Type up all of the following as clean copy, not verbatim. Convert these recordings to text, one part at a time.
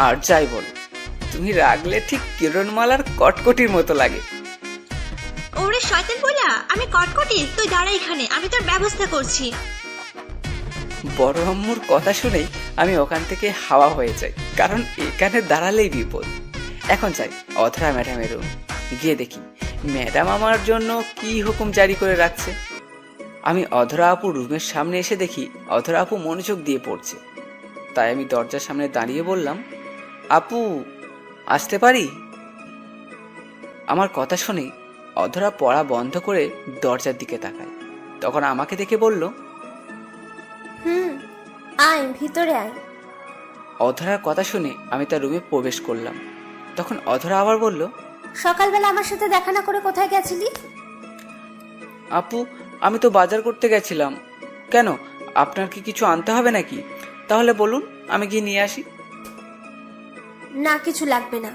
আর যাই বল, তুমি রাগলে ঠিক কিরণমালার কটকটির মতো লাগে। ওরে শয়তান বলা, আমি কটকটি? তুই দাঁড়া এখানে, আমি তোর ব্যবস্থা করছি। বড় আম্মুর কথা শুনেই আমি ওখান থেকে হাওয়া হয়ে যাই, কারণ এখানে দাঁড়ালেই বিপদ। এখন যাই অধরা ম্যাডামের রুম, গিয়ে দেখি ম্যাডাম আমার জন্য কি হুকুম জারি করে রাখছে। আমি অধরা আপুর রুমের সামনে এসে দেখি অধরা আপু মনোযোগ দিয়ে পড়ছে। তাই আমি দরজার সামনে দাঁড়িয়ে বললাম, আপু আসতে পারি? আমার কথা শুনে অধরা পড়া বন্ধ করে দরজার দিকে তাকায়। তখন আমাকে দেখে বলল, আয় ভিতরে আয়। অধরার কথা শুনে আমি তার রুমে প্রবেশ করলাম। তখন অধরা আবার বলল, সকালবেলা আমার সাথে দেখা না করে কোথায় গেছিলি? আপু আমি তো বাজার করতে গেছিলাম। কেন, আপনার কি কিছু আনতে হবে নাকি? তাহলে বলুন, আমি গিয়ে নিয়ে আসি। না, কিছু লাগবে না।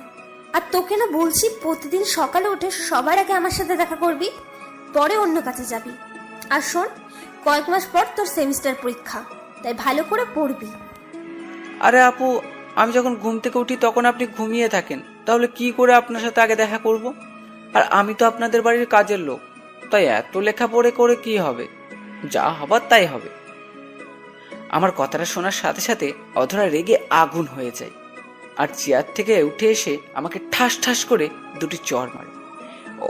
আর তোকে না বলছি, প্রতিদিন সকালে উঠে সবার আগে আমার সাথে দেখা করবি, পরে অন্য কাছে যাবি। আর শোন, কয়েক মাস পর তোর সেমিস্টার পরীক্ষা, তাই ভালো করে পড়বি। আরে আপু, আমি যখন ঘুম থেকে উঠি তখন আপনি ঘুমিয়ে থাকেন, তাহলে কি করে আপনার সাথে আগে দেখা করব? আর আমি তো আপনাদের বাড়ির কাজের লোক, তাই এত লেখা পড়ে করে কি হবে? যা হবার তাই হবে। আমার কথাটা শোনার সাথে সাথে অধরা রেগে আগুন হয়ে যায়, আর চেয়ার থেকে উঠে এসে আমাকে ঠাস ঠাস করে দুটি চড় মারে।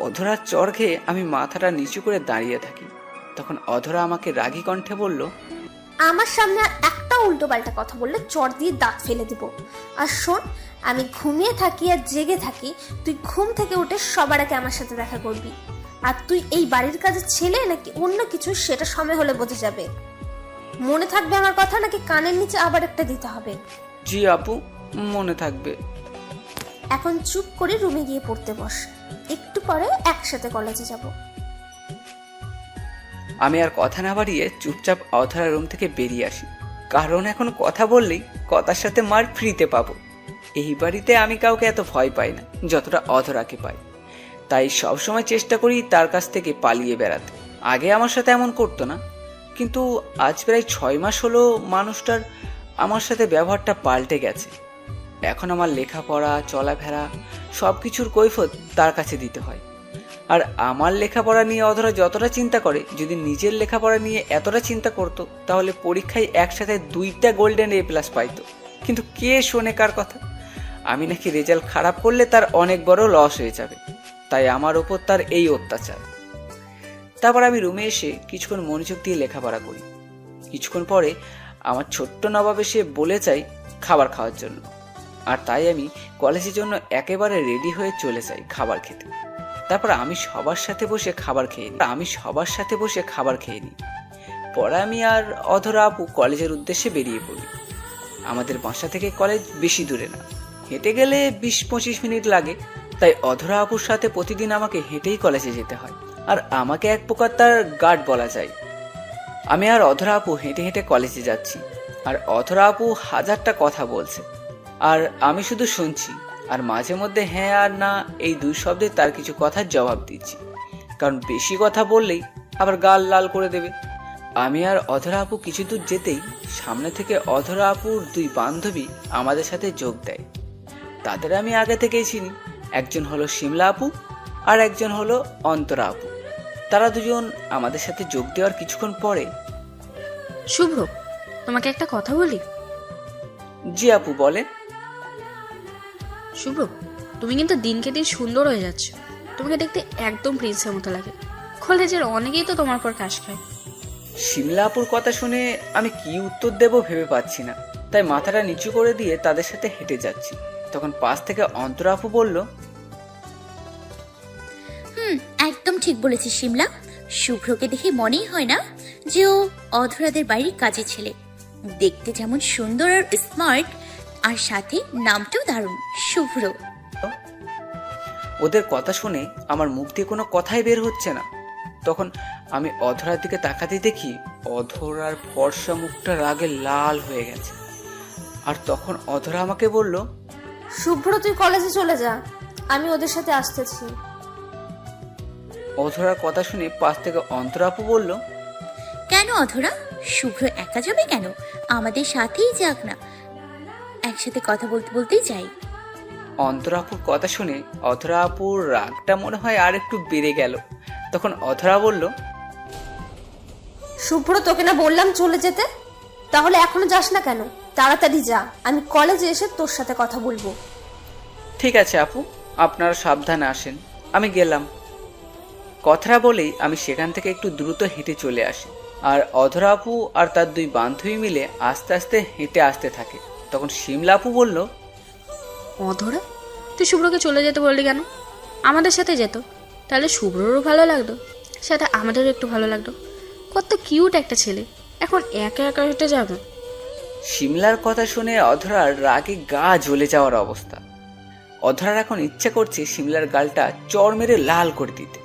অধরার চড় খেয়ে আমি মাথাটা নিচু করে দাঁড়িয়ে থাকি। তখন অধরা আমাকে রাগী কণ্ঠে বলল, আমার সামনে আর একটা উল্টো পাল্টা কথা বললে চড় দিয়ে দাঁত ফেলে দিব। আর শোন, আমি ঘুমিয়ে থাকি আর জেগে থাকি, তুই ঘুম থেকে উঠে সবার আগে আমার সাথে দেখা করবি। আর তুই এই বাড়ির কাজের ছেলে নাকি অন্য কিছু, সেটা সময় হলে বোঝা যাবে। মনে থাকবে আমার কথা, নাকি কানের নিচে আবার একটা দিতে হবে? জি আপু, মনে থাকবে। এখন চুপ করে রুমে গিয়ে পড়তে বস, একটু পরে একসাথে কলেজে যাব। আমি আর কথা না বাড়িয়ে চুপচাপ অধরা রুম থেকে বেরিয়ে আসি, কারণ এখন কথা বললেই কথার সাথে মার ফ্রিতে পাবো। এই বাড়িতে আমি কাউকে এত ভয় পাই না যতটা অধরাকে পাই। তাই সবসময় চেষ্টা করি তার কাছ থেকে পালিয়ে বেড়াতে। আগে আমার সাথে এমন করতো না, কিন্তু আজ প্রায় 6 মাস হলো মানুষটার আমার সাথে ব্যবহারটা পাল্টে গেছে। এখন আমার লেখাপড়া, চলাফেরা সব কিছুর কৈফিয়ত তার কাছে দিতে হয়। আর আমার লেখাপড়া নিয়ে অধরা যতটা চিন্তা করে, যদি নিজের লেখাপড়া নিয়ে এতটা চিন্তা করতো, তাহলে পরীক্ষায় একসাথে 2টা গোল্ডেন A+ পাইতো। কিন্তু কে শোনে কার কথা? আমি নাকি রেজাল্ট খারাপ করলে তার অনেক বড় লস হয়ে যাবে, তাই আমার ওপর তার এই অত্যাচার। তারপর আমি রুমে এসে কিছুক্ষণ মনোযোগ দিয়ে লেখাপড়া করি। কিছুক্ষণ পরে আমার ছোট্ট নবাব এসে বলে চাই খাবার খাওয়ার জন্য, আর তাই আমি কলেজের জন্য একেবারে রেডি হয়ে চলে যাই খাবার খেতে। তারপর আমি সবার সাথে বসে খাবার খেয়ে নিই। পরে আমি আর অধরা আপু কলেজের উদ্দেশ্যে বেরিয়ে পড়ি। আমাদের বাসা থেকে কলেজ বেশি দূরে না, হেঁটে গেলে 20-25 মিনিট লাগে। তাই অধরা আপুর সাথে প্রতিদিন আমাকে হেঁটেই কলেজে যেতে হয়, আর আমাকে এক প্রকার তার গার্ড বলা যায়। আমি আর অধরা আপু হেঁটে হেঁটে কলেজে যাচ্ছি, আর অধরা আপু হাজারটা কথা বলছে, আর আমি শুধু শুনছি, আর মাঝে মধ্যে হ্যাঁ আর না এই 2 শব্দে তার কিছু কথার জবাব দিচ্ছি, কারণ বেশি কথা বললেই আবার গাল লাল করে দেবে। আমি আর অধরা আপু কিছু দূর যেতেই সামনে থেকে অধরা আপুর 2 বান্ধবী আমাদের সাথে যোগ দেয়। তাদের আমি আগে থেকেই চিনি, একজন হলো শিমলা আপু আর একজন হলো অন্তরা আপু। তারা দুজন আমাদের সাথে যোগ দেওয়ার কিছুক্ষণ পরে, শুভ্র, তোমাকে একটা কথা বলি। জি আপু বলেন। শুভ্র, তুমি কিন্তু দিনকে দিন সুন্দর হয়ে যাচ্ছ। তোমাকে দেখতে একদম প্রিন্সের মতো লাগে। কলেজের অনেকেই তো তোমার পর কাশ খায়। শিমলা আপুর কথা শুনে আমি কি উত্তর দেব ভেবে পাচ্ছি না, তাই মাথাটা নিচু করে দিয়ে তাদের সাথে হেঁটে যাচ্ছি। তখন পাশ থেকে অন্তরা আপু বলল, একদম ঠিক বলেছিস শিমলা। শুভ্রকে দেখে মনেই হয় না যে ও অধরাদের বাড়ির কাজে ছেলে। দেখতে যেমন সুন্দর আর স্মার্ট, আর সাথে নামটাও দারুণ, শুভ্র। ওদের কথা শুনে আমার মুখ দিয়ে কোনো কথাই বের হচ্ছে না। তখন আমি অধরার দিকে তাকাতে দেখি অধরার ফর্সা মুখটা রাগে লাল হয়ে গেছে। আর তখন অধরা আমাকে বলল, শুভ্র, তুই কলেজে চলে যা, আমি ওদের সাথে আসতেছি। অধরার কথা শুনে পাশ থেকে অন্তরা আপু বলল, কেন অধরা? শুভ্র একা যাবে কেন? আমাদের সাথেই যাক না। একসাথে কথা বলতে বলতেই যাই। অন্তরা আপুর কথা শুনে অধরা আপুর রাগটা মনে হয় আর একটু বেড়ে গেল। তখন অধরা বলল, শুভ্র, তোকে না বললাম চলে যেতে? তাহলে এখনো যাস না কেন? তাড়াতাড়ি যা, আমি কলেজে এসে তোর সাথে কথা বলবো। ঠিক আছে আপু, আপনারা সাবধানে আসেন, আমি গেলাম। কথাটা বলেই আমি সেখান থেকে একটু দ্রুত হেঁটে চলে আসি। আর অধরা আপু আর তার দুই বান্ধবী মিলে আস্তে আস্তে হেঁটে আসতে থাকে। তখন শিমলা আপু বলল, অধরা, তুই শুভ্রকে চলে যেতে বললি কেন? আমাদের সাথে যেত, তাহলে শুভ্ররও ভালো লাগতো, সাথে আমাদেরও একটু ভালো লাগতো। কত কিউট একটা ছেলে, এখন একা একা হেঁটে যাবে? শিমলার কথা শুনে অধরার রাগে গা জ্বলে যাওয়ার অবস্থা। অধরার এখন ইচ্ছা করছে শিমলার গালটা চড় মেরে লাল করে দিতে,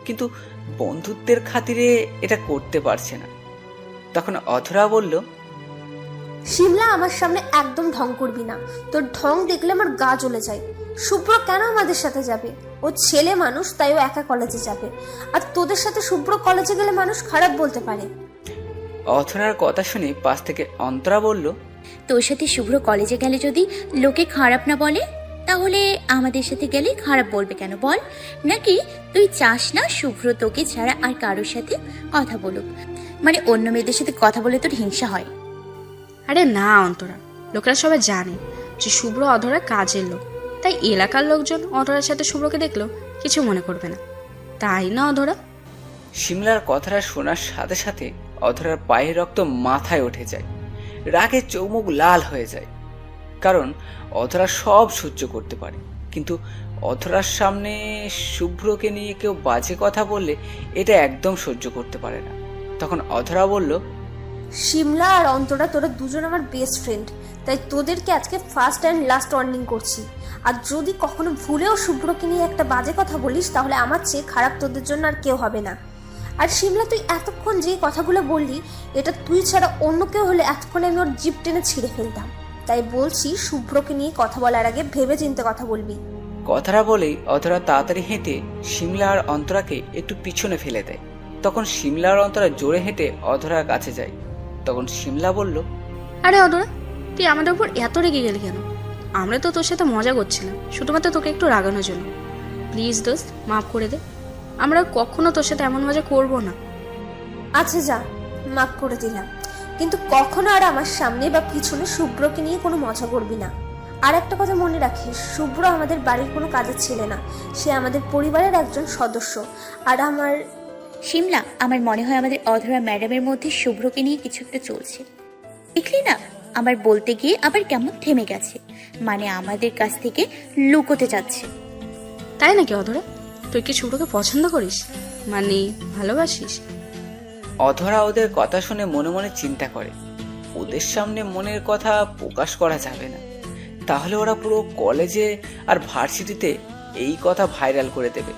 কিন্তু বন্ধুত্বের খাতিরে এটা করতে পারছে না। তখন অধরা বলল, শিমলা, আমার সামনে একদম ঢং করবি না। তোর ঢং দেখলে আমার গা জ্বলে যায়। শুভ্র কেন আমাদের সাথে যাবে? ও ছেলে মানুষ, তাই ও একা কলেজে যাবে। আর তোদের সাথে শুভ্র কলেজে গেলে মানুষ খারাপ বলতে পারে। অধরার কথা শুনে পাশ থেকে অন্তরা বলল, তোর সাথে শুভ্র কলেজে গেলে যদি লোকে খারাপ না বলে, তাহলে আমাদের সাথে গেলে খারাপ বলবে কেন বল? নাকি তুই চাস না শুভ্র তোকে ছাড়া আর কারোর সাথে কথা বলুক? মানে অন্য মেয়েদের সাথে কথা বলে তোর হিংসা হয়? আরে না অন্তরা, লোকেরা সবাই জানে যে শুভ্র অধরা কাজের লোক, তাই এলাকার লোকজন অধরার সাথে শুভ্রকে দেখলেও কিছু মনে করবে না, তাই না অধরা? শিমলার কথাটা শোনার সাথে সাথে অধরার পায়ের রক্ত মাথায় উঠে যায়, রাগে চৌমুখ লাল হয়ে যায়। কারণ অধরা সব সহ্য করতে পারে, কিন্তু অধরার সামনে শুভ্রকে নিয়ে কেউ বাজে কথা বললে এটা একদম সহ্য করতে পারে না। তখন অধরা বলল, শিমলা আর অন্তরা, তোরা দুজন আমার বেস্ট ফ্রেন্ড, তাই তোদেরকে আজকে ফার্স্ট অ্যান্ড লাস্ট ওয়ার্নিং করছি। আর যদি কখনো ভুলেও শুভ্রকে নিয়ে একটা বাজে কথা বলিস, তাহলে আমার চেয়ে খারাপ তোদের জন্য আর কেউ হবে না। আর শিমলা, তুই এতক্ষণ যে কথাগুলো বললি, এটা তুই ছাড়া অন্য কেউ হলে এতক্ষণে আমি ওর জিপ টেনে ছিঁড়ে ফেলতাম। তাই বলছি, শুভ্রকে নিয়ে কথা বলার আগে ভেবে চিন্তে কথা বলবি। কথাটা বলেই অধরা তাড়াতাড়ি হেঁটে শিমলা আর অন্তরাকে একটু পিছনে ফেলে দেয়। তখন শিমলা আর অন্তরা জোরে হেঁটে অধরার কাছে যায়। তখন শিমলা বলল, আরে অধরা, তুই আমাদের উপর এত রেগে গেলি কেন? আমরা তো তোর সাথে মজা করছিলাম, শুধুমাত্র তোকে একটু রাগানোর জন্য। প্লিজ দোস্ত, মাফ করে দে, আমরা কখনো তোর সাথে এমন মজা করবো না। আচ্ছা যা, মাফ করে দিলাম, কিন্তু কখনো আর আমার সামনে বা পিছনে শুভ্রকে নিয়ে কোনো মজা করবি না। আর একটা কথা মনে রাখিস, শুভ্র আমাদের বাড়ির কোনো কাজের ছেলে না, সে আমাদের পরিবারের একজন সদস্য। আর শিমলা, আমার মনে হয় আমাদের অধরা ম্যাডামের মধ্যে শুভ্রকে নিয়ে কিছু একটা চলছে। দেখলি না, আমার বলতে গিয়ে আবার কেমন থেমে গেছে, মানে আমাদের কাছ থেকে লুকোতে যাচ্ছে। তাই নাকি অধরা? তুই কি শুভ্রকে পছন্দ করিস, মানে ভালোবাসিস? অধরা ওদের কথা শুনে মনে মনে চিন্তা করে, ওদের সামনে মনের কথা প্রকাশ করা যাবে না, তাহলে ওরা পুরো কলেজে আর ভার্সিটিতে এই কথা ভাইরাল করে দেবে।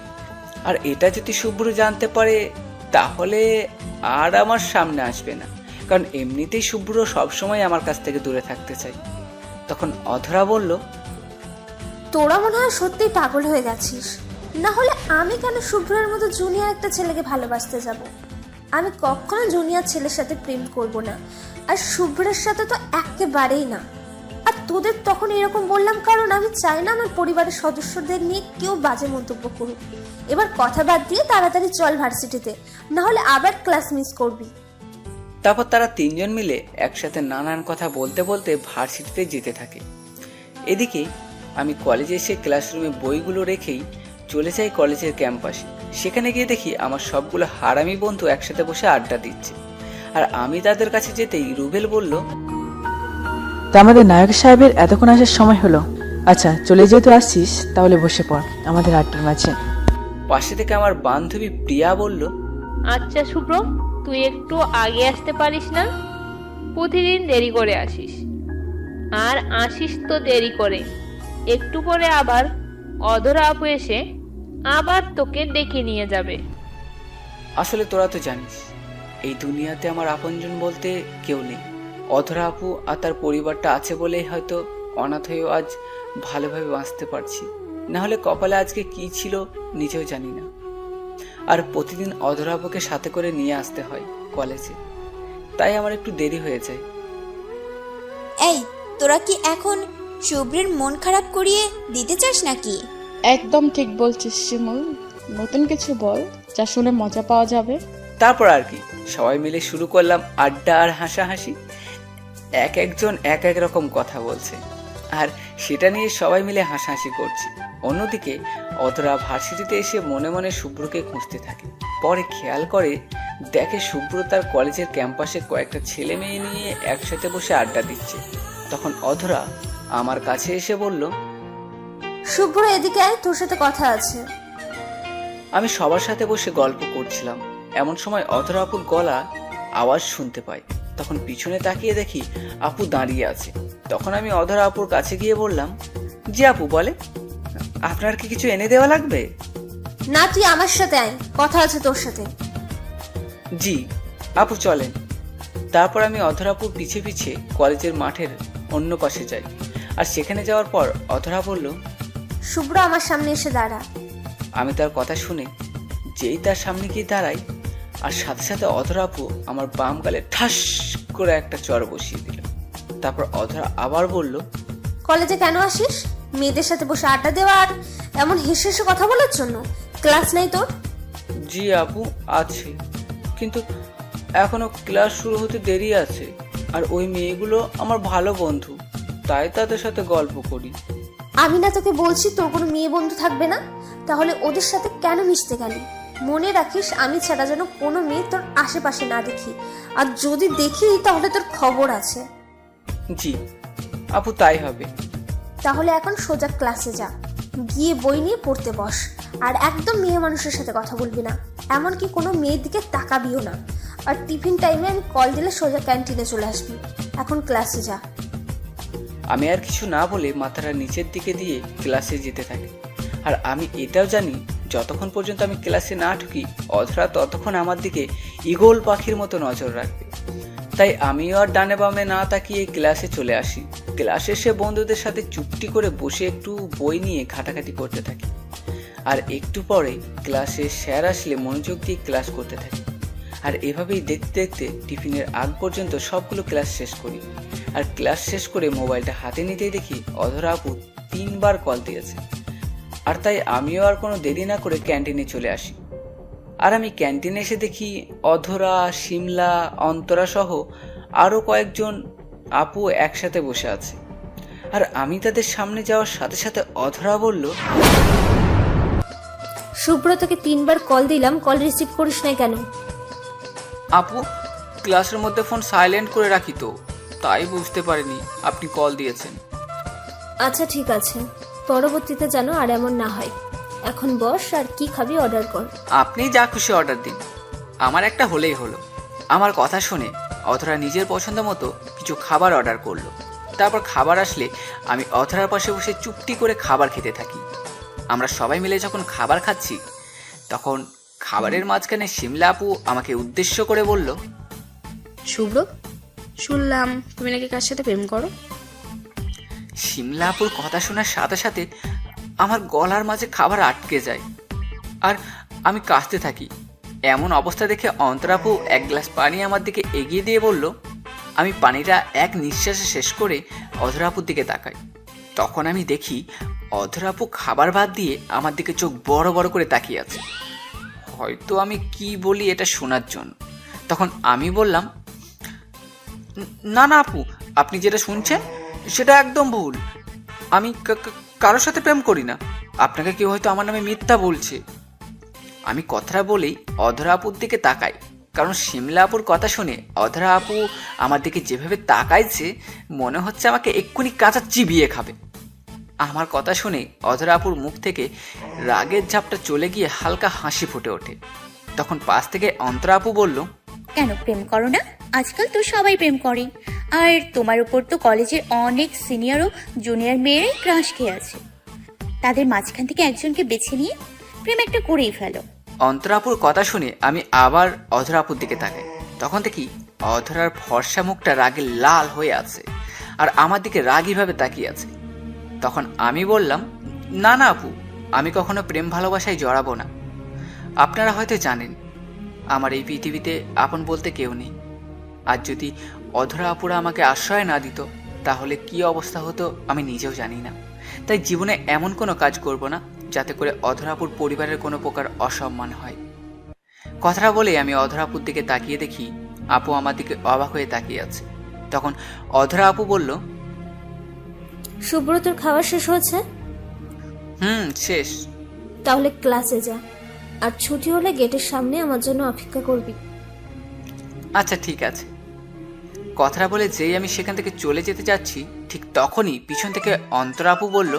আর এটা যদি শুভ্র জানতে পারে, তাহলে আর আমার সামনে আসবে না, কারণ এমনিতেই শুভ্র সবসময় আমার কাছ থেকে দূরে থাকতে চাই। তখন অধরা বলল, তোরা মনে হয় সত্যিই পাগল হয়ে গেছিস। না হলে আমি কেন শুভ্রের মতো জুনিয়র একটা ছেলেকে ভালোবাসতে যাব? আমি কখনো জুনিয়র ছেলের সাথে প্রেম করব না, আর শুভ্রের সাথে তো একেবারেই না। আর তোদের তখন এরকম বললাম কারণ আমি চাই না আমার পরিবারের সদস্যদের নিয়ে কেউ বাজে মন্তব্য করুক। এবার কথা বাদ দিয়ে তাড়াতাড়ি চল ভার্সিটিতে, না হলে আবার ক্লাস মিস করবি। তারপর তারা তিনজন মিলে একসাথে নানান কথা বলতে বলতে ভার্সিটিতে যেতে থাকে। এদিকে আমি কলেজে এসে ক্লাসরুমে বইগুলো রেখেই চলে যাই কলেজের ক্যাম্পাসে। সেখানে গিয়ে দেখি আমার সবগুলো হারামি বন্ধু একসাথে বসে আড্ডা দিচ্ছে। আর আমি তাদের কাছে যেতেই রুবেল বলল, তা আমাদের নায়ক সাহেবের এতক্ষণ আসার সময় হলো। আচ্ছা, চলে যেহেতু আসছিস, তাহলে বসে পড় আমাদের আড্ডার মাঝে। পাশে থেকে আমার বান্ধবী প্রিয়া বলল, আচ্ছা শুভ্র, তুই একটু আগে আসতে পারিস না? প্রতিদিন দেরি করে আসিস, আর আসিস তো দেরি করে। একটু পরে আবার অধরা আপু এসে আবার তোকে ডেকে নিয়ে যাবে। আসলে তোরা তো জানিস, এই দুনিয়াতে আমার আপনজন বলতে কেউ নেই। অধরা আপু আর তার পরিবারটা আছে বলেই হয়তো অনাথ হয়েও আজ ভালোভাবে বাঁচতে পারছি, না হলে কপালে আজকে কি ছিল নিজেও জানি না। আর প্রতিদিন অধরা আপুকে সাথে করে নিয়ে আসতে হয় কলেজে, তাই আমার একটু দেরি হয়ে যায়। এই, তোরা কি এখন শুভ্রের মন খারাপ করিয়ে দিতে চাস নাকি? একদম ঠিক বলছিস শিমুল, নতুন কিছু বল যা শুনে মজা পাওয়া যাবে। তারপর আর কি, সবাই মিলে শুরু করলাম আড্ডা আর হাসাহাসি। একজন এক এক রকম কথা বলছে আর সেটা নিয়ে সবাই মিলে হাসাহাসি করছি। অন্যদিকে অধরা ভার্সিটিতে এসে মনে মনে শুভ্রকে খুঁজতে থাকে। পরে খেয়াল করে দেখে শুভ্র তার কলেজের ক্যাম্পাসে কয়েকটা ছেলে মেয়ে নিয়ে একসাথে বসে আড্ডা দিচ্ছে। তখন অধরা আমার কাছে এসে বলল, শুভ্র এদিকে আয়, তোর সাথে কথা আছে। আমি সবার সাথে বসে গল্প করছিলাম, এমন সময় অধরা আপুর গলা আওয়াজ শুনতে পাই। তখন পিছনে তাকিয়ে দেখি আপু দাঁড়িয়ে আছে। তখন আমি অধরা আপুর কাছে গিয়ে বললাম, জি আপু বলে, আপনার কি কিছু এনে দেওয়া লাগবে? না, তুই আমার সাথে আয়, কথা আছে তোর সাথে। জি আপু চলেন। তারপর আমি অধরা আপুর পিছে পিছে কলেজের মাঠের অন্য পাশে যাই। আর সেখানে যাওয়ার পর অধরা বলল, শুভ্র আমার সামনে এসে দাঁড়া। আমি তার কথা শুনে যেই তার সামনে গিয়ে দাঁড়াই, আর সাথে সাথে অধরা আপু আমার বাম গালে ঠাস করে একটা চড় বসিয়ে দিল। তারপর অধরা আবার বলল, কলেজে কেন আসিস? মেয়েদের সাথে বসে আড্ডা দেওয়া আর এমন হেসে হেসে কথা বলার জন্য? ক্লাস নাই তোর? জি আপু আছে, কিন্তু এখনো ক্লাস শুরু হতে দেরি আছে। আর ওই মেয়েগুলো আমার ভালো বন্ধু, তাই তাদের সাথে গল্প করি। আমি না তোকে বলছি তোর কোনো মেয়ে বন্ধু থাকবে না? তাহলে ওদের সাথে কেন মিশতে গেলি? মনে রাখিস, আমি ছাড়া যেন কোনো মেয়ে তোর আশেপাশে না দেখি, আর যদি দেখি তাহলে তোর খবর আছে। জি আপু তাই হবে। তাহলে এখন সোজা ক্লাসে যা, গিয়ে বই নিয়ে পড়তে বস, আর একদম মেয়ে মানুষের সাথে কথা বলবি না, এমনকি কোনো মেয়ের দিকে তাকাবিও না। আর টিফিন টাইমে আমি কল দিলে সোজা ক্যান্টিনে চলে আসবি। এখন ক্লাসে যা। আমি আর কিছু না বলে মাথাটা নিচের দিকে দিয়ে ক্লাসে যেতে থাকি। আর আমি এটাও জানি, যতক্ষণ পর্যন্ত আমি ক্লাসে না ঢুকি অধরা ততক্ষণ আমার দিকে ঈগল পাখির মতো নজর রাখবে। তাই আমিও আর ডানে বামে না তাকিয়ে ক্লাসে চলে আসি। ক্লাসে এসে বন্ধুদের সাথে চুপটি করে বসে একটু বই নিয়ে ঘাটাঘাটি করতে থাকি। আর একটু পরে ক্লাসে স্যার আসলে মনোযোগ দিয়ে ক্লাস করতে থাকি। আর এভাবেই দেখতে দেখতে টিফিনের আগ পর্যন্ত সবগুলো ক্লাস শেষ করি। আর ক্লাস শেষ করে মোবাইলটা হাতে নিতেই দেখি অধরা আপু 3 বার কল দিয়েছে। আর তাই আমিও আর কোনো দেরি না করে ক্যান্টিনে চলে আসি। আর আমি ক্যান্টিনে এসে দেখি অধরা, শিমলা, অন্তরা সহ আরও কয়েকজন আপু একসাথে বসে আছে। আর আমি তাদের সামনে যাওয়ার সাথে সাথে অধরা বলল, শুভ্র, তোকে 3 বার কল দিলাম, কল রিসিভ করিস না কেন? আপু ক্লাসের মধ্যে ফোন সাইলেন্ট করে রাখি তো, তাই বুঝতে পারিনি আপনি কল দিয়েছেন। আচ্ছা ঠিক আছে, পরবর্তীতে যেন আর এমন না হয়। এখন বস, আর কি খাবি অর্ডার কর। আপনি যা খুশি অর্ডার দিন, আমার একটা হলেই হলো। আমার কথা শুনে অধরা নিজের পছন্দ মতো কিছু খাবার অর্ডার করলো। তারপর খাবার আসলে আমি অধরার পাশে বসে চুপটি করে খাবার খেতে থাকি। আমরা সবাই মিলে যখন খাবার খাচ্ছি তখন খাবারের মাঝখানে শিমলা আপু আমাকে উদ্দেশ্য করে বলল, শুভ্র, শুনলাম তুমি নাকি কার সাথে প্রেম করো? শিমলা আপুর কথা শোনার সাথে সাথে আমার গলার মাঝে খাবার আটকে যায় আর আমি কাশতে থাকি। এমন অবস্থা দেখে অন্তরা আপু 1 গ্লাস পানি আমার দিকে এগিয়ে দিয়ে বলল। আমি পানিটা এক নিঃশ্বাসে শেষ করে অধরা আপুর দিকে তাকাই। তখন আমি দেখি অধরা আপু খাবার বাদ দিয়ে আমার দিকে চোখ বড় বড় করে তাকিয়ে আছে, হয়তো আমি কি বলি এটা শোনার জন্য। তখন আমি বললাম, না না আপু, আপনি যেটা শুনছেন সেটা একদম ভুল। আমি কারোর সাথে প্রেম করি না, আপনাকে কেউ হয়তো আমার নামে মিথ্যা বলছে। আমি কথাটা বলেই অধরা আপুর দিকে তাকাই, কারণ শিমলা আপুর কথা শুনে অধরা আপু আমার দিকে যেভাবে তাকাইছে মনে হচ্ছে আমাকে এক্ষুনি কাঁচা চিবিয়ে খাবে। আমার কথা শুনে অধরা আপুর মুখ থেকে রাগের ঝাপটা চলে গিয়ে হালকা হাসি ফুটে ওঠে। তখন পাশ থেকে অন্তরা আপু বলল, কেন প্রেম করো না? আজকাল তো সবাই প্রেম করে, আর তোমার উপর তো কলেজের অনেক সিনিয়র ও জুনিয়র মেয়েরাই ক্রাশ খেয়ে আছে। তাদের মাঝখান থেকে একজনকে বেছে নিয়ে প্রেম একটা করেই ফেলো। অন্তরা আপুর কথা শুনে আমি আবার অধরা আপুর দিকে তাকাই। তখন দেখি অধরার ফর্সা মুখটা রাগে লাল হয়ে আছে আর আমার দিকে রাগীভাবে তাকিয়ে আছে। তখন আমি বললাম, না না আপু, আমি কখনো প্রেম ভালোবাসায় জড়াবো না। আপনারা হয়তো জানেন আমার এই পৃথিবীতে আপন বলতে কেউ নেই। আর যদি অধরা আপুরা আমাকে আশ্রয় না দিত তাহলে কি অবস্থা হতো আমি নিজেও জানি না। তাই জীবনে এমন কোনো কাজ করব না যাতে করে অধরাপুর পরিবারের কোনো প্রকার অসম্মান হয়। কথাটা বলে আমি অধরাপুর দিকে তাকিয়ে দেখি আপু আমার দিকে অবাক হয়ে তাকিয়ে আছে। তখন অধরা আপু বলল, শুভ্র, তোর খাওয়া শেষ হয়েছে? শেষ। তাহলে ক্লাসে যা, আর ছুটি হলে গেটের সামনে আমার জন্য অপেক্ষা করবি। আচ্ছা ঠিক আছে। কথাটা বলে যেই আমি সেখান থেকে চলে যেতে যাচ্ছি ঠিক তখনই পিছন থেকে অন্তরা আপু বলল,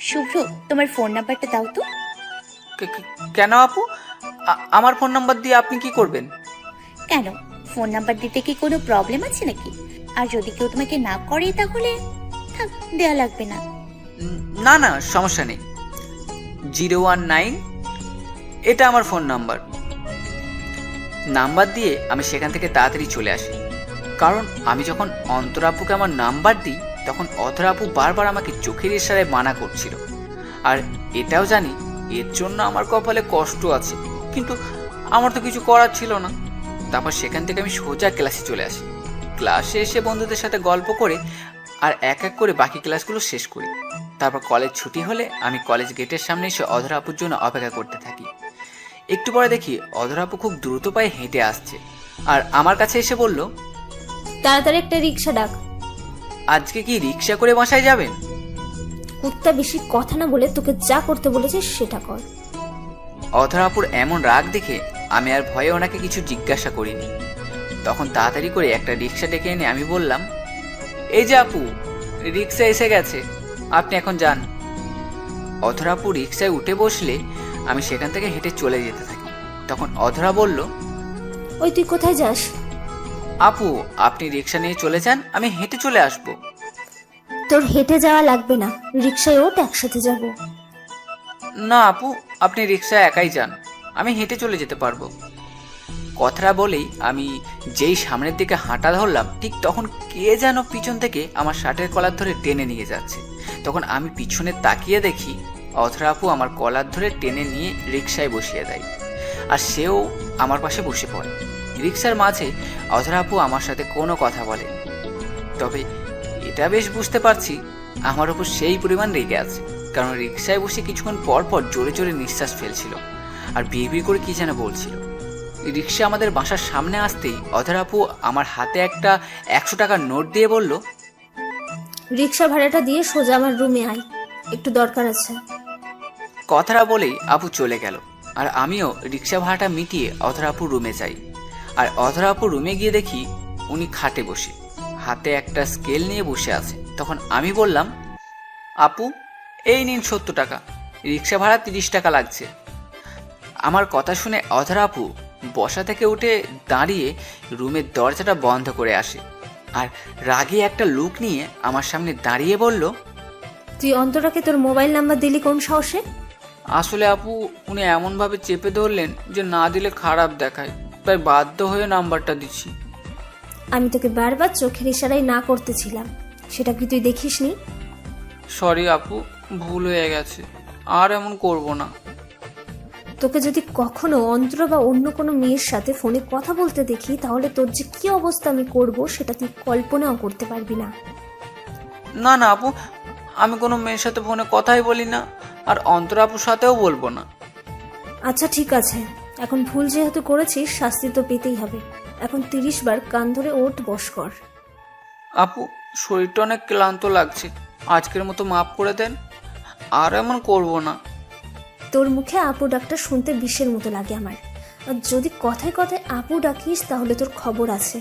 শুভ্র, তোমার ফোন নাম্বারটা দাও তো। কেন আপু? আমার ফোন নাম্বার দিয়ে আপনি কি করবেন? কেন, ফোন নাম্বার দিতে কি কোনো প্রবলেম আছে নাকি? আর যদি কেউ তোমাকে না করে তাহলে থাক, দেয়া লাগবে না। না না, সমস্যা নেই। 019 এটা আমার ফোন নাম্বার দিয়ে আমি সেখান থেকে তাড়াতাড়ি চলে আসি। কারণ আমি যখন অন্তরা আপুকে আমার নাম্বার দিই তখন অধরা আপু বারবার আমাকে চোখের ইশারায় মানা করছিল। আর এটাও জানি এর জন্য আমার কপালে কষ্ট আছে, কিন্তু আমার তো কিছু করার ছিল না। তারপর সেখান থেকে আমি সোজা ক্লাসে চলে আসি। ক্লাসে এসে বন্ধুদের সাথে গল্প করে আর এক এক করে বাকি ক্লাসগুলো শেষ করি। তারপর কলেজ ছুটি হলে আমি কলেজ গেটের সামনে এসে অধরা আপুর জন্য অপেক্ষা করতে থাকি। একটু পরে দেখি অধরা আপু খুব দ্রুত পায়ে হেঁটে আসছে আর আমার কাছে এসে বলল, তাড়াতাড়ি একটা রিক্সা ডাক। আজকে কি রিক্সা করে বাসায় যাবেন? কুত্তা বেশি কথা না বলে তোকে যা করতে বলেছিস সেটা কর। অধরা আপুর এমন রাগ দেখে আমি আর ভয়ে ওনাকে কিছু জিজ্ঞাসা করিনি। তখন তাড়াতাড়ি করে একটা রিক্সা ডেকে এনে আমি বললাম, এই যে আপু, রিক্সা এসে গেছে, আপনি এখন যান। অধরা আপু রিক্সায় উঠে বসলে আমি সেখান থেকে হেঁটে চলে যেতে থাকি। তখন অধরা বলল, ওই তুই কোথায় যাস? আপু আপনি রিক্সা নিয়ে চলে যান, আমি হেঁটে চলে আসব। তোর হেঁটে যাওয়া লাগবে না, রিক্সায় ওঠ, একসাথে যাব। না আপু, আপনি রিক্সায় একাই যান, আমি হেঁটে চলে যেতে পারবো। কথাটা বলেই আমি যেই সামনের দিকে হাঁটা ধরলাম ঠিক তখন কে যেন পিছন থেকে আমার শার্টের কলার ধরে টেনে নিয়ে যাচ্ছে। তখন আমি পিছনে তাকিয়ে দেখি অধরা আপু আমার কলার ধরে টেনে নিয়ে রিক্সায় বসিয়ে দেয় আর সেও আমার পাশে বসে পড়ে। রিক্সার মাঝে অধরা আপু আমার সাথে কোনো কথা বলে, তবে এটা বেশ বুঝতে পারছি আমার ওপর সেই পরিমাণ রেগে আছে। কারণ রিক্সায় বসে কিছুক্ষণ পর পর জোরে জোরে নিঃশ্বাস ফেলছিল আর বিড়বিড় করে কি যেন বলছিল। রিক্সা আমাদের বাসার সামনে আসতেই অধরা আপু আমার হাতে একটা 100 টাকার নোট দিয়ে বলল, রিক্সা ভাড়াটা দিয়ে সোজা আমার রুমে আয়, একটু দরকার আছে। কথাটা বলেই আপু চলে গেল আর আমিও রিক্সা ভাড়াটা মিটিয়ে অধরা আপুর রুমে যাই। আর অধরা আপুর রুমে গিয়ে দেখি উনি খাটে বসে হাতে একটা স্কেল নিয়ে বসে আছে। তখন আমি বললাম, আপু এই নিন 70 টাকা, রিক্সা ভাড়া 30 টাকা লাগছে। আমার কথা শুনে অধরা আপু বসা থেকে উঠে দাঁড়িয়ে রুমের দরজাটা বন্ধ করে আসে আর রাগে একটা লুক নিয়ে আমার সামনে দাঁড়িয়ে বলল, তুই অন্তরাকে তোর মোবাইল নাম্বার দিলি কোন সাহসে? আসলে আপু উনি এমনভাবে চেপে ধরলেন যে না দিলে খারাপ দেখায়, তাই বাধ্য হয়ে নাম্বারটা দিচ্ছি। আমি তোকে বারবার চোখের ইশারায় না করতেছিলাম, সেটা কি তুই দেখিসনি? সরি আপু, ভুল হয়ে গেছে, আর এমন করব না। তোকে যদি কখনো অন্তরা বা অন্য কোনো মেয়ের সাথে ফোনে কথা বলতে দেখি তাহলে তোর যে কি অবস্থা আমি করব সেটা তুই কল্পনাও করতে পারবি না। না না আপু, আমি কোনো মেয়ের সাথে ফোনে কথাই বলি না, আর অন্তরা আপুর সাথেও বলবো না। আচ্ছা ঠিক আছে, এখন ভুল যেহেতু করেছিস শাস্তি তো পেতেই হবে। এখন 30 বার কান ধরে ওঠ বস কর। আপু শরীরটা অনেক ক্লান্ত লাগছে, আজকের মতো মাফ করে দেন, আর এমন করব না। তোর মুখে আপু ডাকটা শুনতে বিষের মতো লাগে আমার, আর যদি কথায় কথায় আপু ডাকিস তাহলে তোর খবর আছে।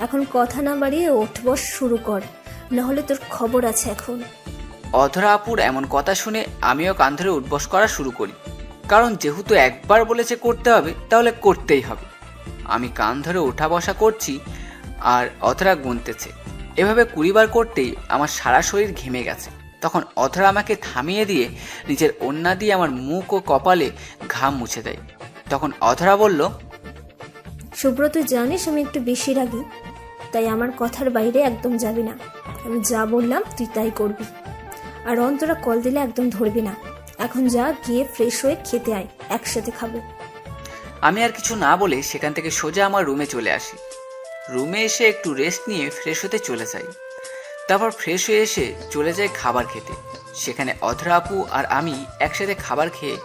এখন কথা না বাড়িয়ে ওঠ বস শুরু কর, নাহলে তোর খবর আছে এখন। অধরা আপুর এমন কথা শুনে আমিও কান ধরে উঠবস করা শুরু করি, কারণ যেহেতু একবার বলেছে করতে হবে তাহলে করতেই হবে। আমি কান ধরে ওঠা বসা করছি আর অধরা গুনতেছে। এভাবে 20 বার করতেই আমার সারা শরীর ঘেমে গেছে। তখন অধরা আমাকে থামিয়ে দিয়ে নিজের ওড়না দিয়ে আমার মুখ ও কপালে ঘাম মুছে দেয়। তখন অধরা বলল, শুভ্র তুই জানিস আমি একটু বেশি রাগি, তাই আমার কথার বাইরে একদম যাবি না। আমি যা বললাম তুই তাই করবি, আর অন্তরা কল দিলে একদম ধরবি না। এখন যা, গিয়ে ফ্রেশ হয়ে খেতে আয়, একসাথে খাবো। আমি আর কিছু না বলে সেখান থেকে সোজা আমার রুমে চলে আসি। রুমে এসে একটু রেস্ট নিয়ে ফ্রেশ হতে চলে যাই। তারপর ফ্রেশ হয়ে এসে চলে যাই খাবার খেতে। সেখানে অধরা আপু আর আমি একসাথে খাবার খেয়ে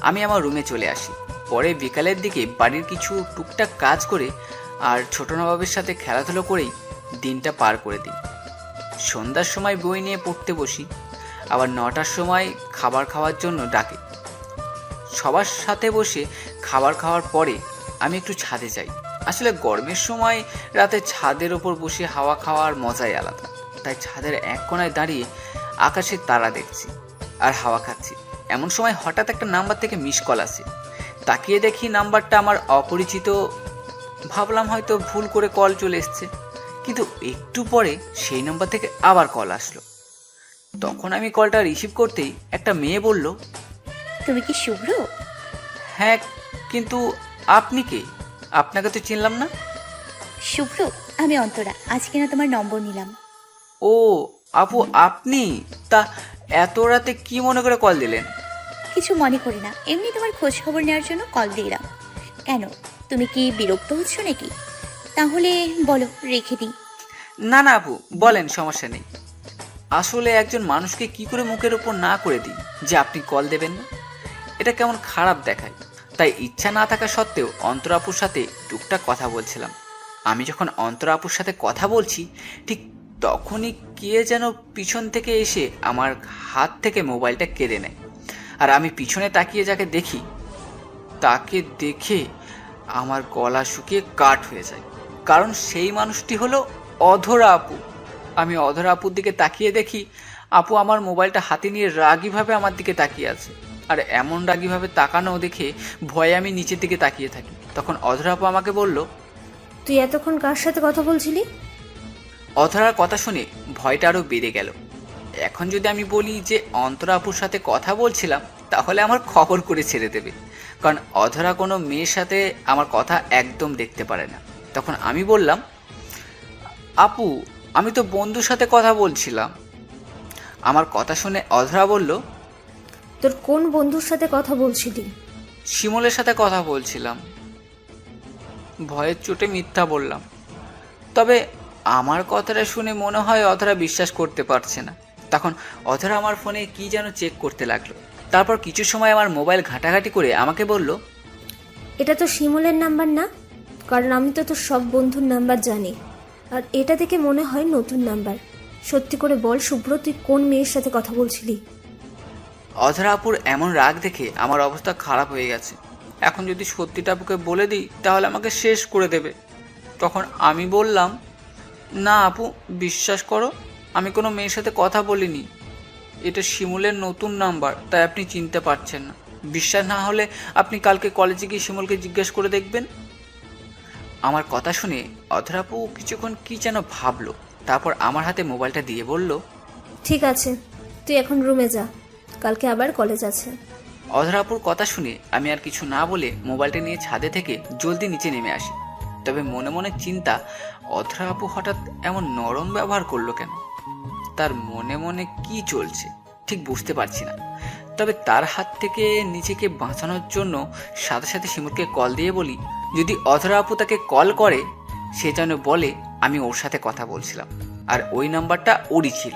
আমি আমার রুমে চলে আসি। পরে বিকালের দিকে বাড়ির কিছু টুকটাক কাজ করে আর ছোট নবাবের সাথে খেলাধুলো করেই দিনটা পার করে দিই। সন্ধ্যার সময় বই নিয়ে পড়তে বসি, আবার 9টার সময় খাবার খাওয়ার জন্য ডাকে। সবার সাথে বসে খাবার খাওয়ার পরে আমি একটু ছাদে যাই। আসলে গরমের সময় রাতে ছাদের ওপর বসে হাওয়া খাওয়ার মজাই আলাদা। তাই ছাদের এক কোণায় দাঁড়িয়ে আকাশের তারা দেখছি আর হাওয়া খাচ্ছি। এমন সময় হঠাৎ একটা নাম্বার থেকে মিস কল আসে। তাকিয়ে দেখি নাম্বারটা আমার অপরিচিত। ভাবলাম হয়তো ভুল করে কল চলে এসছে, কিন্তু একটু পরে সেই নাম্বার থেকে আবার কল আসলো। তখন আমি কলটা রিসিভ করতেই একটা মেয়ে বলল, তুমি কি শুভ্র? হ্যাঁ, কিন্তু আপনি কে? আপনাকে তো চিনলাম না। শুভ্র, আমি অন্তরা। আজকে না তোমার নম্বর নিলাম। ও আপু, আপনি? তা এত রাতে কি মনে করে কল দিলেন? কিছু মনে করি না, এমনি তোমার খোঁজ খবর নেওয়ার জন্য কল দিলাম। কেন, তুমি কি বিরক্ত হচ্ছ নাকি? তাহলে বলো, রেখে দিই। না না আপু, বলেন, সমস্যা নেই। আসলে একজন মানুষকে কি করে মুখের উপর না করে দিই যে আপনি কল দেবেন না, এটা কেমন খারাপ দেখায়। তাই ইচ্ছা না থাকা সত্ত্বেও অন্তরা আপুর সাথে টুকটাক কথা বলছিলাম। আমি যখন অন্তরা আপুর সাথে কথা বলছি, ঠিক তখনই কে যেন পিছন থেকে এসে আমার হাত থেকে মোবাইলটা কেড়ে নেয়। আর আমি পিছনে তাকিয়ে যাকে দেখি, তাকে দেখে আমার গলা শুকিয়ে কাঠ হয়ে যায়। কারণ সেই মানুষটি হলো অধরা আপু। আমি অধরা আপুর দিকে তাকিয়ে দেখি আপু আমার মোবাইলটা হাতে নিয়ে রাগীভাবে আমার দিকে তাকিয়ে আছে। আর এমন রাগীভাবে তাকানো দেখে ভয়ে আমি নিচের দিকে তাকিয়ে থাকি। তখন অধরা আপু আমাকে বলল, তুই এতক্ষণ কার সাথে কথা বলছিলি? অধরার কথা শুনে ভয়টা আরও বেড়ে গেল। এখন যদি আমি বলি যে অন্তরা আপুর সাথে কথা বলছিলাম, তাহলে আমার খবর করে ছেড়ে দেবে। কারণ অধরা কোনো মেয়ের সাথে আমার কথা একদম দেখতে পারে না। তখন আমি বললাম, আপু আমি তো বন্ধুর সাথে কথা বলছিলাম। আমার কথা শুনে অধরা বলল, তোর কোন বন্ধুর সাথে কথা বলছিলি? শিমুলের সাথে কথা বলছিলাম। ভয়ের চোটে মিথ্যা বললাম। তবে আমার কথাটা শুনে মনে হয় অধরা বিশ্বাস করতে পারছে না। তখন অধরা আমার ফোনে কি যেন চেক করতে লাগলো। তারপর কিছু সময় আমার মোবাইল ঘাটাঘাটি করে আমাকে বলল, এটা তো শিমুলের নাম্বার না, কারণ আমি তো তোর সব বন্ধুর নাম্বার জানি। আর এটা দেখে মনে হয় নতুন নাম্বার। সত্যি করে বল শুভ্র, তুই কোন মেয়ের সাথে কথা বলছিলি? অধরা আপুর এমন রাগ দেখে আমার অবস্থা খারাপ হয়ে গেছে। এখন যদি সত্যিটা আপুকে বলে দিই তাহলে আমাকে শেষ করে দেবে। তখন আমি বললাম, না আপু, বিশ্বাস করো, আমি কোনো মেয়ের সাথে কথা বলিনি। এটা শিমুলের নতুন নাম্বার, তাই আপনি চিনতে পারছেন না। বিশ্বাস না হলে আপনি কালকে কলেজে গিয়ে শিমুলকে জিজ্ঞেস করে দেখবেন। আমার কথা শুনে অধরা আপু কিছুক্ষণ কি যেন ভাবলো। তারপর আমার হাতে মোবাইলটা দিয়ে বলল, ঠিক আছে, তুই এখন রুমে যা, কালকে আবার কলেজ আছে। অধরা আপুর কথা শুনে আমি আর কিছু না বলে মোবাইলটা নিয়ে ছাদে থেকে জলদি নিচে নেমে আসি। তবে মনে মনে চিন্তা, অধরা আপু হঠাৎ এমন নরম ব্যবহার করলো কেন? তার মনে মনে কি চলছে ঠিক বুঝতে পারছি না। তবে তার হাত থেকে নিজেকে বাঁচানোর জন্য সাথে সাথে শিমুলকে কল দিয়ে বলি, যদি অধরা আপু তাকে কল করে সে যেন বলে আমি ওর সাথে কথা বলছিলাম আর ওই নাম্বারটা ওরই ছিল।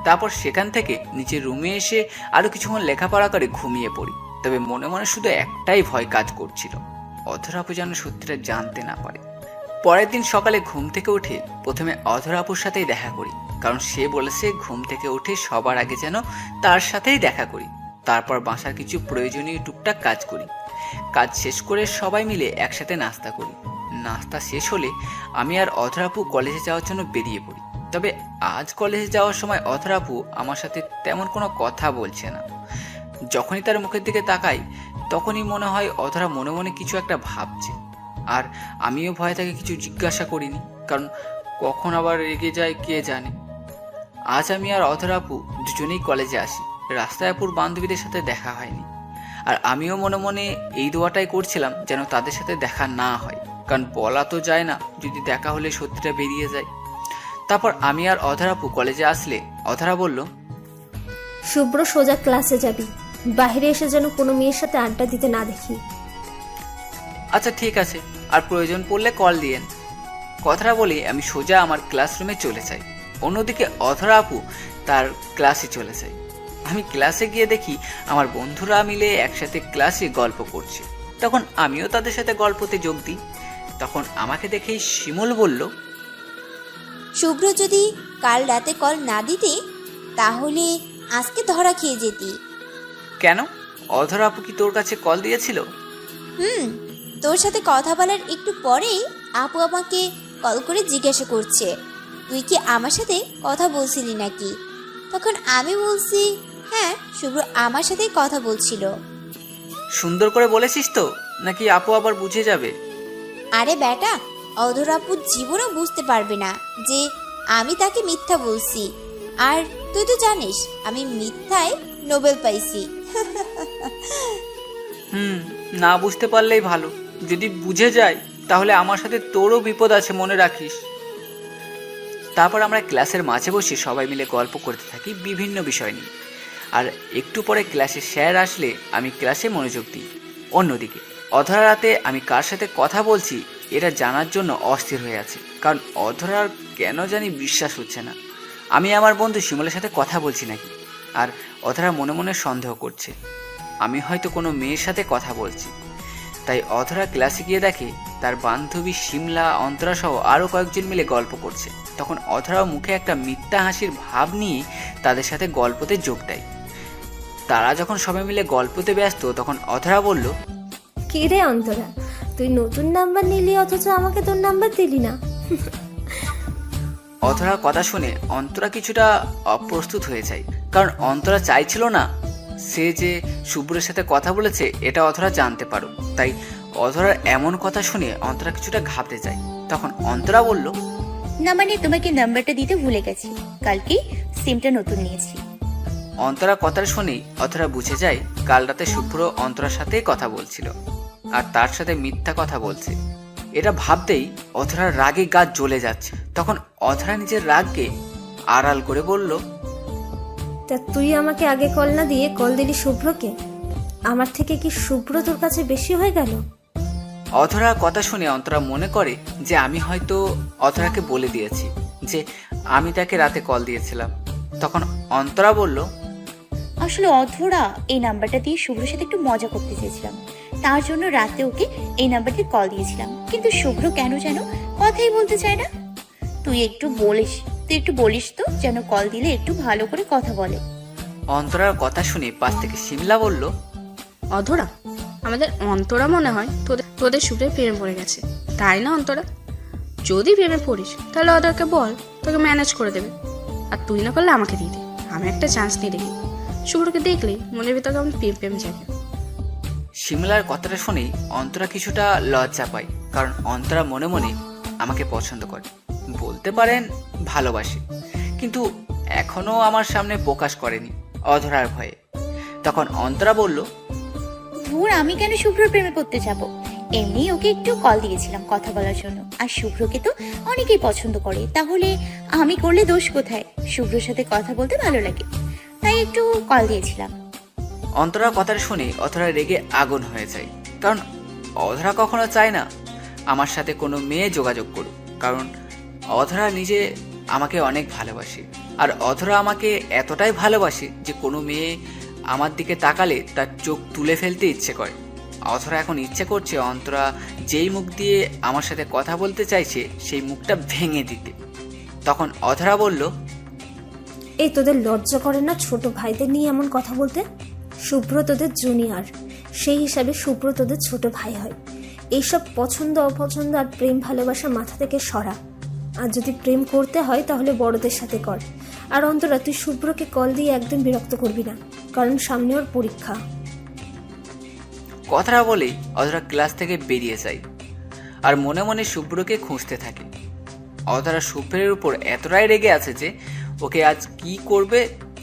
তারপর সেখান থেকে নিচের রুমে এসে আরো কিছুক্ষণ লেখাপড়া করে ঘুমিয়ে পড়ি। তবে মনে মনে শুধু একটাই ভয় কাজ করছিল, অধরা আপু যেন সত্যিটা জানতে না পারে। পরের দিন সকালে ঘুম থেকে উঠে প্রথমে অধরা আপুর সাথেই দেখা করি, কারণ সে বলেছে ঘুম থেকে উঠে সবার আগে যেন তার সাথেই দেখা করি। তারপর বাসার কিছু প্রয়োজনীয় টুকটাক কাজ করি। কাজ শেষ করে সবাই মিলে একসাথে নাস্তা করি। নাস্তা শেষ হলে আমি আর অধরা আপু কলেজে যাওয়ার জন্য বেরিয়ে পড়ি। তবে আজ কলেজে যাওয়ার সময় অধরা আপু আমার সাথে তেমন কোনো কথা বলছে না। যখনই তার মুখের দিকে তাকাই তখনই মনে হয় অধরা মনে মনে কিছু একটা ভাবছে। আর আমিও ভয়ে তাকে কিছু জিজ্ঞাসা করিনি, কারণ কখন আবার রেগে যায় কে জানে। আজ আমি আর অধরা আপু দুজনেই কলেজে আসি। রাস্তায় আপুর বান্ধবীদের সাথে দেখা হয়নি। আর আমিও মনে মনে এই দোয়াটাই করছিলাম যেন তাদের সাথে দেখা না হয়, কারণ বলা তো যায় না যদি দেখা হলে সত্যিটা বেরিয়ে যায়। তারপর আমি আর অধরা আপু কলেজে আসলে অধরা বলল, শুভ্র, সোজা ক্লাসে যাবি, বাইরে এসে যেন কোনো মেয়ের সাথে আড্ডা দিতে না দেখি। আচ্ছা ঠিক আছে, আর প্রয়োজন পড়লে কল দিয়েন। কথাটা বলে আমি সোজা আমার ক্লাসরুমে চলে যাই। অন্যদিকে অধরা আপু তার ক্লাসে চলে যায়। আমি ক্লাসে গিয়ে দেখি আমার বন্ধুরা মিলে একসাথে ক্লাসে গল্প করছে। তখন আমিও তাদের সাথে গল্পতে যোগ দিই। তখন আমাকে দেখেই শিমুল বলল, শুভ্র যদি কাল রাতে কল না দিতে তাহলে আজকে ধরা খেয়ে যেতি। কেন, অধরা আপু কি তোর কাছে কল দিয়েছিল? তোর সাথে কথা বলার একটু পরেই আপু আমাকে কল করে জিজ্ঞাসা করছে তুই কি আমার সাথে কথা বলছিলি নাকি। তখন আমি বলছি হ্যাঁ, শুভ্র আমার সাথেই কথা বলছিল। সুন্দর করে বলেছিস তো, নাকি আপু আবার বুঝে যাবে? আরে বেটা, অধরা আপু জীবনও বুঝতে পারবে না যে আমি তাকে মিথ্যা বলছি। আর তুই তো জানিস আমি মিথ্যায় নোবেল পাইছি। না বুঝতে পারলেই ভালো। যদি বুঝে যায় তাহলে আমার সাথে তোরও বিপদ আছে, মনে রাখিস। তারপর আমরা ক্লাসের মাঝে বসে সবাই মিলে গল্প করতে থাকি বিভিন্ন বিষয় নিয়ে। আর একটু পরে ক্লাসে স্যার আসলে আমি ক্লাসে মনোযোগ দিই। অন্যদিকে অধরা রাতে আমি কার সাথে কথা বলছি এটা জানার জন্য অস্থির হয়ে আছে, কারণ অধরার কেন জানি বিশ্বাস হচ্ছে না আমি আমার বন্ধু শিমুলের সাথে কথা বলছি নাকি। আর অধরা মনে মনে সন্দেহ করছে আমি হয়তো কোনো মেয়ের সাথে কথা বলছি। তাই অধরা ক্লাসে গিয়ে দেখে তার বান্ধবী শিমলা, অন্তরা সহ আরও কয়েকজন মিলে গল্প করছে। তখন অধরাও মুখে একটা মিথ্যা হাসির ভাব নিয়ে তাদের সাথে গল্পতে যোগ দেয়। তারা যখন সবাই মিলে গল্পতে ব্যস্ত তখন অধরা বলল, কি রে অন্তরা, তুই নতুন নাম্বার নিলি অথচ আমাকে তোর নাম্বার দিলি না। অধরার কথা শুনে অন্তরা কিছুটা অপ্রস্তুত হয়ে যায়, কারণ অন্তরা চাইছিল না সে যে শুভ্রের সাথে কথা বলেছে এটা অধরা জানতে পারো। তাই অধরার এমন কথা শুনে অন্তরা কিছুটা ঘাবড়ে যায়। তখন অন্তরা বলল, না মানে তোমাকে নাম্বারটা দিতে ভুলে গেছি, কালকে সিমটা নতুন নিয়েছি। অন্তরা কথাটা শুনেই অধরা বুঝে যায় কাল রাতে শুভ্র অন্তরার সাথে কথা বলছিল আর তার সাথে মিথ্যা কথা বলছে। এটা ভাবতেই অধরার রাগে গা জ্বলে যাচ্ছে। তখন অধরা নিজের রাগকে আড়াল করে বলল, তা তুই আমাকে আগে কল না দিয়ে কল দিলি শুভ্রকে? আমার থেকে কি শুভ্র তোর কাছে বেশি হয়ে গেল? অধরার কথা শুনে অন্তরা মনে করে যে আমি হয়তো অধরাকে বলে দিয়েছি যে আমি তাকে রাতে কল দিয়েছিলাম। তখন অন্তরা বলল, আসলে অধরা এই নাম্বারটা দিয়ে শুভ্রের সাথে একটু মজা করতে চেয়েছিলাম, তার জন্য রাতে ওকে এই নাম্বারটি কল দিয়েছিলাম। কিন্তু শুভ্র কেন যেন কথাই বলতে চায় না। তুই একটু বলিস তো যেন কল দিলে একটু ভালো করে কথা বলে। অন্তরার কথা শুনে পাশ থেকে শিমলা বলল, অধরা, আমাদের অন্তরা মনে হয় তোদের শুভ্রে প্রেমে পড়ে গেছে, তাই না অন্তরা? যদি প্রেমে পড়িস তাহলে অধরাকে বল তোকে ম্যানেজ করে দেবে, আর তুই না করলে আমাকে দিয়ে দে। আমি একটা চান্স দিয়ে দেখি, শুভ্রকে দেখলেই মনের ভিতরে কেমন প্রেম যাবে। শিমলার কথাটা শুনেই অন্তরা কিছুটা লজ্জা পায়, কারণ অন্তরা মনে মনে আমাকে পছন্দ করে, বলতে পারেন ভালোবাসে, কিন্তু এখনো আমার সামনে প্রকাশ করেনি অধরার ভয়ে। তখন অন্তরা বলল, ধুর, আমি কেন শুভ্রর প্রেমে পড়তে যাব? এমনি ওকে একটু কল দিয়েছিলাম কথা বলার জন্য, আর শুভ্রকে তো অনেকেই পছন্দ করে, তাহলে আমি করলে দোষ কোথায়? শুভ্রর সাথে কথা বলতে ভালো লাগে, তাই একটু কল দিয়েছিলাম। অন্তরার কথাটা শুনে অধরা রেগে আগুন হয়ে যায়, কারণ অধরা কখনো চায় না আমার সাথে কোনো মেয়ে যোগাযোগ করুক, কারণ অধরা নিজে আমাকে অনেক ভালোবাসে। আর অধরা আমাকে এতটাই ভালোবাসে যে কোনো মেয়ে আমার দিকে তাকালে তার চোখ তুলে ফেলতে ইচ্ছে করে। অধরা এখন ইচ্ছে করছে অন্তরা যেই মুখ দিয়ে আমার সাথে কথা বলতে চাইছে সেই মুখটা ভেঙে দিতে। তখন অধরা বলল, এই তোদের লজ্জা করে না ছোট ভাইদের নিয়ে এমন কথা বলতে? শুভ্র তোদের জুনিয়র, সেই হিসাবে শুভ্র তোদের ছোট ভাই হয়। এইসব পছন্দ অপছন্দ আর প্রেম ভালোবাসা মাথা থেকে সরা। আর যদি প্রেম করতে হয় তাহলে বড়দের সাথে কর। আর অন্তরা, তুই শুভ্রকে কল দিয়ে একদম বিরক্ত করবি না, কারণ সামনে ওর পরীক্ষা। কথাটা বলেই অধরা ক্লাস থেকে বেরিয়ে যায় আর মনে মনে শুভ্রকে খুঁজতে থাকে। অধরা শুভ্রের উপর এতটাই রেগে আছে যে ওকে আজ কি করবে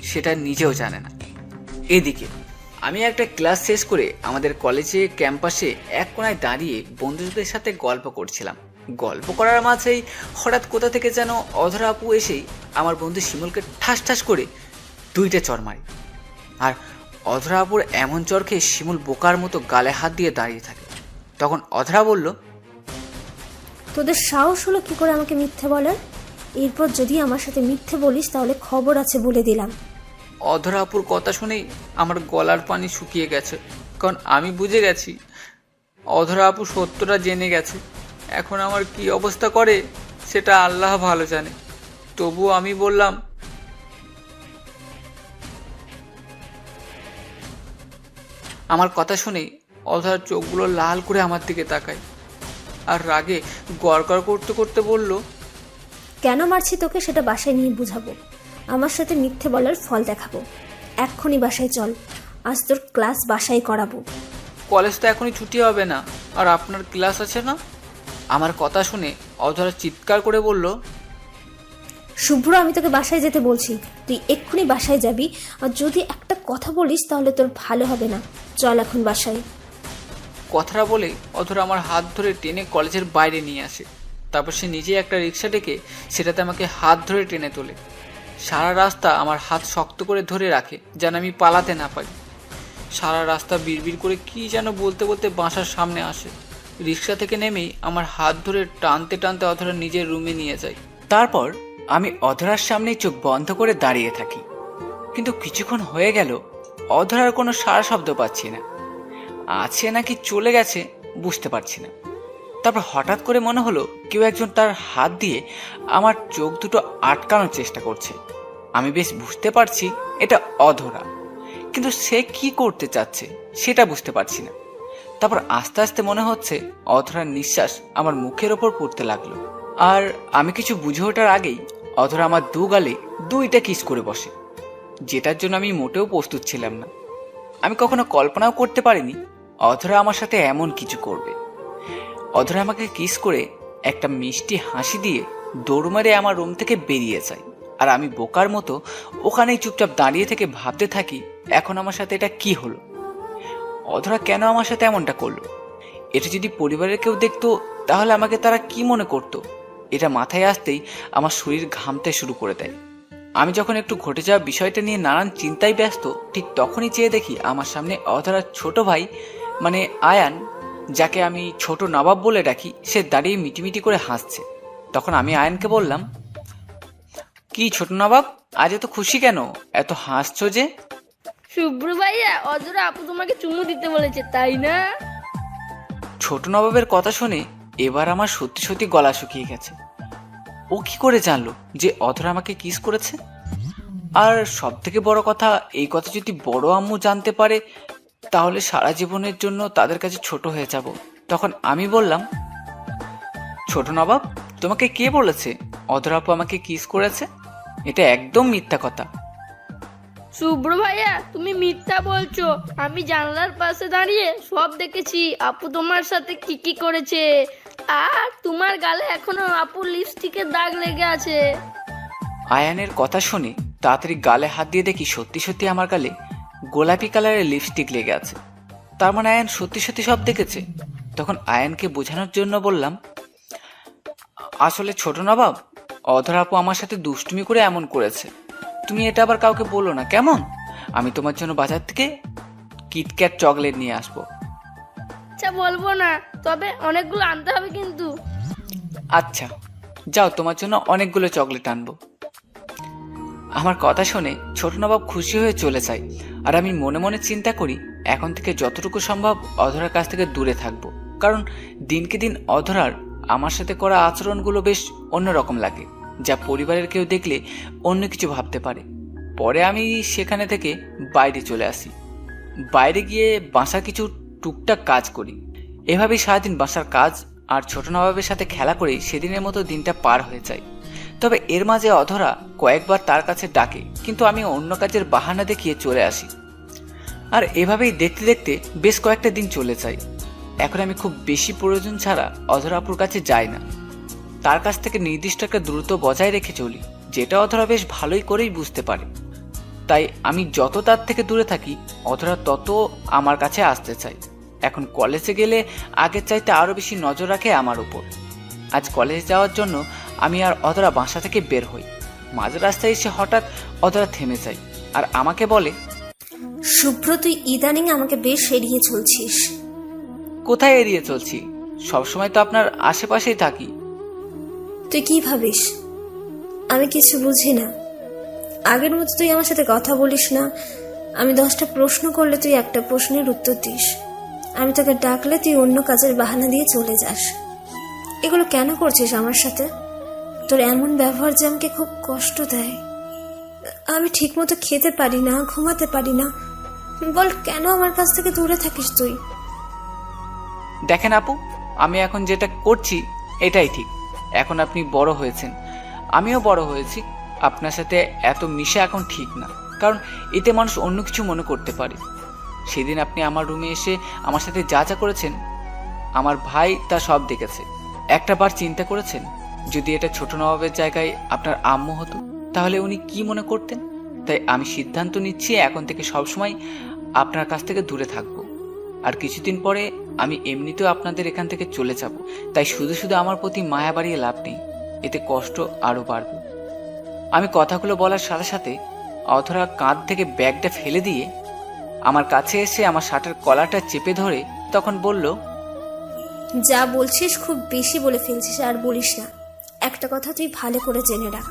সেটা নিজেও জানে না। এদিকে আমি একটা ক্লাস শেষ করে আমাদের কলেজে ক্যাম্পাসে এক কোণায় দাঁড়িয়ে বন্ধুদের সাথে গল্প করছিলাম। গল্প করার মাঝেই হঠাৎ কোথা থেকে যেন অধরা আপু এসেই আমার বন্ধু শিমুলকে ঠাস ঠাস করে 2টে চড় মারে। আর অধরা আপুর এমন চড় খেয়ে শিমুল বোকার মতো গালে হাত দিয়ে দাঁড়িয়ে থাকে। তখন অধরা বলল, তোদের সাহস হলো কি করে আমাকে মিথ্যে বলার? এরপর যদি আমার সাথে মিথ্যে বলিস তাহলে খবর আছে বলে দিলাম। অধরা আপুর কথা শুনেই আমার গলার পানি শুকিয়ে গেছে, কারণ আমি বুঝে গেছি অধরা আপু সত্যটা জেনে গেছে। এখন আমার কি অবস্থা করে সেটা আল্লাহ ভালো জানে। তবুও আমি বললাম, আমার কথা শুনেই অধরার চোখগুলো লাল করে আমার দিকে তাকায় আর রাগে গড়গড় করতে করতে বলল, কেন মারছি তোকে সেটা বাসায় নিয়ে বুঝাবো। আমার সাথে মিথ্যে বলার ফল দেখাবো। এক্ষুনি বাসায় চল, আজ তোর ক্লাস বাসায় করাবো। কলেজ তো এখনই ছুটি হবে না, আর আপনার ক্লাস আছে না? আমার কথা শুনে অধরা চিৎকার করে বলল, শুভ্র, আমি তোকে বাসায় যেতে বলছি, তুই এক্ষুনি বাসায় যাবি। আর যদি একটা কথা বলিস তাহলে তোর ভালো হবে না। চল এখন বাসায়। কথাটা বলে অধরা আমার হাত ধরে টেনে কলেজের বাইরে নিয়ে আসে। তারপর সে নিজেই একটা রিক্সা ডেকে সেটাতে আমাকে হাত ধরে টেনে তোলে। সারা রাস্তা আমার হাত শক্ত করে ধরে রাখে যেন আমি পালাতে না পারি। সারা রাস্তা বিড়বিড় করে কি যেন বলতে বলতে বাসার সামনে আসে। রিক্সা থেকে নেমেই আমার হাত ধরে টানতে টানতে অধরা নিজের রুমে নিয়ে যায়। তারপর আমি অধরার সামনেই চোখ বন্ধ করে দাঁড়িয়ে থাকি, কিন্তু কিছুক্ষণ হয়ে গেল অধরার কোনো সারা শব্দ পাচ্ছি না। আছে নাকি চলে গেছে বুঝতে পারছি না। তারপর হঠাৎ করে মনে হলো কেউ একজন তার হাত দিয়ে আমার চোখ দুটো আটকানোর চেষ্টা করছে। আমি বেশ বুঝতে পারছি এটা অধরা, কিন্তু সে কি করতে চাচ্ছে সেটা বুঝতে পারছি না। তারপর আস্তে আস্তে মনে হচ্ছে অধরার নিঃশ্বাস আমার মুখের ওপর পড়তে লাগলো, আর আমি কিছু বুঝে ওঠার আগেই অধরা আমার দু গালে দুইটা কিস করে বসে, যেটার জন্য আমি মোটেও প্রস্তুত ছিলাম না। আমি কখনো কল্পনাও করতে পারিনি অধরা আমার সাথে এমন কিছু করবে। অধরা আমাকে কিস করে একটা মিষ্টি হাসি দিয়ে দৌড় মারে আমার রুম থেকে বেরিয়ে যায়। আর আমি বোকার মতো ওখানেই চুপচাপ দাঁড়িয়ে থেকে ভাবতে থাকি এখন আমার সাথে এটা কি হলো। অধরা কেন আমার সাথে এমনটা করলো? এটা যদি পরিবারের কেউ দেখতো তাহলে আমাকে তারা কি মনে করতো? এটা মাথায় আসতেই আমার শরীর ঘামতে শুরু করে দেয়। আমি যখন একটু ঘটে যাওয়া বিষয়টা নিয়ে নানান চিন্তায় ব্যস্ত, ঠিক তখনই চেয়ে দেখি আমার সামনে অধরার ছোট ভাই মানে আয়ান, যাকে আমি ছোট নবাব বলে ডাকি, সে দাঁড়িয়ে মিটিমিটি করে হাসছে। তখন আমি আয়ানকে বললাম, কি ছোট নবাব, আজ এত খুশি কেন, এত হাসছো যে? শুভ্র ভাইয়া, অধরা আপু তোমাকে চুমু দিতে বলেছে তাই না? ছোট নবাবের কথা শুনে এবার আমার সত্যি সত্যি গলা শুকিয়ে গেছে। ও কি করে জানলো যে অধরা আমাকে কিস করেছে? আর সব থেকে বড় কথা, এই কথা যদি বড় আম্মু জানতে পারে তাহলে সারা জীবনের জন্য তাদের কাছে ছোট হয়ে যাব। তখন আমি বললাম, ছোট নবাব, তোমাকে কে বলেছে অধরা আপু আমাকে কিস করেছে? এটা একদম মিথ্যা কথা। শুভ্র ভাইয়া, তুমি মিথ্যা বলছো। আমি জানলার পাশে দাঁড়িয়ে সব দেখেছি আপু তোমার সাথে কি কি করেছে। আর তোমার গালে এখনো আপুর লিপস্টিকের দাগ লেগে আছে। আয়ানের কথা শুনে তাড়াতাড়ি গালে হাত দিয়ে দেখি সত্যি সত্যি আমার গালে গোলাপি কালারের লিপস্টিক লেগে আছে। তার মানে আয়ান সত্যি সত্যি সব দেখেছে। তখন আয়ানকে বোঝানোর জন্য বললাম, আসলে ছোট নবাব, অধরা আপু আমার সাথে দুষ্টুমি করে এমন করেছে। তুমি এটা আবার কাউকে বলো না কেমন? আমি তোমার জন্য বাজার থেকে কিটক্যাট চকলেট নিয়ে আসবো। আচ্ছা, বলবো না, তবে অনেকগুলো আনতে হবে কিন্তু। আচ্ছা যাও, তোমার জন্য অনেকগুলো চকলেট আনবো। আমার কথা শুনে ছোট নবাব খুশি হয়ে চলে যায়। আর আমি মনে মনে চিন্তা করি এখন থেকে যতটুকু সম্ভব অধরার কাছ থেকে দূরে থাকবো, কারণ দিনকে দিন অধরার আমার সাথে করা আচরণগুলো বেশ অন্যরকম লাগে, যা পরিবারের কেউ দেখলে অন্য কিছু ভাবতে পারে। পরে আমি সেখানে থেকে বাইরে চলে আসি। বাইরে গিয়ে বাসার কিছু টুকটাক কাজ করি। এভাবেই সারাদিন বাসার কাজ আর ছোট নবাবের সাথে খেলা করে সেদিনের মতো দিনটা পার হয়ে যায়। তবে এর মাঝে অধরা কয়েকবার তার কাছে ডাকে, কিন্তু আমি অন্য কাজের বাহানা দেখিয়ে চলে আসি। আর এভাবেই দেখতে দেখতে বেশ কয়েকটা দিন চলে যায়। এখন আমি খুব বেশি প্রয়োজন ছাড়া অধরা আপুর কাছে যাই না। তার কাছ থেকে নির্দিষ্ট একটা দূরত্ব বজায় রেখে চলি, যেটা অধরা বেশ ভালোই করেই বুঝতে পারে। তাই আমি যত তার থেকে দূরে থাকি অধরা তত আমার কাছে আসতে চাই। এখন কলেজে গেলে আগের চাইতে আরো বেশি নজর রাখে আমার উপর। আজ কলেজে যাওয়ার জন্য আমি আর অধরা বাসা থেকে বের হই। মাঝ রাস্তায় এসে হঠাৎ অধরা থেমে যায় আর আমাকে বলে, শুভ্র, তুই ইদানিং আমাকে বেশ এড়িয়ে চলছিস। কোথায় এড়িয়ে চলছি? সবসময় তো আপনার আশেপাশেই থাকি। তুই কি ভাবিস আমি কিছু বুঝি না। আগের মতো তুই আমার সাথে কথা বলিস না। আমি 10টা প্রশ্ন করলে তুই একটা প্রশ্নের উত্তর দিস। আমি তোকে ডাকলে তুই অন্য কাজের বাহানা দিয়ে চলে যাস। এগুলো কেন করছিস আমার সাথে? তোর এমন ব্যবহার যে আমাকে খুব কষ্ট দেয়। আমি ঠিক মতো খেতে পারি না, ঘুমাতে পারি না। বল, কেন আমার কাছ থেকে দূরে থাকিস তুই? দেখেন আপু, আমি এখন যেটা করছি এটাই ঠিক। এখন আপনি বড় হয়েছেন, আমিও বড় হয়েছি। আপনার সাথে এত মিশে এখন ঠিক না, কারণ এতে মানুষ অন্য কিছু মনে করতে পারে। সেদিন আপনি আমার রুমে এসে আমার সাথে যা যা করেছেন, আমার ভাই তা সব দেখেছে। একটা বার চিন্তা করেছেন, যদি এটা ছোট নবাবের জায়গায় আপনার আম্মু হতো তাহলে উনি কি মনে করতেন? তাই আমি সিদ্ধান্ত নিচ্ছি এখন থেকে সবসময় আপনার কাছ থেকে দূরে থাকবো। আর কিছুদিন পরে আমি এমনিতেও আপনাদের এখান থেকে চলে যাব। তাই শুধু শুধু আমার প্রতি মায়া বাড়িয়ে লাভ নেই, এতে কষ্ট আরও বাড়বে। আমি কথাগুলো বলার সাথে সাথে অধরা কাঁধ থেকে ব্যাগটা ফেলে দিয়ে আমার কাছে এসে আমার শার্টের কলারটা চেপে ধরে তখন বলল, যা বলছিস খুব বেশি বলে ফেলছিস, আর বলিস না। একটা কথা তুই ভালো করে জেনে রাখ,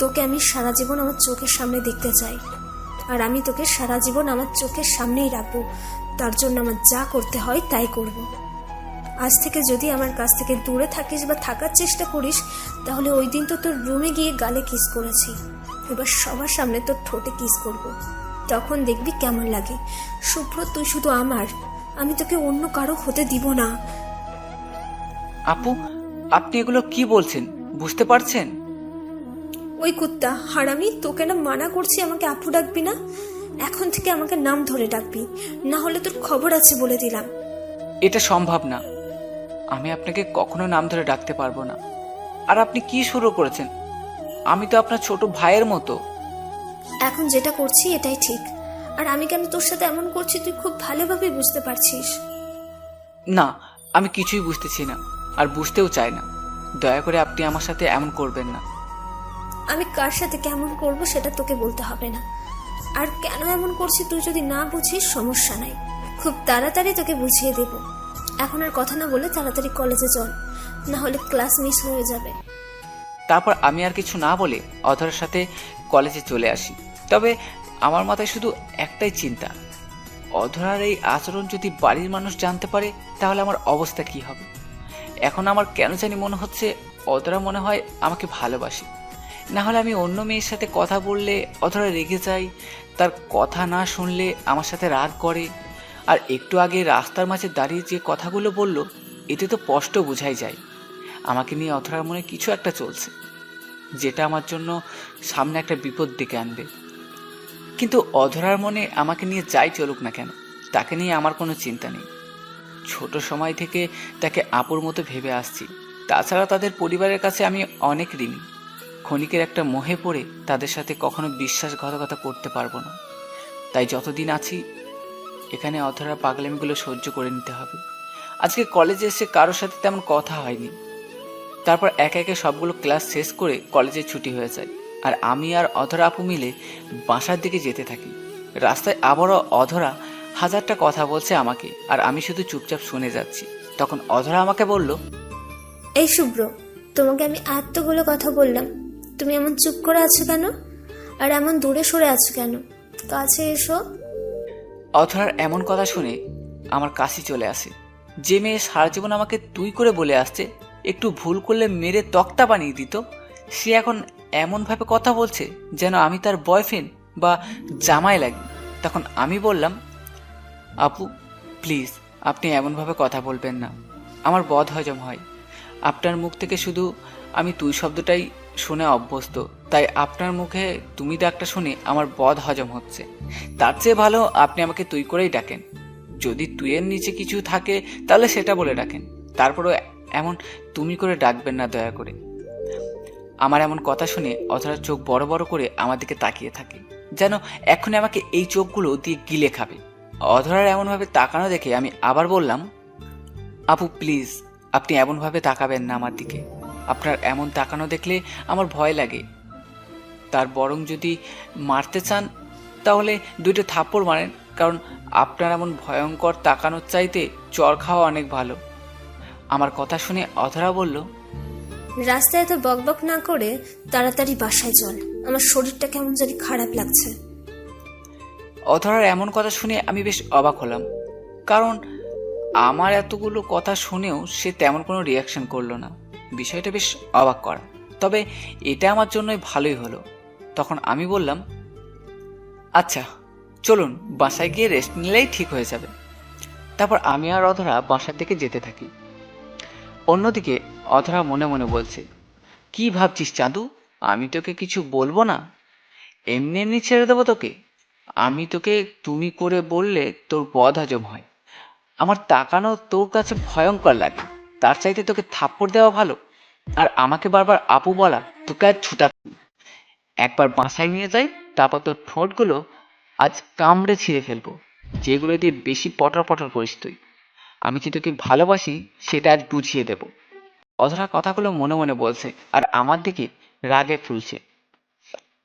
তোকে আমি সারা জীবন আমার চোখের সামনে দেখতে চাই, আর আমি তোকে সারা জীবন আমার চোখের সামনেই রাখবো। তার জন্য আমার যা করতে হয় তাই করব। আজ থেকে যদি আমার কাছ থেকে দূরে থাকিস বা থাকার চেষ্টা করিস, তাহলে ওই দিন তো তোর রুমে গিয়ে গালে কিস করেছি, এবার সবার সামনে তোর ঠোঁটে কিস করব। তখন দেখবি কেমন লাগে। শুভ্র, তুই শুধু আমার, আমি তোকে অন্য কারো হতে দিব না। আপু, আপনি এগুলো কি বলছেন বুঝতে পারছেন? ওই কুত্তা হারামি, তোকে না মানা করছি আমাকে আপু ডাকবি না। এখন থেকে আমাকে নাম ধরে ডাকবি, না হলে তোর খবর আছে বলে দিলাম। এটা সম্ভব না, আমি আপনাকে কখনো নাম ধরে ডাকতে পারবো না। আর আপনি কি শুরু করেছেন? আমি তো আপনার ছোট ভাইয়ের মতো। এখন যেটা করছি এটাই ঠিক, আর আমি কেন তোর সাথে এমন করছি তুই খুব ভালোভাবে বুঝতে পারছিস। না, আমি কিছুই বুঝতেছি না, আর বুঝতেও চাই না। দয়া করে আপনি আমার সাথে এমন করবেন না। আমি কার সাথে কেমন করব সেটা তোকে বলতে হবে না। আর কেন এমন করছি তুই যদি না বুঝিস সমস্যা নাই, খুব তাড়াতাড়ি তোকে বুঝিয়ে দেব। এখন আর কথা না বলে তাড়াতাড়ি কলেজে চল, না হলে ক্লাস মিস হয়ে যাবে। তারপর আমি আর কিছু না বলে অধরার সাথে কলেজে চলে আসি। তবে আমার মাথায় শুধু একটাই চিন্তা, অধরার এই আচরণ যদি বাড়ির মানুষ জানতে পারে তাহলে আমার অবস্থা কি হবে। এখন আমার কেন জানি মনে হচ্ছে অধরা মনে হয় আমাকে ভালোবাসে। না হলে আমি অন্য মেয়ের সাথে কথা বললে অধরা রেগে যায়, তার কথা না শুনলে আমার সাথে রাগ করে। আর একটু আগে রাস্তার মাঝে দাঁড়িয়ে যে কথাগুলো বলল, এতে তো স্পষ্ট বোঝাই যায় আমাকে নিয়ে অধরার মনে কিছু একটা চলছে, যেটা আমার জন্য সামনে একটা বিপদ ডেকে আনবে। কিন্তু অধরার মনে আমাকে নিয়ে যাই চলুক না কেন, তাকে নিয়ে আমার কোনো চিন্তা নেই। ছোট সময় থেকে তাকে আপুর মতো ভেবে আসছি। তাছাড়া তাদের পরিবারের কাছে আমি অনেক ঋণী। ক্ষণিকের একটা মোহে পড়ে তাদের সাথে কখনো বিশ্বাসঘাতকতা করতে পারবো না। তাই যতদিন আছি এখানে অধরা পাগলামিগুলো সহ্য করে নিতে হবে। আজকে কলেজে এসে কারোর সাথে তেমন কথা হয়নি। তারপর একে একে সবগুলো ক্লাস শেষ করে কলেজে ছুটি হয়ে যায়, আর আমি আর অধরা আপু মিলে বাসার দিকে যেতে থাকি। রাস্তায় আবারও অধরা হাজারটা কথা বলছে আমাকে, আর আমি শুধু চুপচাপ শুনে যাচ্ছি। তখন অধরা আমাকে বলল, এই শুভ্র, তোমাকে আমি এতগুলো কথা বললাম, তুমি এমন চুপ করে আছো কেন? আর এমন দূরে সরে আছো কেন? কাছে এসো। অধরার এমন কথা শুনে আমার কাশি চলে আসে। যে মেয়ে সারা জীবন আমাকে তুই করে বলে আসছে, একটু ভুল করলে মেরে তক্তা বানিয়ে দিত, সে এখন এমনভাবে কথা বলছে যেন আমি তার বয়ফ্রেন্ড বা জামাই লাগি। তখন আমি বললাম, আপু প্লিজ, আপনি এমনভাবে কথা বলবেন না, আমার বদ হজম হয়। আপনার মুখ থেকে শুধু আমি তুই শব্দটাই শুনে অভ্যস্ত, তাই আপনার মুখে তুমি ডাকটা শুনে আমার বদ হজম হচ্ছে। তার চেয়ে ভালো আপনি আমাকে তুই করেই ডাকেন। যদি তুইয়ের নিচে কিছু থাকে তাহলে সেটা বলে ডাকেন, তারপরও এমন তুমি করে ডাকবেন না দয়া করে। আমার এমন কথা শুনে অধরা চোখ বড় বড় করে আমার দিকে তাকিয়ে থাকে, যেন এখনই আমাকে এই চোখগুলো দিয়ে গিলে খাবে। অধরার এমনভাবে তাকানো দেখে আমি আবার বললাম, আপু প্লিজ, আপনি এমনভাবে তাকাবেন না আমার দিকে। আপনার এমন তাকানো দেখলে আমার ভয় লাগে। তার বরং যদি মারতে চান তাহলে দুইটা থাপ্পড় মারেন, কারণ আপনার এমন ভয়ঙ্কর তাকানোর চাইতে চর খাওয়া অনেক ভালো। আমার কথা শুনে অধরা বলল, রাস্তায় এত বকবক না করে তাড়াতাড়ি বাসায় চল, আমার শরীরটা কেমন জানি খারাপ লাগছে। অধরার এমন কথা শুনে আমি বেশ অবাক হলাম, কারণ আমার এতগুলো কথা শুনেও সে তেমন কোনো রিয়াকশন করলো না। বিষয়টা বেশ অবাক করা, তবে এটা আমার জন্যই ভালোই হলো। তখন আমি বললাম, আচ্ছা চলুন, বাসায় গিয়ে রেস্ট নিলেই ঠিক হয়ে যাবে। তারপর আমি আর অধরা বাসার দিকে যেতে থাকি। অন্যদিকে অধরা মনে মনে বলছে, কি ভাবছিস চাঁদু, আমি তোকে কিছু বলবো না? এমনি এমনি ছেড়ে দেবো তোকে? আমি তোকে তুমি করে বললে তোর বদ হজম হয়। আমার তাকানো তোর কাছে ভয়ঙ্কর লাগে, তার চাইতে তোকে থাপ্পড় দেওয়া ভালো। আর আমাকে বারবার আপু বলা তোকে আর ছুটা। একবার বাসায় নিয়ে যাই, তারপর তোর ঠোঁটগুলো আজ কামড়ে ছিঁড়ে ফেলবো, যেগুলো দিয়ে বেশি পটর পটর করিস তুই। আমি যে তোকে ভালোবাসি সেটা আজ বুঝিয়ে দেব। অধরা কথাগুলো মনে মনে বলছে আর আমার দিকে রাগে ফুলছে।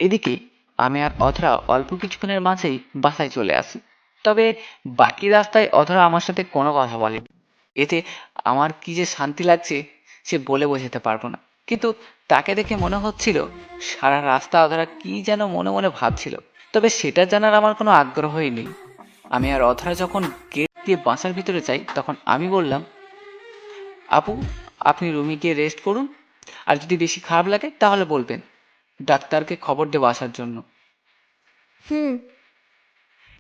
এদিকে আমি আর অধরা অল্প কিছুক্ষণের মাঝেই বাসায় চলে আসি। তবে বাকি রাস্তায় অধরা আমার সাথে কোনো কথা বলেনি। এতে আমার কি যে শান্তি লাগছে সে বলে বোঝাতে পারবো না। কিন্তু তাকে দেখে মনে হচ্ছিল সারা রাস্তা অধরা কি যেন মনে মনে ভাবছিল, তবে সেটা জানার আমার কোনো আগ্রহই নেই। আমি আর অধরা যখন গেট দিয়ে বাসার ভিতরে যাই, তখন আমি বললাম, আপু আপনি রুমে গিয়ে রেস্ট করুন, আর যদি বেশি খারাপ লাগে তাহলে বলবেন, ডাক্তারকে খবর দেবো আসার জন্য। হুম।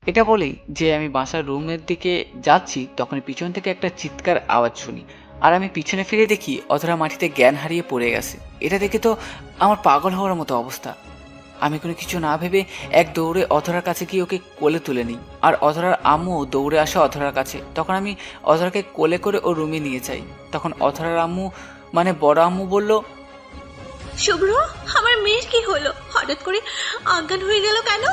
এটা বলেই যে আমি বাসার রুমের দিকে যাচ্ছি, তখন পিছন থেকে একটা চিৎকার আওয়াজ শুনি। আর আমি পিছনে ফিরে দেখি অধরা মাটিতে জ্ঞান হারিয়ে পড়ে গেছে। এটা দেখে তো আমার পাগল হওয়ার মতো অবস্থা। আমি কোনো কিছু না ভেবে এক দৌড়ে অধরার কাছে গিয়ে ওকে কোলে তুলে নিই। আর অধরার আম্মু দৌড়ে আসে অধরার কাছে। তখন আমি অধরাকে কোলে করে ও রুমে নিয়ে যাই। তখন অধরার আম্মু, মানে বড় আম্মু, বলল, শুভ্র, আমার মেয়ের কি হলো? হঠাৎ করে অজ্ঞান হয়ে গেল কেন?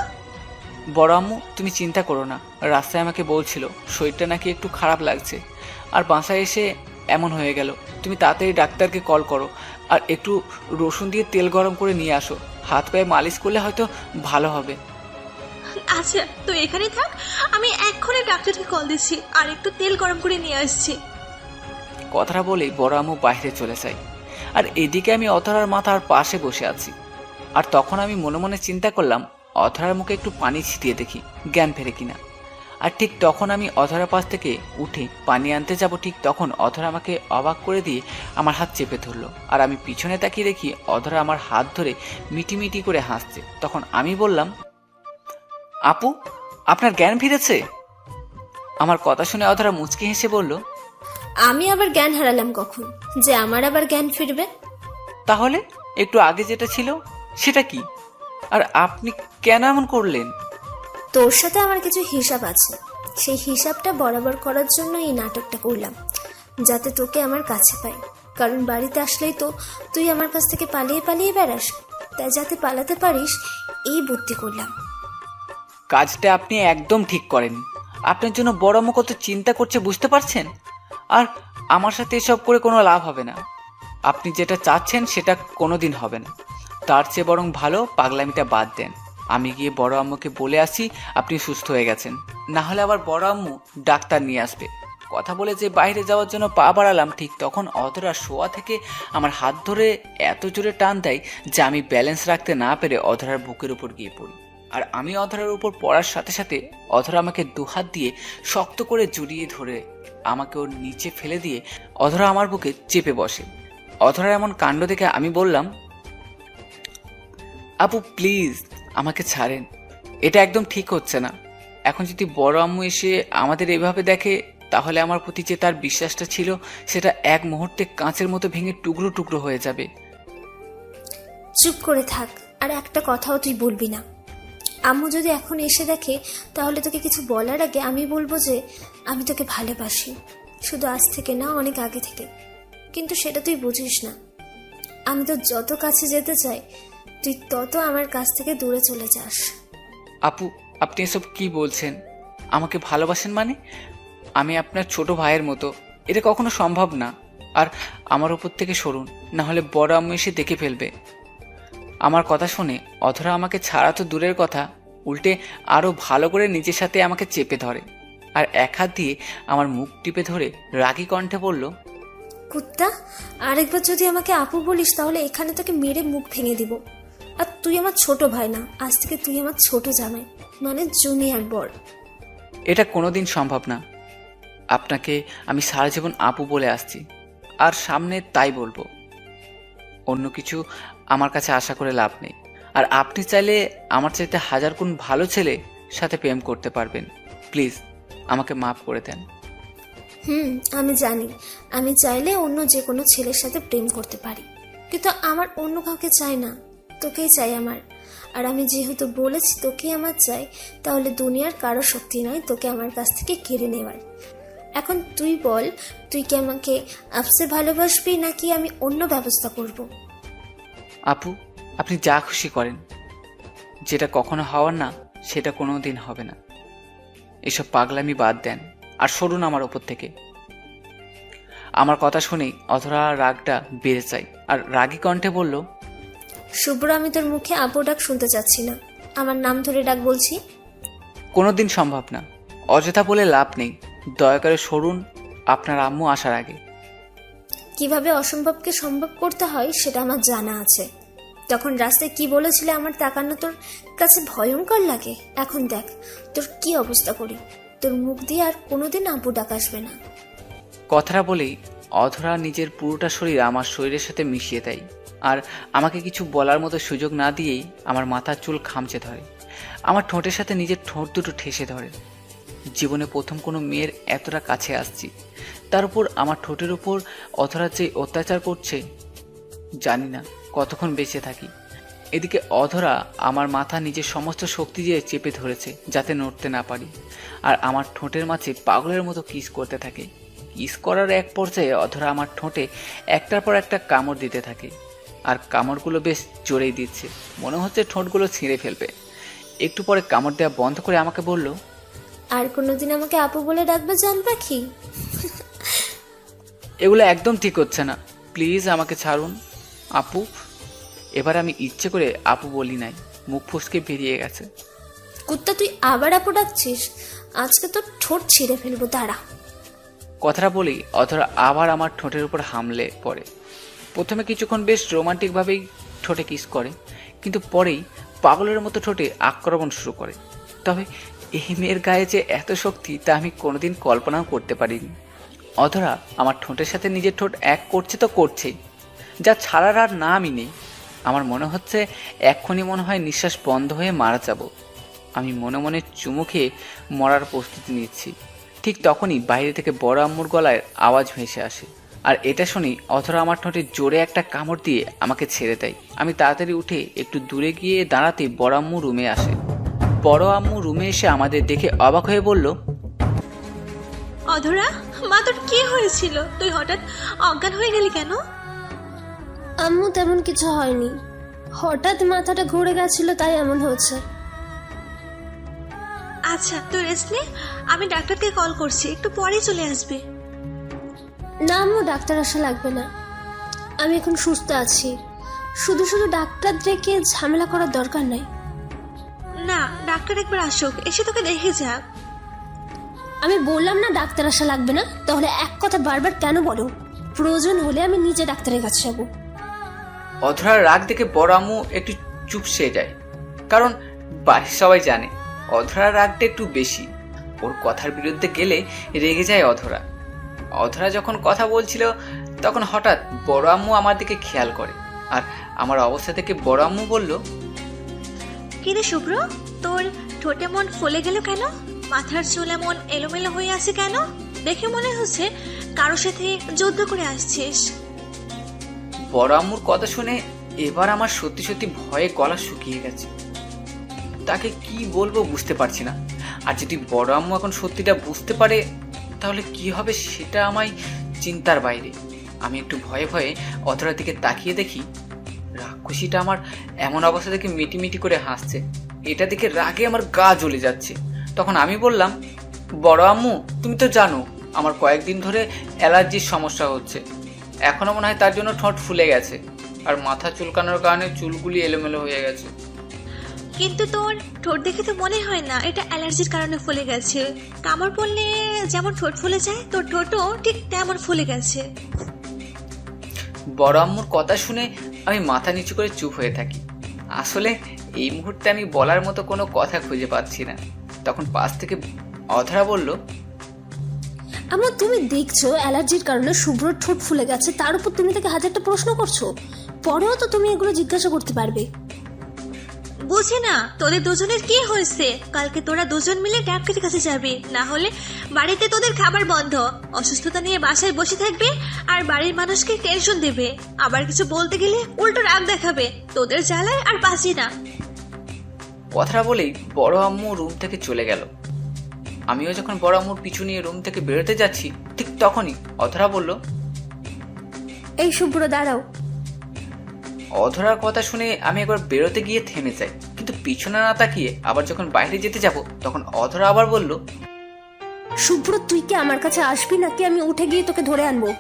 বড় আম্মু তুমি চিন্তা করো না, রাস্তায় আমাকে বলছিল শরীরটা নাকি একটু খারাপ লাগছে, আর বাসায় এসে এমন হয়ে গেল। তুমি তাড়াতাড়ি ডাক্তারকে কল করো, আর একটু রসুন দিয়ে তেল গরম করে নিয়ে আসো, হাত পায়ে মালিশ করলে হয়তো ভালো হবে। আচ্ছা তুই এখানে থাক, আমি এক্ষুনি ডাক্তারকে কল দিচ্ছি আর একটু তেল গরম করে নিয়ে আসছি। কথাটা বলেই বড় আম্মু বাইরে চলে যায়। আর এদিকে আমি অধরার মাথার পাশে বসে আছি। আর তখন আমি মনে মনে চিন্তা করলাম, অধরার মুখে একটু পানি ছিটিয়ে দেখি জ্ঞান ফেরে কিনা। আর ঠিক তখন আমি অধরার পাশ থেকে উঠে পানি আনতে যাব, ঠিক তখন অধরা আমাকে অবাক করে দিয়ে আমার হাত চেপে ধরলো। আর আমি পিছনে তাকিয়ে দেখি অধরা আমার হাত ধরে মিটিমিটি করে হাসছে। তখন আমি বললাম, আপু আপনার জ্ঞান ফিরেছে? আমার কথা শুনে অধরা মুচকি হেসে বলল, আমি আবার জ্ঞান হারালাম কখন যে আমার আবার জ্ঞান ফিরবে? তাহলে একটু আগে যেটা ছিল সেটা কি? আর আপনি কেন এমন করলেন? তোর সাথে আমার কিছু হিসাব আছে, সেই হিসাবটা বরাবর করার জন্য এই নাটকটা করলাম, যাতে তোকে আমার কাছে পাই। কারণ বাড়িতে আসলেই তো তুই আমার কাছ থেকে পালিয়ে পালিয়ে বেড়াস, তাই যাতে পালাতে পারিস এই বুদ্ধি করলাম। কাজটা আপনি একদম ঠিক করেন। আপনার জন্য বড় আম্মু কত চিন্তা করছে বুঝতে পারছেন? আর আমার সাথে এসব করে কোনো লাভ হবে না। আপনি যেটা চাচ্ছেন সেটা কোনোদিন হবে না। তার চেয়ে বরং ভালো পাগলামিটা বাদ দেন। আমি গিয়ে বড় আম্মুকে বলে আসি আপনি সুস্থ হয়ে গেছেন, না হলে আবার বড় আম্মু ডাক্তার নিয়ে আসবে। কথা বলে যে বাইরে যাওয়ার জন্য পা বাড়ালাম, ঠিক তখন অধরা শোয়া থেকে আমার হাত ধরে এত জোরে টান দেয় যে আমি ব্যালেন্স রাখতে না পেরে অধরার বুকের উপর গিয়ে পড়ি। আর আমি অধরার উপর পড়ার সাথে সাথে অধরা আমাকে দুহাত দিয়ে শক্ত করে জড়িয়ে ধরে আমাকে ওর নিচে ফেলে দিয়ে অধরা আমার বুকে চেপে বসে। অধরার এমন কাণ্ড দেখে আমি বললাম, আপু প্লিজ আমাকে ছাড়েন, এটা একদম ঠিক হচ্ছে না। এখন যদি বড় আম্মু এসে আমাদের এভাবে দেখে, তাহলে আমার প্রতি যে তার বিশ্বাসটা ছিল সেটা এক মুহূর্তে কাঁচের মতো ভেঙে টুকরো টুকরো হয়ে যাবে। চুপ করে থাক, আর একটা কথাও তুই বলবি না। আম্মু যদি এখন এসে দেখে, তাহলে তোকে কিছু বলার আগে আমি বলবো যে আমি তোকে ভালোবাসি, শুধু আজ থেকে না, অনেক আগে থেকে। কিন্তু সেটা তুই বুঝিস না। আমি তো যত কাছে যেতে চাই, তুই তত আমার কাছ থেকে দূরে চলে যাস। আপু আপনি এসব কি বলছেন? আমাকে ভালোবাসেন মানে? আমি আপনার ছোট ভাইয়ের মতো, এটা কখনো সম্ভব না। আর আমার উপর থেকে সরুন, না হলে বড় আম্মু এসে দেখে ফেলবে। আমার কথা শুনে অধরা আমাকে ছাড়া তো দূরের কথা, উল্টে আরো ভালো করে নিজের সাথে আমাকে চেপে ধরে। আর এক হাত দিয়ে আমার মুখ টিপে ধরে রাগী কণ্ঠে বলল, কুত্তা, আরেকবার যদি আমাকে আপু বলিস তাহলে এখানে তোকে মেরে মুখ ভেঙে দিব। আর তুই আমার ছোট ভাই না, আজ থেকে তুই আমার ছোট জামাই, মানে জুনিয়র বর। এটা কোনোদিন সম্ভব না। আপনাকে আমি সারা জীবন আপু বলে আসছি, আর সামনে তাই বলবো। অন্য কিছু আমার কাছে আশা করে লাভ নেই। আর আপনি চাইলে আমার চাইতে 1000 গুণ ভালো ছেলে সাথে প্রেম করতে পারবেন। প্লিজ আমাকে মাফ করে দেন। আমি জানি, আমি চাইলে অন্য যে কোনো ছেলের সাথে প্রেম করতে পারি, কিন্তু আমার অন্য কাউকে চাই না, তোকেই চাই আমার। আর আমি যেহেতু বলেছি তোকেই আমার চাই, তাহলে দুনিয়ার কারো শক্তি নয় তোকে আমার কাছ থেকে কেড়ে নেওয়ার। এখন তুই বল, তুই কি আমাকে আপসে ভালোবাসবি নাকি আমি অন্য ব্যবস্থা করব? আপু, আপনি যা খুশি করেন। যেটা কখনো হওয়ার না সেটা কোনো দিন হবে না। এসব পাগলামি বাদ দেন আর সরুন আমার ওপর থেকে। আমার কথা শুনেই অধরা রাগটা বেড়ে যায় আর রাগী কণ্ঠে বলল, শুভ্র, আমি তোর মুখে আপু ডাক শুনতে চাচ্ছি না, আমার নাম ধরে ডাক বলছি। কোনোদিন সম্ভব না। অযথা বলে লাভ নেই। দয়া করে সরুন আপনার আম্মু আসার আগে। কিভাবে অসম্ভবকে সম্ভব করতে হয় সেটা আমার জানা আছে। তখন রাস্তায় কি বলেছিলে আমার তাকানো তোর কাছে ভয়ঙ্কর লাগে? এখন দেখ তোর কি অবস্থা করি। তোর মুখ দিয়ে আর কোনোদিন আপু ডাক আসবে না। কথাটা বলেই অধরা নিজের পুরোটা শরীর আমার শরীরের সাথে মিশিয়ে দেয় আর আমাকে কিছু বলার মতো সুযোগ না দিয়েই আমার মাথার চুল খামচে ধরে, আমার ঠোঁটের সাথে নিজের ঠোঁট দুটো ঠেসে ধরে। জীবনে প্রথম কোনো মেয়ের এতটা কাছে আসছি, তার উপর আমার ঠোঁটের উপর অধরা যে অত্যাচার করছে, জানি না কতক্ষণ বেঁচে থাকি। এদিকে অধরা আমার মাথা নিজের সমস্ত শক্তি দিয়ে চেপে ধরেছে যাতে নড়তে না পারি, আর আমার ঠোঁটের মাঝে পাগলের মতো কিস করতে থাকে। কিস করার এক পর্যায়ে অধরা আমার ঠোঁটে একটার পর একটা কামড় দিতে থাকে, আর কামড়গুলো বেশ জোরেই দিচ্ছে, মনে হচ্ছে ঠোঁটগুলো ছিঁড়ে ফেলবে। একটু পরে কামড় দেওয়া বন্ধ করে আমাকে বলল, আর কোনোদিন আমাকে আপু বলে ডাকবে জান পাখি? এগুলো একদম ঠিক হচ্ছে না, প্লিজ আমাকে ছাড়ুন আপু। এবার আমি ইচ্ছে করে আপু বলি নাই, মুখ ফসকে বেরিয়ে গেছে। কুত্তা, তুই আবার আপু ডাকছিস? আজকে তোর ঠোঁট ছিঁড়ে ফেলবো, দাঁড়া। কথাটা বলেই অধরা আবার আমার ঠোঁটের উপর হামলে পড়ে। প্রথমে কিছুক্ষণ বেশ রোমান্টিকভাবেই ঠোঁটে কিস করে, কিন্তু পরেই পাগলের মতো ঠোঁটে আক্রমণ শুরু করে। তবে এই মেয়ের গায়ে যে এত শক্তি তা আমি কোনোদিন কল্পনাও করতে পারিনি। অধরা আমার ঠোঁটের সাথে নিজের ঠোঁট এক করছে তো করছেই, যা ছাড়ার আর নামই নেই। আমার মনে হচ্ছে এক্ষুনি মনে হয় নিঃশ্বাস বন্ধ হয়ে মারা যাব। আমি মনে মনে চুমু খেয়ে মরার প্রস্তুতি নিচ্ছি। ঠিক তখনই বাইরে থেকে বড় আম্মুর গলায় আওয়াজ ভেসে আসে, আর এটা শুনেই অধরা আমার ঠোঁটে জোরে একটা কামড় দিয়ে আমাকে ছেড়ে দেয়। আমি তাড়াতাড়ি উঠে একটু দূরে গিয়ে দাঁড়াতেই বড় আম্মু রুমে আসে। বড় আম্মু রুমে এসে আমাদের দেখে অবাক হয়ে বলল, অধরা, মা তোর কি হয়েছিল? তুই হঠাৎ অজ্ঞান হয়ে গেলি কেন? আম্মু, তেমন কিছু হয়নি, হঠাৎ মাথাটা ঘুরে গেছিল তাই এমন হয়েছে। আচ্ছা তুই রেস্ট নে, আমি ডাক্তারকে কল করছি, একটু পরেই চলে আসবে। না আম্মু, ডাক্তার আসা লাগবে না, আমি এখন সুস্থ আছি। শুধু শুধু ডাক্তার ডেকে ঝামেলা করার দরকার নাই। না, ডাক্তার একবার আসুক, এসে তোকে দেখে যাক। আমি বললাম না ডাক্তার আসা লাগবে না, তাহলে এক কথা বারবার কেন বলো? প্রয়োজন হলে আমি নিজে ডাক্তারের কাছে যাবো। অধরার রাগ দেখে বড় আম্মু একটু চুপসে যায়, কারণ বাড়ির সবাই জানে অধরার রাগটা একটু বেশি। ওর কথার বিরুদ্ধে গেলে রেগে যায় অধরা। অধরা যখন কথা বলছিল তখন হঠাৎ বড় আম্মু আমার দিকে খেয়াল করে, আর আমার অবস্থা থেকে বড় আম্মু বলল, কিরে শুভ্র, তোর ঠোঁটে মন ফুলে গেল কেন? মাথার চুল এমন এলোমেলো হয়ে আছে কেন? দেখে মনে হচ্ছে কারোর সাথে যুদ্ধ করে আসছিস। বড় আম্মুর কথা শুনে এবার আমার সত্যি সত্যি ভয়ে গলা শুকিয়ে গেছে। তাকে কি বলবো বুঝতে পারছি না। আর যদি বড় আম্মু এখন সত্যিটা বুঝতে পারে তাহলে কি হবে সেটা আমায় চিন্তার বাইরে। আমি একটু ভয়ে ভয়ে অধরার দিকে তাকিয়ে দেখি রাক্ষসীটা আমার এমন অবস্থা দেখে মিটিমিটি করে হাসছে। এটা দেখে রাগে আমার গা জ্বলে যাচ্ছে। তখন আমি বললাম, বড় আম্মু, তুমি তো জানো আমার কয়েকদিন ধরে অ্যালার্জির সমস্যা হচ্ছে, এখনো মনে হয় তার জন্য ঠোঁট ফুলে গেছে, আর মাথা চুলকানোর কারণে চুলগুলি এলোমেলো হয়ে গেছে। কিন্তু তোর ঠোঁট দেখে তো মনে হয় না এটা অ্যালার্জির কারণে ফুলে গেছে। কামড় পড়লে যেমন ঠোঁট ফুলে যায়, তোর ঠোঁটও ঠিক তেমন ফুলে গেছে। বড় আম্মুর কথা শুনে আমি মাথা নিচু করে চুপ হয়ে থাকি। আসলে এই মুহূর্তে আমি বলার মতো কোনো কথা খুঁজে পাচ্ছি না। তখন পাশ থেকে অধরা বলল, আমরা তুমি দেখছো অ্যালার্জির কারণে শুভ্রর ঠোঁট ফুলে গেছে, তার উপর তুমি তাকে হাজারটা প্রশ্ন করছো, পরেও তো তুমি এগুলো জিজ্ঞাসা করতে পারবে। বুঝি না তোদের দুজনের কি হয়েছে। কালকে তোরা দুজন মিলে ডাক্তারের কাছে যাবি, না হলে বাড়িতে তোদের খাবার বন্ধ, অসুস্থতা নিয়ে বাসায় বসে থাকবে আর বাড়ির মানুষকে টেনশন দেবে। আবার কিছু বলতে গেলে উল্টো রাগ দেখাবে। তোদের জ্বালায় আর বাঁচি না। কথাটা বলেই বড় আম্মু রুম থেকে চলে গেল। আমিও যখন বড় আম্মুর পিছু নিয়ে রুম থেকে বেরোতে যাচ্ছি, ঠিক তখনই অধরা বলল, এই শুভ্র দাঁড়াও। অধরার কথা শুনে আমি একবার বেরোতে গিয়ে থেমে যাই, কিন্তু পিছনে না তাকিয়ে আবার যখন বাইরে যেতে যাব তখন অধরা আবার বলল, শুভ্র তুই কি আমার কাছে আসবি নাকি আমি উঠে গিয়ে তোকে ধরে আনবো?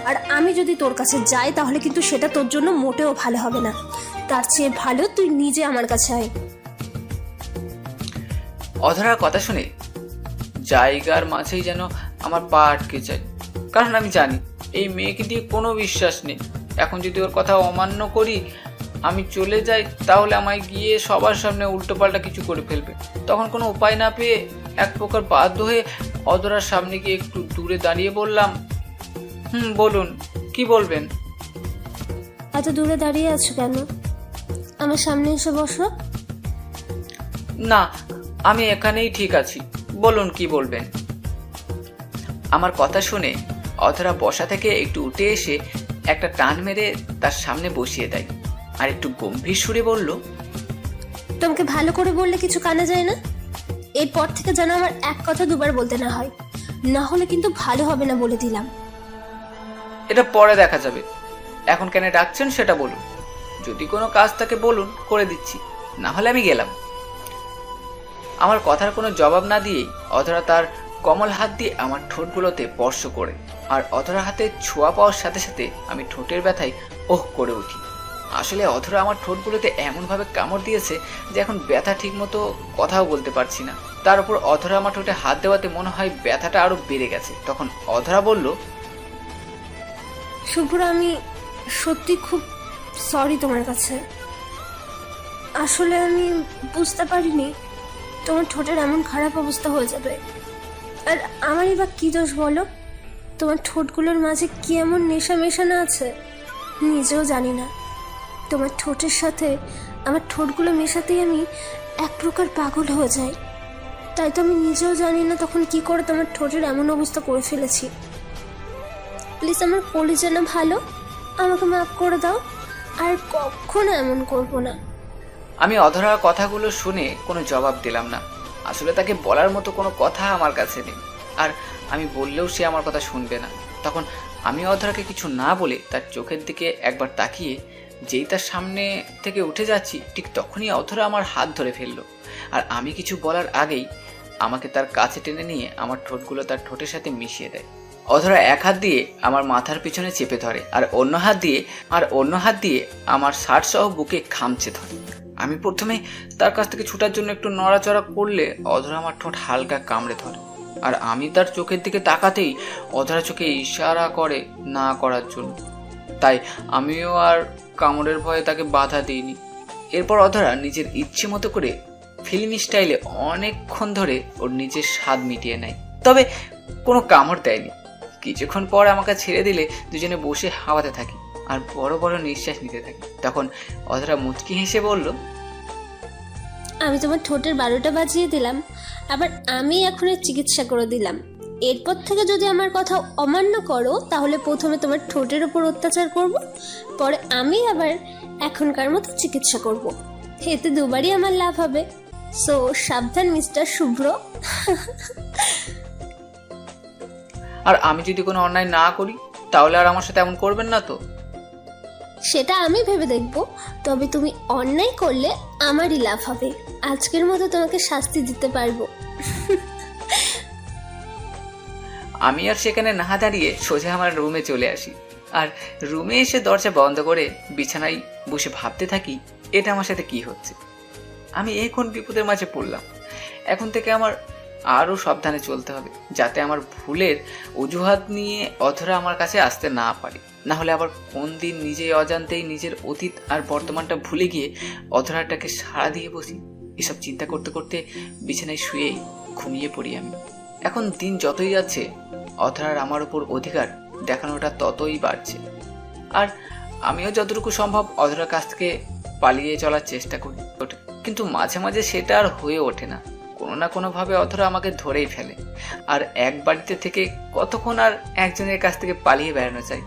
আর আমি যদি তোর কাছে যাই তাহলে কিন্তু সেটা তোর জন্য মোটেও ভালো হবে না। তার চেয়ে ভালো তুই নিজে আমার কাছে আয়। অধরার কথা শুনে জায়গার মাঝেই যেন আমার পা আটকে যায়, কারণ আমি জানি এই মেয়েকে দিয়ে কোনো বিশ্বাস নেই। এখন যদি ওর কথা অমান্য করি, আমি চলে যাই, তাহলে আমায় গিয়ে সবার সামনে উল্টোপাল্টা কিছু করে ফেলবে। তখন কোনো উপায় না পেয়ে এক প্রকার বাধ্য হয়ে অধরার সামনে গিয়ে একটু দূরে দাঁড়িয়ে বললাম, বলুন, কি বলবেন? এত দূরে দাঁড়িয়ে আছো কেন? আমার সামনে এসে বসো। না, আমি এখানেই ঠিক আছি, বলুন কি বলবেন। আমার কথা শুনে অধরা বসা থেকে একটু উঠে এসে একটা টান মেরে তার সামনে বসিয়ে দেয় আর একটু গম্ভীর সুরে বলল, তোমাকে ভালো করে বললে কিছু কানে যায় না? এরপর থেকে যেন আমার এক কথা দুবার বলতে না হয়, না হলে কিন্তু ভালো হবে না বলে দিলাম। এটা পরে দেখা যাবে, এখন কেন ডাকছেন সেটা বলুন। যদি কোনো কাজ থাকে বলুন, করে দিচ্ছি, না হলে আমি গেলাম। আমার কথার কোনো জবাব না দিয়েই অধরা তার কমল হাত দিয়ে আমার ঠোঁটগুলোতে স্পর্শ করে, আর অধরা হাতে ছোঁয়া পাওয়ার সাথে সাথে আমি ঠোঁটের ব্যথায় ওহ করে উঠি। আসলে অধরা আমার ঠোঁটগুলোতে এমনভাবে কামড় দিয়েছে যে এখন ব্যথা ঠিক মতো কথাও বলতে পারছি না। তার উপর অধরা আমার ঠোঁটে হাত দেওয়াতে মনে হয় ব্যথাটা আরো বেড়ে গেছে। তখন অধরা বলল, শুভ্র আমি সত্যি খুব সরি তোমার কাছে। আসলে আমি বুঝতে পারিনি তোমার ঠোঁটের এমন খারাপ অবস্থা হয়ে যাবে। আর আমারই বা কি দোষ বলো? তোমার ঠোঁটগুলোর মাঝে কি এমন নেশা মেশানো আছে নিজেও জানি না। তোমার ঠোঁটের সাথে আমার ঠোঁটগুলো মেশাতেই আমি এক প্রকার পাগল হয়ে যাই। তাই তো আমি নিজেও জানি না তখন কি করে তোমার ঠোঁটের এমন অবস্থা করে ফেলেছি। প্লিজ আমার কলিজা না ভালো, আমাকে মাফ করে দাও, আর কখনো এমন করবো না। আমি অধরার কথাগুলো শুনে কোনো জবাব দিলাম না। আসলে তাকে বলার মতো কোনো কথা আমার কাছে নেই, আর আমি বললেও সে আমার কথা শুনবে না। তখন আমি অধরাকে কিছু না বলে তার চোখের দিকে একবার তাকিয়ে যেই তার সামনে থেকে উঠে যাচ্ছি, ঠিক তখনই অধরা আমার হাত ধরে ফেললো। আর আমি কিছু বলার আগেই আমাকে তার কাছে টেনে নিয়ে আমার ঠোঁটগুলো তার ঠোঁটের সাথে মিশিয়ে দেয়। অধরা এক হাত দিয়ে আমার মাথার পিছনে চেপে ধরে, আর অন্য হাত দিয়ে আমার শার্ট সহ বুকে খামচে ধরে। আমি প্রথমে তার কাছ থেকে ছুটার জন্য একটু নড়াচড়া করলে অধরা আমার ঠোঁট হালকা কামড়ে ধরে, আর আমি তার চোখের দিকে তাকাতেই অধরা চোখে ইশারা করে না করার জন্য। তাই আমিও আর কামড়ের ভয়ে তাকে বাধা দিইনি। এরপর অধরা নিজের ইচ্ছে মতো করে ফিল্মি স্টাইলে অনেকক্ষণ ধরে ওর নিজের স্বাদ মিটিয়ে নেয়, তবে কোনো কামড় দেয়নি। কিছুক্ষণ পর আমাকে ছেড়ে দিলে দুজনে বসে হাওয়াতে থাকি আর বড় বড় নিঃশ্বাস নিতে থাকি। তখন অধরা মুচকি হেসে বলল, আমি তোমার ঠোঁটের 12টা বাজিয়ে দিলাম, আবার আমি এখন চিকিৎসা করে দিলাম। এরপর থেকে যদি আমার কথা অমান্য করো তাহলে প্রথমে তোমার ঠোঁটের উপর অত্যাচার করব, পরে আমি আবার এখনকার মতো চিকিৎসা করব। এতে দুবারই আমার লাভ হবে। সো সাবধান মিস্টার শুভ্র। আর আমি যদি কোনো অন্যায় না করি তাহলে আর আমার সাথে এমন করবেন না তো? সেটা আমি ভেবে দেখব, তবে তুমি অন্যায় করলে আমারই লাভ হবে। আজকের মতো তোমাকে শাস্তি দিতে পারবো। আমি আর সেখানে না দাঁড়িয়ে সোজা আমার রুমে চলে আসি, আর রুমে এসে দরজা বন্ধ করে বিছানায় বসে ভাবতে থাকি এটা আমার সাথে কি হচ্ছে। আমি এখন বিপদের মাঝে পড়লাম। এখন থেকে আমার আরও সাবধানে চলতে হবে, যাতে আমার ভুলের অজুহাত নিয়ে অধরা আমার কাছে আসতে না পারে। না হলে আবার কোন দিন নিজেই অজান্তেই নিজের অতীত আর বর্তমানটা ভুলে গিয়ে অধরাটাকে সাড়া দিয়ে বসি। এসব চিন্তা করতে করতে বিছানায় শুয়েই ঘুমিয়ে পড়ি আমি। এখন দিন যতই যাচ্ছে অধরার আমার উপর অধিকার দেখানোটা ততই বাড়ছে, আর আমিও যতটুকু সম্ভব অধরার কাছ থেকে পালিয়ে চলার চেষ্টা করি, কিন্তু মাঝে মাঝে সেটা আর হয়ে ওঠে না। কোনো না কোনোভাবে অধরা আমাকে ধরেই ফেলে, আর এক বাড়িতে থেকে কতক্ষণ আর একজনের কাছ থেকে পালিয়ে বেড়ানো চাই।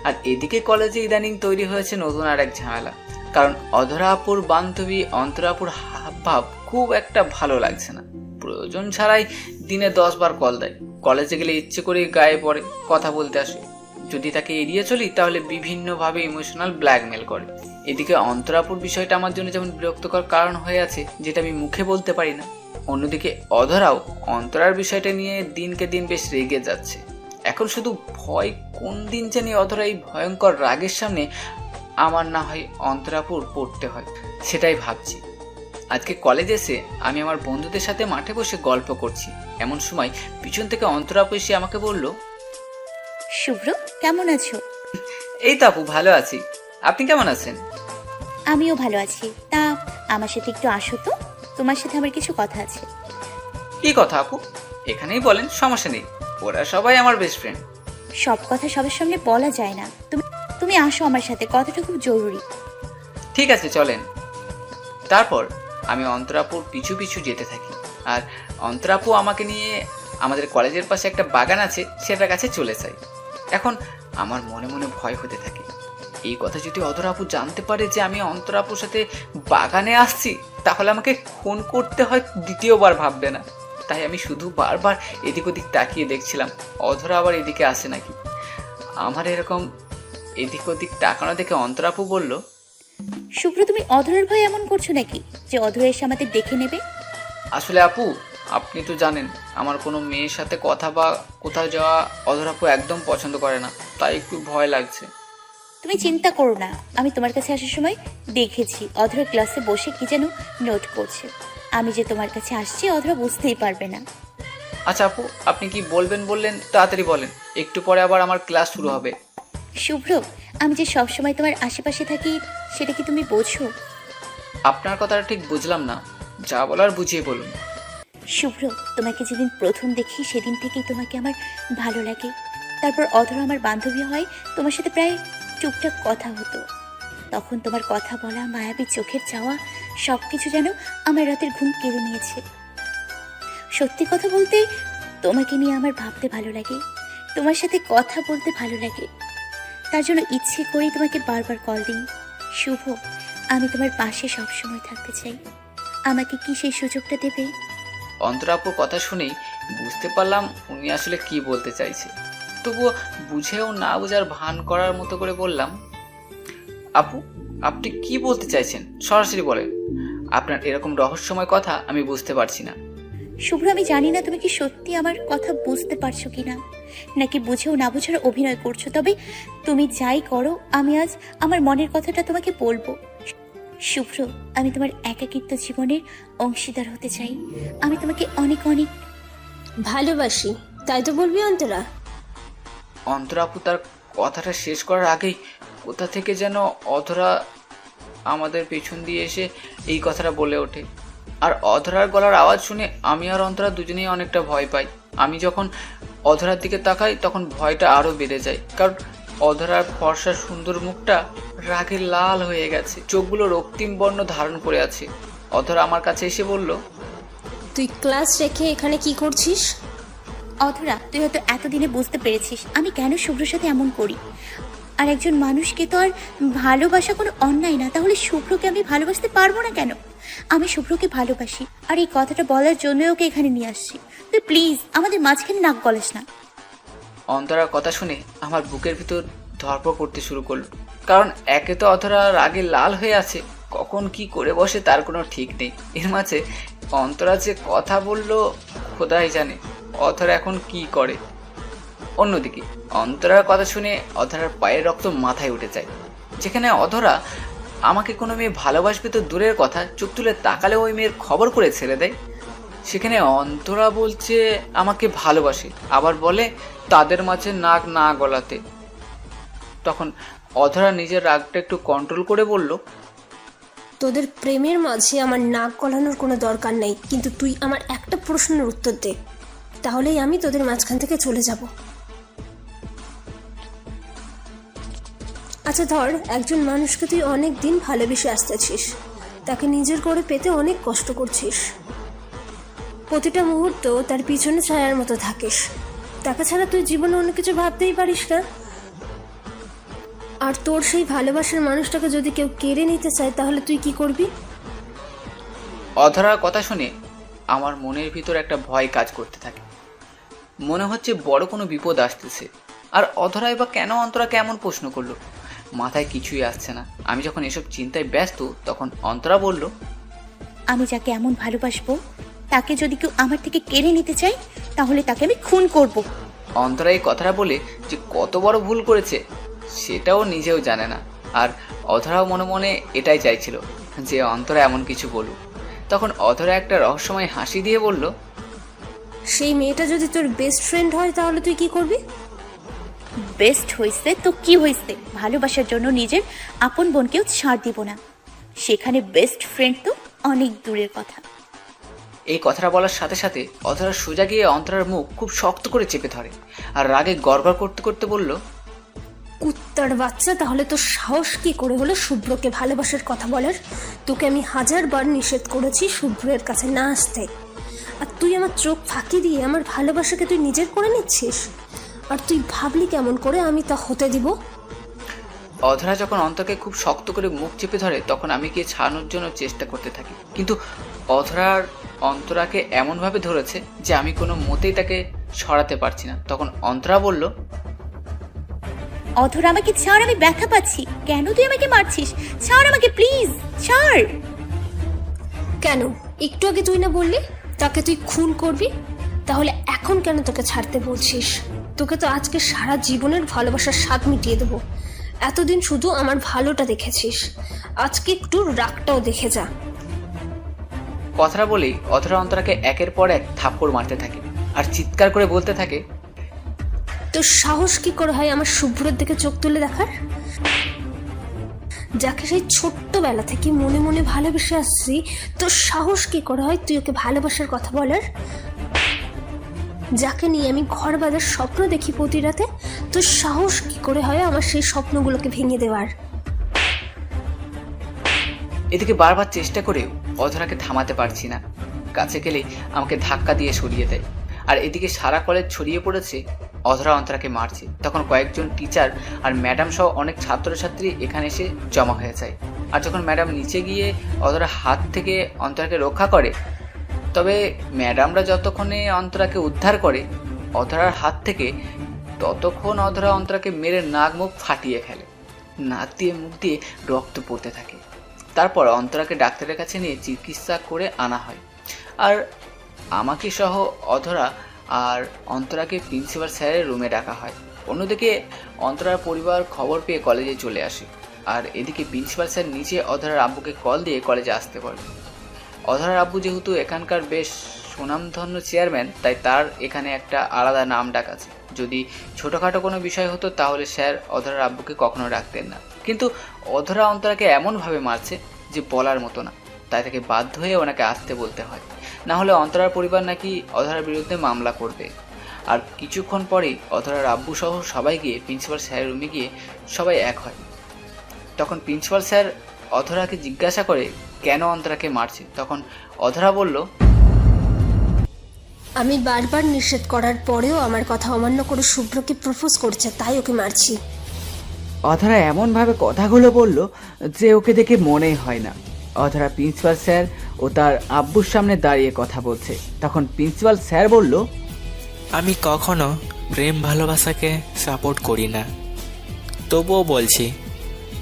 আর এদিকে কলেজে ইদানিং তৈরি হয়েছে নতুন আর এক ঝামেলা, কারণ অধরা আপুর বান্ধবী অন্তরা আপুর হাবভাব খুব একটা ভালো লাগছে না। প্রয়োজন ছাড়াই দিনে 10 বার কল দেয়, কলেজে গেলে ইচ্ছে করে গায়ে পড়ে কথা বলতে আসে। যদি তাকে এড়িয়ে চলি তাহলে বিভিন্নভাবে ইমোশনাল ব্ল্যাকমেল করে। এদিকে অন্তরাপুর বিষয়টা আমার জন্য যেমন বিরক্তকর কারণ হয়ে আছে, যেটা আমি মুখে বলতে পারি না, অন্যদিকে অধরাও অন্তরার বিষয়টা নিয়ে দিনকে দিন বেশ রেগে যাচ্ছে। এখন শুধু ভয় কোন দিন জানি অধরা এই ভয়ঙ্কর রাগের সামনে আমার না হয় অন্তরাপুর পড়তে হয়, সেটাই ভাবছি। আজকে কলেজে এসে আমি আমার বন্ধুদের সাথে মাঠে বসে গল্প করছি, এমন সময় পিছন থেকে অন্তরাপু এসে আমাকে বলল, শুভ্র, কেমন আছো? এই তো আপু, ভালো আছি। আপনি কেমন আছেন? আমিও ভালো আছি। তা আমার সাথে একটু আসো তো, তোমার সাথে আমার কিছু কথা আছে। কি কথা আপু? এখানেই বলেন, সমস্যা নেই, ওরা সবাই আমার বেস্ট ফ্রেন্ড। সব কথা সবার সামনে বলা যায় না, তুমি আসো আমার সাথে, কথাটা খুব জরুরি। ঠিক আছে, চলেন। তারপর আমি অন্তরাপুর পিছু পিছু যেতে থাকি, আর অন্তরাপু আমাকে নিয়ে আমাদের কলেজের পাশে একটা বাগান আছে সেটার কাছে চলে যাই। এখন আমার মনে মনে ভয় হতে থাকে, এই কথা যদি অধরাপু জানতে পারে যে আমি অন্তরাপুর সাথে বাগানে আসছি, তাহলে আমাকে খুন করতে হয় দ্বিতীয়বার ভাববে না। তাই আমি শুধু বারবার এদিক ওদিক তাকিয়ে দেখছিলাম অধরা আবার এদিকে আসে নাকি। আমার এরকম এদিক ওদিক তাকানো দেখে অন্তরাপু বলল, শুভ্র, তুমি অধরার ভয় এমন করছো নাকি যে অধরা এসে আমাদের দেখে নেবে? আসলে আপু, আপনি তো জানেন আমার কোনো মেয়ের সাথে কথা বা কোথাও যাওয়া অধরাপু একদম পছন্দ করে না, তাই একটু ভয় লাগছে। তুমি চিন্তা করো না, আমি তোমার কাছে আসার সময় দেখেছি অধরা ক্লাসে বসে কি যেন নোট করছে। আমি যে তোমার কাছে আসছি অধরা বুঝতেই পারবে না। আচ্ছা আপু, আপনি কি বলবেন বললেন, তাড়াতাড়ি বলেন, একটু পরে আবার আমার ক্লাস শুরু হবে। শুভ্র, আমি যে সব সময় তোমার আশেপাশে থাকি সেটা কি তুমি বোঝো? আপনার কথাটা ঠিক বুঝলাম না, যা বলার বুঝিয়ে বলুন। শুভ্র, তোমাকে যেদিন প্রথম দেখি সেদিন থেকেই তোমাকে আমার ভালো লাগে। তারপর অধরা আমার বান্ধবী হয়, তোমার সাথে প্রায় টুকটাক কথা হতো। তখন তোমার কথা বলা, মায়াবী চোখের চাওয়া সব কিছু যেন আমার রাতের ঘুম কেড়ে নিয়েছে। সত্যি কথা বলতে, তোমাকে নিয়ে আমার ভাবতে ভালো লাগে, তোমার সাথে কথা বলতে ভালো লাগে। তার জন্য ইচ্ছে করেই তোমাকে বারবার কল দিই। শুভ, আমি তোমার পাশে সবসময় থাকতে চাই, আমাকে কি সেই সুযোগটা দেবে? অন্তরাপুর কথা শুনেই বুঝতে পারলাম উনি আসলে কি বলতে চাইছে, তবুও বুঝেও না বোঝার ভান করার মতো করে বললাম, আপু, আপনি কি বলতে চাইছেন সরাসরি বলেন। আপনার এরকম রহস্যময় কথা আমি বুঝতে পারছি না। শুভ্র, আমি জানি না তুমি কি সত্যি আমার কথা বুঝতে পারছো কিনা, নাকি বুঝেও না বোঝার অভিনয় করছো। তবে তুমি যাই করো, আমি আজ আমার মনের কথাটা তোমাকে বলবো। শুভ্র, আমি তোমার একাকিত্ব জীবনের অংশীদার হতে চাই। আমি তোমাকে অনেক অনেক ভালোবাসি, তাই তো বলবি অন্তরা? অন্তরাপু তার কথাটা শেষ করার আগেই কোথা থেকে যেন অধরা আমাদের পেছন দিয়ে এসে এই কথাটা বলে ওঠে। আর অধরার গলার আওয়াজ শুনে আমি আর অন্তরা দুজনেই অনেকটা ভয় পাই। আমি যখন অধরার দিকে তাকাই তখন ভয়টা আরও বেড়ে যায়, কারণ অধরার ফর্সা সুন্দর মুখটা রাগে লাল হয়ে গেছে, চোখগুলো রক্তিম বর্ণ ধারণ করে আছে। অধরা আমার কাছে এসে বলল, তুই ক্লাস রেখে এখানে কি করছিস? অধরা, তুই হয়তো এতদিনে বুঝতে পেরেছিস আমি কেন শুভ্রর সাথে এমন করি। আর একজন মানুষকে তো আর ভালোবাসা কোনো অন্যায় না, তাহলে শুভ্রকে আমি ভালোবাসতে পারবো না কেন? আমি শুভ্রকে ভালোবাসি, আর এই কথাটা বলার জন্যই ওকে এখানে নিয়ে আসছি। তুই প্লিজ আমাদের মাঝখানে নাক গলাস না। অন্তরার কথা শুনে আমার বুকের ভিতর ধড়ফড় করতে শুরু করলো, কারণ একে তো অধরা রাগে লাল হয়ে আছে, কখন কি করে বসে তার কোনো ঠিক নেই। এর মাঝে অন্তরা যে কথা বললো খোদাই জানে অধরা এখন কি করে। অন্যদিকে অন্তরার কথা শুনে অধরার পায়ের রক্ত মাথায় উঠে যায়। যেখানে অধরা আমাকে কোনো মেয়ে ভালোবাসবে তো দূরের কথা, চোখ তুলে তাকালে ওই মেয়ের খবর করে ছেড়ে দেয়, সেখানে অন্তরা বলছে আমাকে ভালোবাসে, আবার বলে তাদের মাঝে নাক না গলাতে। তখন অধরা নিজের রাগটা একটু কন্ট্রোল করে বলল, তোদের প্রেমের মাঝে আমার নাক গলানোর কোনো দরকার নেই, কিন্তু তুই আমার একটা প্রশ্নের উত্তর দে, তাহলেই আমি তোদের মাঝখান থেকে চলে যাব। আচ্ছা ধর, একজন মানুষকে তুই অনেক দিন ভালোবেসে আসতেছিস, তাকে নিজের করে পেতে অনেক কষ্ট করছিস, প্রতিটা মুহূর্ত তার পিছনে ছায়ার মতো থাকিস, তাকে ছাড়া তুই জীবনে অন্য কিছু ভাবতেই পারিস না। আর তোর সেই ভালোবাসার মানুষটাকে যদি কেউ কেড়ে নিতে চায়, তাহলে তুই কি করবি? অধরার কথা শুনে আমার মনের ভিতর একটা ভয় কাজ করতে থাকে। মনে হচ্ছে বড় কোনো বিপদ আসতেছে। আর অধরাই বা কেন অন্তরাকে এমন প্রশ্ন করলো, মাথায় কিছুই আসছে না। আমি যখন এসব চিন্তায় ব্যস্ত, তখন অন্তরা বলল, আমি যাকে এমন ভালোবাসবো, তাকে যদি কেউ আমার থেকে কেড়ে নিতে চায়, তাহলে তাকে আমি খুন করব। অন্তরা এই কথাটা বলে যে কত বড় ভুল করেছে সেটাও নিজেও জানে না। আর অধরাও মনে মনে এটাই চাইছিল যে অন্তরা এমন কিছু বলুক। তখন অধরা একটা রহস্যময় হাসি দিয়ে বলল, সেই মেয়েটা যদি তোর বেস্ট ফ্রেন্ড হয়, তাহলে তুই কি করবি? বেস্ট হয়েছে তো কি হয়েছে, ভালোবাসার জন্য নিজের আপন বোনকেও ছাড় দিব না। সেখানে বেস্ট ফ্রেন্ড তো অনেক দূরের কথা। এই কথাটা বলার সাথে সাথে অধরা সোজা গিয়ে অন্তরার মুখ খুব শক্ত করে চেপে ধরে আর রাগে গড়গড় করতে করতে বলল, কুত্তার বাচ্চা, তাহলে তোর সাহস কি করে হলো শুভ্রকে ভালোবাসার কথা বলার? তোকে আমি 1000 বার নিষেধ করেছি শুভ্রের কাছে না আসতে, আর তুই আমার চোখ ফাঁকি দিয়ে আমার ভালোবাসাকে তুই নিজের করে নিচ্ছিস। আর তুই ভাবলি কেমন করে আমি তা হতে দিব? অধরা যখন অন্তরকে খুব শক্ত করে মুখ চেপে ধরে, তখন আমি গিয়ে ছাড়ানোর জন্য চেষ্টা করতে থাকি, কিন্তু অধরার অন্তরাকে এমনভাবে ধরেছে যে আমি কোনো মতেই তাকে সরাতে পারছি না। তখন অন্তরা বলল, অধরা আমাকে ছাড়, আমি ব্যথা পাচ্ছি। কেন তুই আমাকে মারছিস? ছাড় আমাকে প্লিজ, ছাড়। কেন? একটু আগে তুই না বললি তাকে তুই খুন করবি? তাহলে এখন কেন তোকে ছাড়তে বলছিস? তোকে তো আজকে সারা জীবনের ভালোবাসার স্বাদ মিটিয়ে দেবো। এতদিন শুধু আমার ভালোটা দেখেছিস, আজকে একটু রাগটাও দেখে যা। কথাটা বলেই অধরা অন্তরাকে একের পর এক থাপ্পড় মারতে থাকে আর চিৎকার করে বলতে থাকে, তোর সাহস কি করে হয় আমার শুভ্রের দিকে চোখ তুলে দেখার? যাকে সেই ছোট্টবেলা থেকে মনে মনে ভালোবেসে আসছি, তোর সাহস কি করে হয় তুই ওকে ভালোবাসার কথা বলার? যাকে নিয়ে আমি ঘর বাঁধার স্বপ্ন দেখি প্রতি রাতে, তোর সাহস কি করে হয় আমার সেই স্বপ্নগুলোকে ভেঙে দেওয়ার? এদিকে বারবার চেষ্টা করেও অধরাকে থামাতে পারছি না। কাছে গেলে আমাকে ধাক্কা দিয়ে সরিয়ে দেয়। আর এদিকে সারা কলেজ ছড়িয়ে পড়েছে অধরা অন্তরাকে মারছে। তখন কয়েকজন টিচার আর ম্যাডাম সহ অনেক ছাত্রছাত্রী এখানে এসে জমা হয়ে যায়। আর যখন ম্যাডাম নিচে গিয়ে অধরার হাত থেকে অন্তরাকে রক্ষা করে, তবে ম্যাডামরা যতক্ষণে অন্তরাকে উদ্ধার করে অধরার হাত থেকে, ততক্ষণ অধরা অন্তরাকে মেরে নাক মুখ ফাটিয়ে ফেলে। নাক দিয়ে মুখ দিয়ে রক্ত পড়তে থাকে। তারপর অন্তরাকে ডাক্তারের কাছে নিয়ে চিকিৎসা করে আনা হয়। আর আমাকে সহ অধরা আর অন্তরাকে প্রিন্সিপাল স্যারের রুমে ডাকা হয়। অন্যদিকে অন্তরার পরিবার খবর পেয়ে কলেজে চলে আসে। আর এদিকে প্রিন্সিপাল স্যার নিচে অধরার আব্বুকে কল দিয়ে কলেজে আসতে বলে। অধরার আব্বু যেহেতু এখানকার বেশ সুনামধন্য চেয়ারম্যান, তাই তার এখানে একটা আলাদা নাম ডাক আছে। যদি ছোটোখাটো কোনো বিষয় হতো তাহলে স্যার অধরার আব্বুকে কখনো ডাকতেন না। কিন্তু অধরা অন্তরাকে এমনভাবে মারছে যে বলার মতো না, তাই তাকে বাধ্য হয়ে ওনাকে আসতে বলতে হয়। না হলে অন্তরার পরিবার নাকি অধরার বিরুদ্ধে মামলা করবে। আর কিছুক্ষণ পরেই অধরার আব্বু সহ সবাই গিয়ে প্রিন্সিপাল স্যারের রুমে গিয়ে সবাই এক হয়। তখন প্রিন্সিপাল স্যার অধরাকে জিজ্ঞাসা করে কেন অন্তরাকে মারছে। তখন অধরা বলল, আমি বারবার নিষেধ করার পরেও আমার কথা অমান্য করে শুভ্রকে প্রপোজ করছে, তাই ওকে মারছি। অধরা এমনভাবে কথাগুলো বলল যে ওকে দেখে মনেই হয় না অধরা প্রিন্সিপাল স্যার ও তার আব্বুর সামনে দাঁড়িয়ে কথা বলছে। তখন প্রিন্সিপাল স্যার বলল, আমি কখনো প্রেম ভালোবাসাকে সাপোর্ট করি না, তবুও বলছি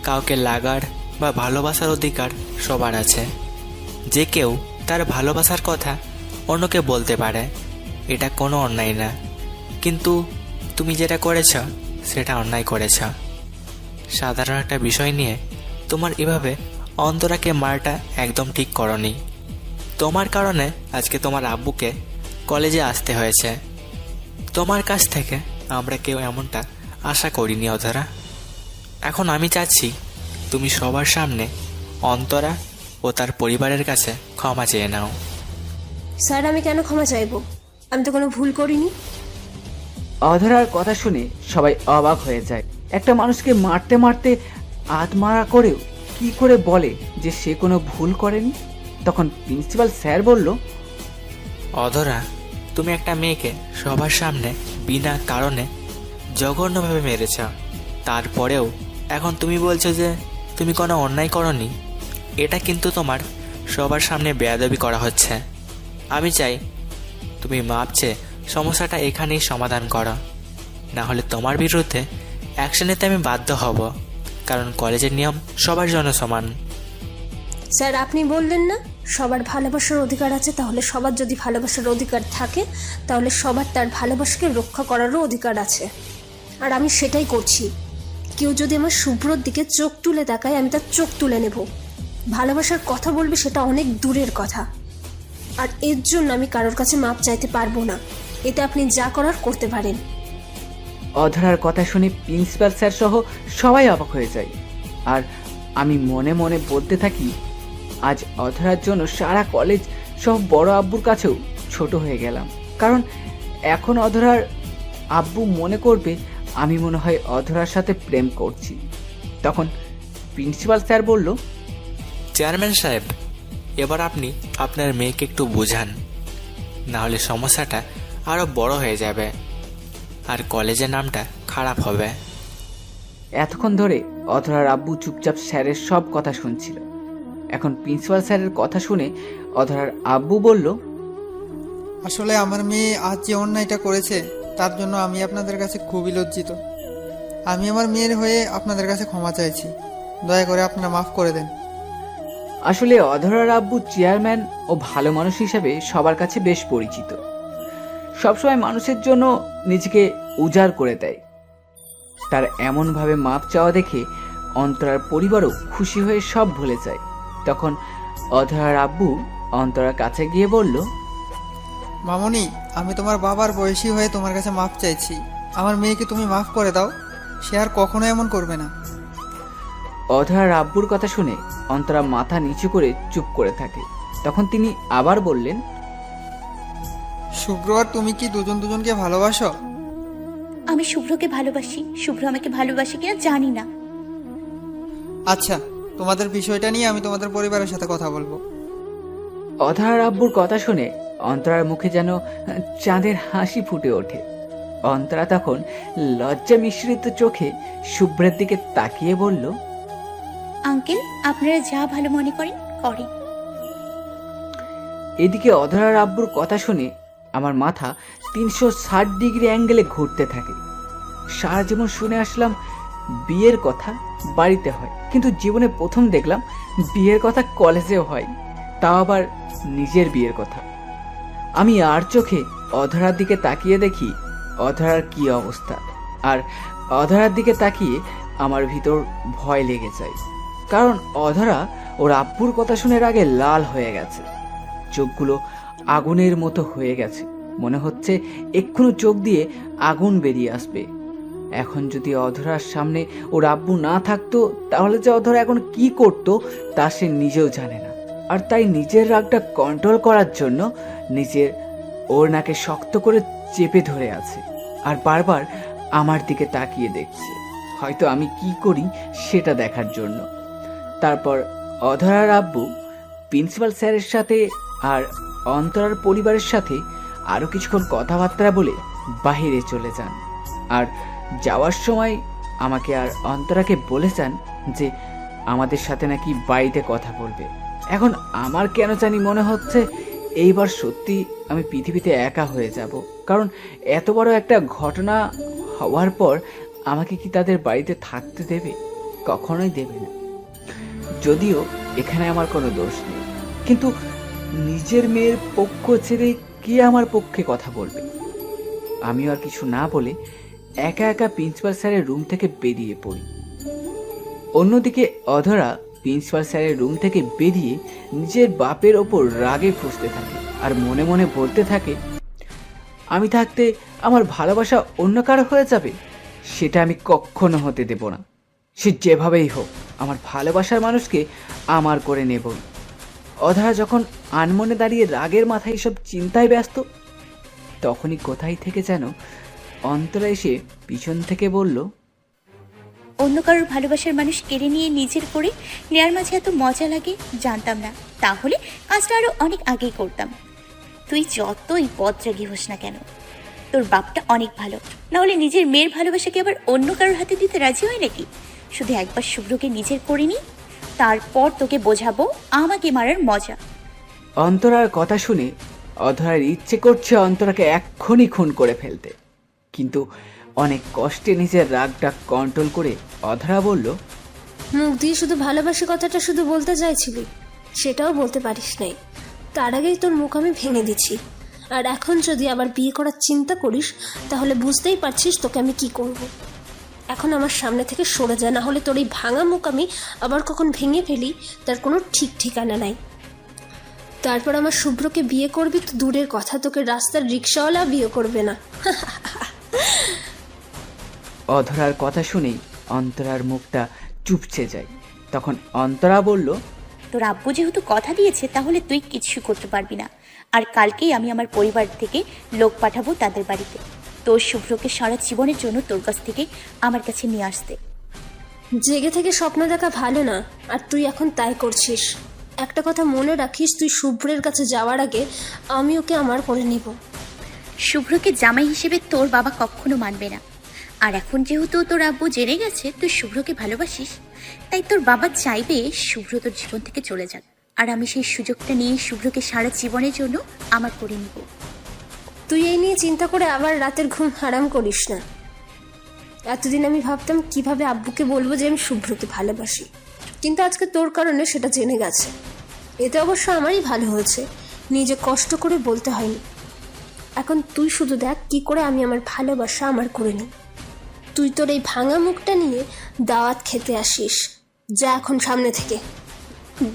কাউকে লাগার বা ভালোবাসার অধিকার সবার আছে। যে কেউ তার ভালোবাসার কথা অন্যকে বলতে পারে, এটা কোনো অন্যায় না। কিন্তু তুমি যেটা করেছ সেটা অন্যায় করেছ। সাধারণ একটা বিষয় নিয়ে তোমার এভাবে অন্তরাকে মারাটা একদম ঠিক করনি। তোমার কারণে আজকে তোমার আব্বুকে কলেজে আসতে হয়েছে। তোমার কাছ থেকে আমরা কেউ এমনটা আশা করিনি অধরা। এখন আমি চাচ্ছি তুমি সবার সামনে অন্তরা ও তার পরিবারের কাছে ক্ষমা চেয়ে নাও। স্যার, আমি কেন ক্ষমা চাইবো? আমি তো কোনো ভুল করিনি। অধরার কথা শুনে সবাই অবাক হয়ে যায়। একটা মানুষকে মারতে মারতে আত্মমারা করেও কি করে বলে যে সে কোনো ভুল করেনি? তখন প্রিন্সিপাল স্যার বলল, অধরা, তুমি একটা মেয়েকে সবার সামনে বিনা কারণে জঘন্যভাবে মেরেছ। তারপরেও এখন তুমি বলছো যে তুমি কোনো অন্যায় করনি। এটা কিন্তু তোমার সবার সামনে বেয়াদবি করা হচ্ছে। আমি চাই তুমি মাপ চেয়ে সমস্যাটা এখানেই সমাধান করো, না হলে তোমার বিরুদ্ধে অ্যাকশন নিতে আমি বাধ্য হব, কারণ কলেজের নিয়ম সবার জন্য সমান। স্যার, আপনি বললেন না সবার ভালোবাসার অধিকার আছে, তাহলে সবার যদি ভালোবাসার অধিকার থাকে তাহলে সবার তার ভালোবাসাকে রক্ষা করারও অধিকার আছে, আর আমি সেটাই করছি। কেউ যদি আমার শুভ্রর দিকে চোখ তুলে তাকায়, আমি তার চোখ তুলে নেব। ভালোবাসার কথা বলবে সেটা অনেক দূরের কথা, আর এর জন্য আমি কারোর কাছে মাপ চাইতে পারবো না। এতে আপনি যা করার করতে পারেন। অধরার কথা শুনে প্রিন্সিপাল স্যার সহ সবাই অবাক হয়ে যায়। আর আমি মনে মনে বলতে থাকি, আজ অধরার জন্য সারা কলেজ সব বড় আব্বুর কাছেও ছোট হয়ে গেলাম। কারণ এখন অধরার আব্বু মনে করবে আমি মনে হয় অধরার সাথে প্রেম করছি। তখন প্রিন্সিপাল স্যার বলল, চেয়ারম্যান সাহেব, এবার আপনি আপনার মেয়েকে একটু বোঝান, না হলে সমস্যাটা আরও বড় হয়ে যাবে আর কলেজের নামটা খারাপ হবে। এতক্ষণ ধরে অধরার আব্বু চুপচাপ স্যারের সব কথা শুনছিল। এখন প্রিন্সিপাল স্যারের কথা শুনে অধরার আব্বু বলল, আসলে আমার মেয়ে আজ যে অন্যায়টা করেছে তার জন্য আমি আপনাদের কাছে খুবই লজ্জিত। আমি আমার মেয়ের হয়ে আপনাদের কাছে ক্ষমা চাইছি, দয়া করে আপনারা মাফ করে দেন। আসলে অধরার আব্বু চেয়ারম্যান ও ভালো মানুষ হিসেবে সবার কাছে বেশ পরিচিত। সবসময় মানুষের জন্য নিজেকে উজাড় করে দেয়। তার এমনভাবে মাপ চাওয়া দেখে অন্তরার পরিবারও খুশি হয়ে সব ভুলে যায়। তখন অধরার আব্বু অন্তরার কাছে গিয়ে বলল, মামনি, আমি তোমার বাবার বয়সী হয়ে তোমার কাছে মাফ চাইছি। আমার মেয়েকে তুমি মাফ করে দাও, সে আর কখনো এমন করবে না। অধরার আব্বুর কথা শুনে অন্তরা মাথা নিচু করে চুপ করে থাকে। তখন তিনি আবার বললেন, শুভ্র আর তুমি কি দুজন দুজনকে ভালোবাসো? আমি শুভ্রকে ভালোবাসি, শুভ্র আমাকে ভালোবাসে কিনা জানি না। আচ্ছা, তোমাদের বিষয়টা নিয়ে আমি তোমাদের পরিবারের সাথে কথা বলবো। অধরার আব্বুর কথা শুনে অন্তরার মুখে যেন চাঁদের হাসি ফুটে ওঠে। অন্তরা তখন লজ্জা মিশ্রিত চোখে শুভ্রের দিকে তাকিয়ে বলল, আঙ্কেল, আপনারা যা ভালো মনে করেন করেন। এদিকে অধরার আব্বুর কথা শুনে আমার মাথা 360 ডিগ্রি অ্যাঙ্গেলে ঘুরতে থাকে। সারা জীবন শুনে আসলাম বিয়ের কথা বাড়িতে হয়, কিন্তু জীবনে প্রথম দেখলাম বিয়ের কথা কলেজেও হয়, তাও আবার নিজের বিয়ের কথা। আমি আর চোখে অধরার দিকে তাকিয়ে দেখি অধরার কি অবস্থা, আর অধরার দিকে তাকিয়ে আমার ভিতর ভয় লেগে যায়। কারণ অধরা ওর আব্বুর কথা শুনে আগে লাল হয়ে গেছে, চোখগুলো আগুনের মতো হয়ে গেছে, মনে হচ্ছে এক্ষুনি চোখ দিয়ে আগুন বেরিয়ে আসবে। এখন যদি অধরার সামনে ওর আব্বু না থাকতো তাহলে যে অধরা এখন কি করত তা সে নিজেও জানে না। আর তাই নিজের রাগটা কন্ট্রোল করার জন্য নিজের ওড়নাকে শক্ত করে চেপে ধরে আছে, আর বারবার আমার দিকে তাকিয়ে দেখছে, হয়তো আমি কি করি সেটা দেখার জন্য। তারপর অধরার আব্বু প্রিন্সিপাল স্যারের সাথে আর অন্তরার পরিবারের সাথে আরো কিছুক্ষণ কথাবার্তা বলে বাহিরে চলে যান। আর যাওয়ার সময় আমাকে আর অন্তরাকে বলে যান যে আমাদের সাথে নাকি বাড়িতে কথা বলবে। এখন আমার কেন জানি মনে হচ্ছে এইবার সত্যি আমি পৃথিবীতে একা হয়ে যাব, কারণ এত বড় একটা ঘটনা হওয়ার পর আমাকে কি তাদের বাড়িতে থাকতে দেবে? কখনোই দেবে না। যদিও এখানে আমার কোনো দোষ নেই, কিন্তু নিজের মেয়ের পক্ষ ছেড়ে কে আমার পক্ষে কথা বলবে? আমিও আর কিছু না বলে একা একা প্রিন্সিপাল স্যারের রুম থেকে বেরিয়ে পড়ি। অন্যদিকে অধরা প্রিন্সিপাল স্যারের রুম থেকে বেরিয়ে নিজের বাপের ওপর রাগে ফুঁসতে থাকে আর মনে মনে বলতে থাকে, আমি থাকতে আমার ভালোবাসা অন্য কারো হয়ে যাবে, সেটা আমি কখনো হতে দেব না। সে যেভাবেই হোক আমার ভালোবাসার মানুষকে আমার করে নেবই। অধরা যখন আনমনে দাঁড়িয়ে রাগের মাথায় সব চিন্তায় ব্যস্ত, তখনই কোথায় থেকে যেন অন্তরা এসে পিছন থেকে বলল, অন্য কারোর ভালোবাসার মানুষ কেড়ে নিয়ে নিজের করে নেয়ার মাঝে এত মজা লাগে জানতাম না। তাহলে কাজটা আরো অনেক আগেই করতাম। তুই যতই বদরাগী হোস না কেন, তোর বাপটা অনেক ভালো, না হলে নিজের মেয়ের ভালোবাসাকে আবার অন্য কারোর হাতে দিতে রাজি হয় নাকি? শুধু একবার শুভ্রকে নিজের করে নি, তারপর তোকে বোঝাবো আমাকে মারার মজা। অন্তরার কথা শুনে অধরার ইচ্ছে করছে অন্তরাকে এক্ষুনি খুন করে ফেলতে, কিন্তু অনেক কষ্টে নিজের রাগটা কন্ট্রোল করে অধরা বলল, মুখ দিয়ে শুধু ভালোবাসি কথাটা শুধু বলতে চাইছিলি, সেটাও বলতে পারিস নাই। তার আগেই তোর মুখ আমি ভেঙে দিচ্ছি। আর এখন যদি আবার বিয়ে করার চিন্তা করিস, তাহলে বুঝতেই পারছিস তোকে আমি কি করব। এখন আমার সামনে থেকে সরে যা, না হলে তোর এই ভাঙা মুখ আমি আবার কখন ভেঙে ফেলি তার কোনো ঠিক ঠিকানা নাই। তারপর আমার শুভ্রকে বিয়ে করবি তো দূরের কথা, তোকে রাস্তার রিক্সাওয়ালা বিয়ে করবে না। অধরার কথা শুনেই অন্তরার মুখটা চুপসে যায়। তখন অন্তরা বলল, তোর আব্বু যেহেতু কথা দিয়েছে, তাহলে তুই কিছু করতে পারবি না। আর কালকেই আমি আমার পরিবার থেকে লোক পাঠাবো তাদের বাড়িতে, তোর শুভ্রকে সারা জীবনের জন্য তোর কাছ থেকে আমার কাছে নিয়ে আসতে। জেগে থেকে স্বপ্ন দেখা ভালো না, আর তুই এখন তাই করছিস। একটা কথা মনে রাখিস, তুই শুভ্রের কাছে যাওয়ার আগে আমি ওকে আমার করে নিব। শুভ্রকে জামাই হিসেবে তোর বাবা কখনো মানবে না। আর এখন যেহেতু তোর আব্বু জেনে গেছে তুই শুভ্রকে ভালোবাসিস, তাই তোর বাবা চাইবে শুভ্র তোর জীবন থেকে চলে যাক, আর আমি সেই সুযোগটা নিয়ে শুভ্রকে সারা জীবনের জন্য আমার করে নিব। তুই এই নিয়ে চিন্তা করে আবার রাতের ঘুম হারাম করিস না। এতদিন আমি ভাবতাম কিভাবে আব্বুকে বলবো যে আমি শুভ্রকে ভালোবাসি, কিন্তু আজকে তোর কারণে সেটা জেনে গেছে। এতে অবশ্য আমারই ভালো হয়েছে, নিজে কষ্ট করে বলতে হয়নি। এখন তুই শুধু দেখ কি করে আমি আমার ভালোবাসা আমার করে নিই। তুই তোর এই ভাঙা মুখটা নিয়ে দাওয়াত খেতে আসিস, যা এখন সামনে থেকে।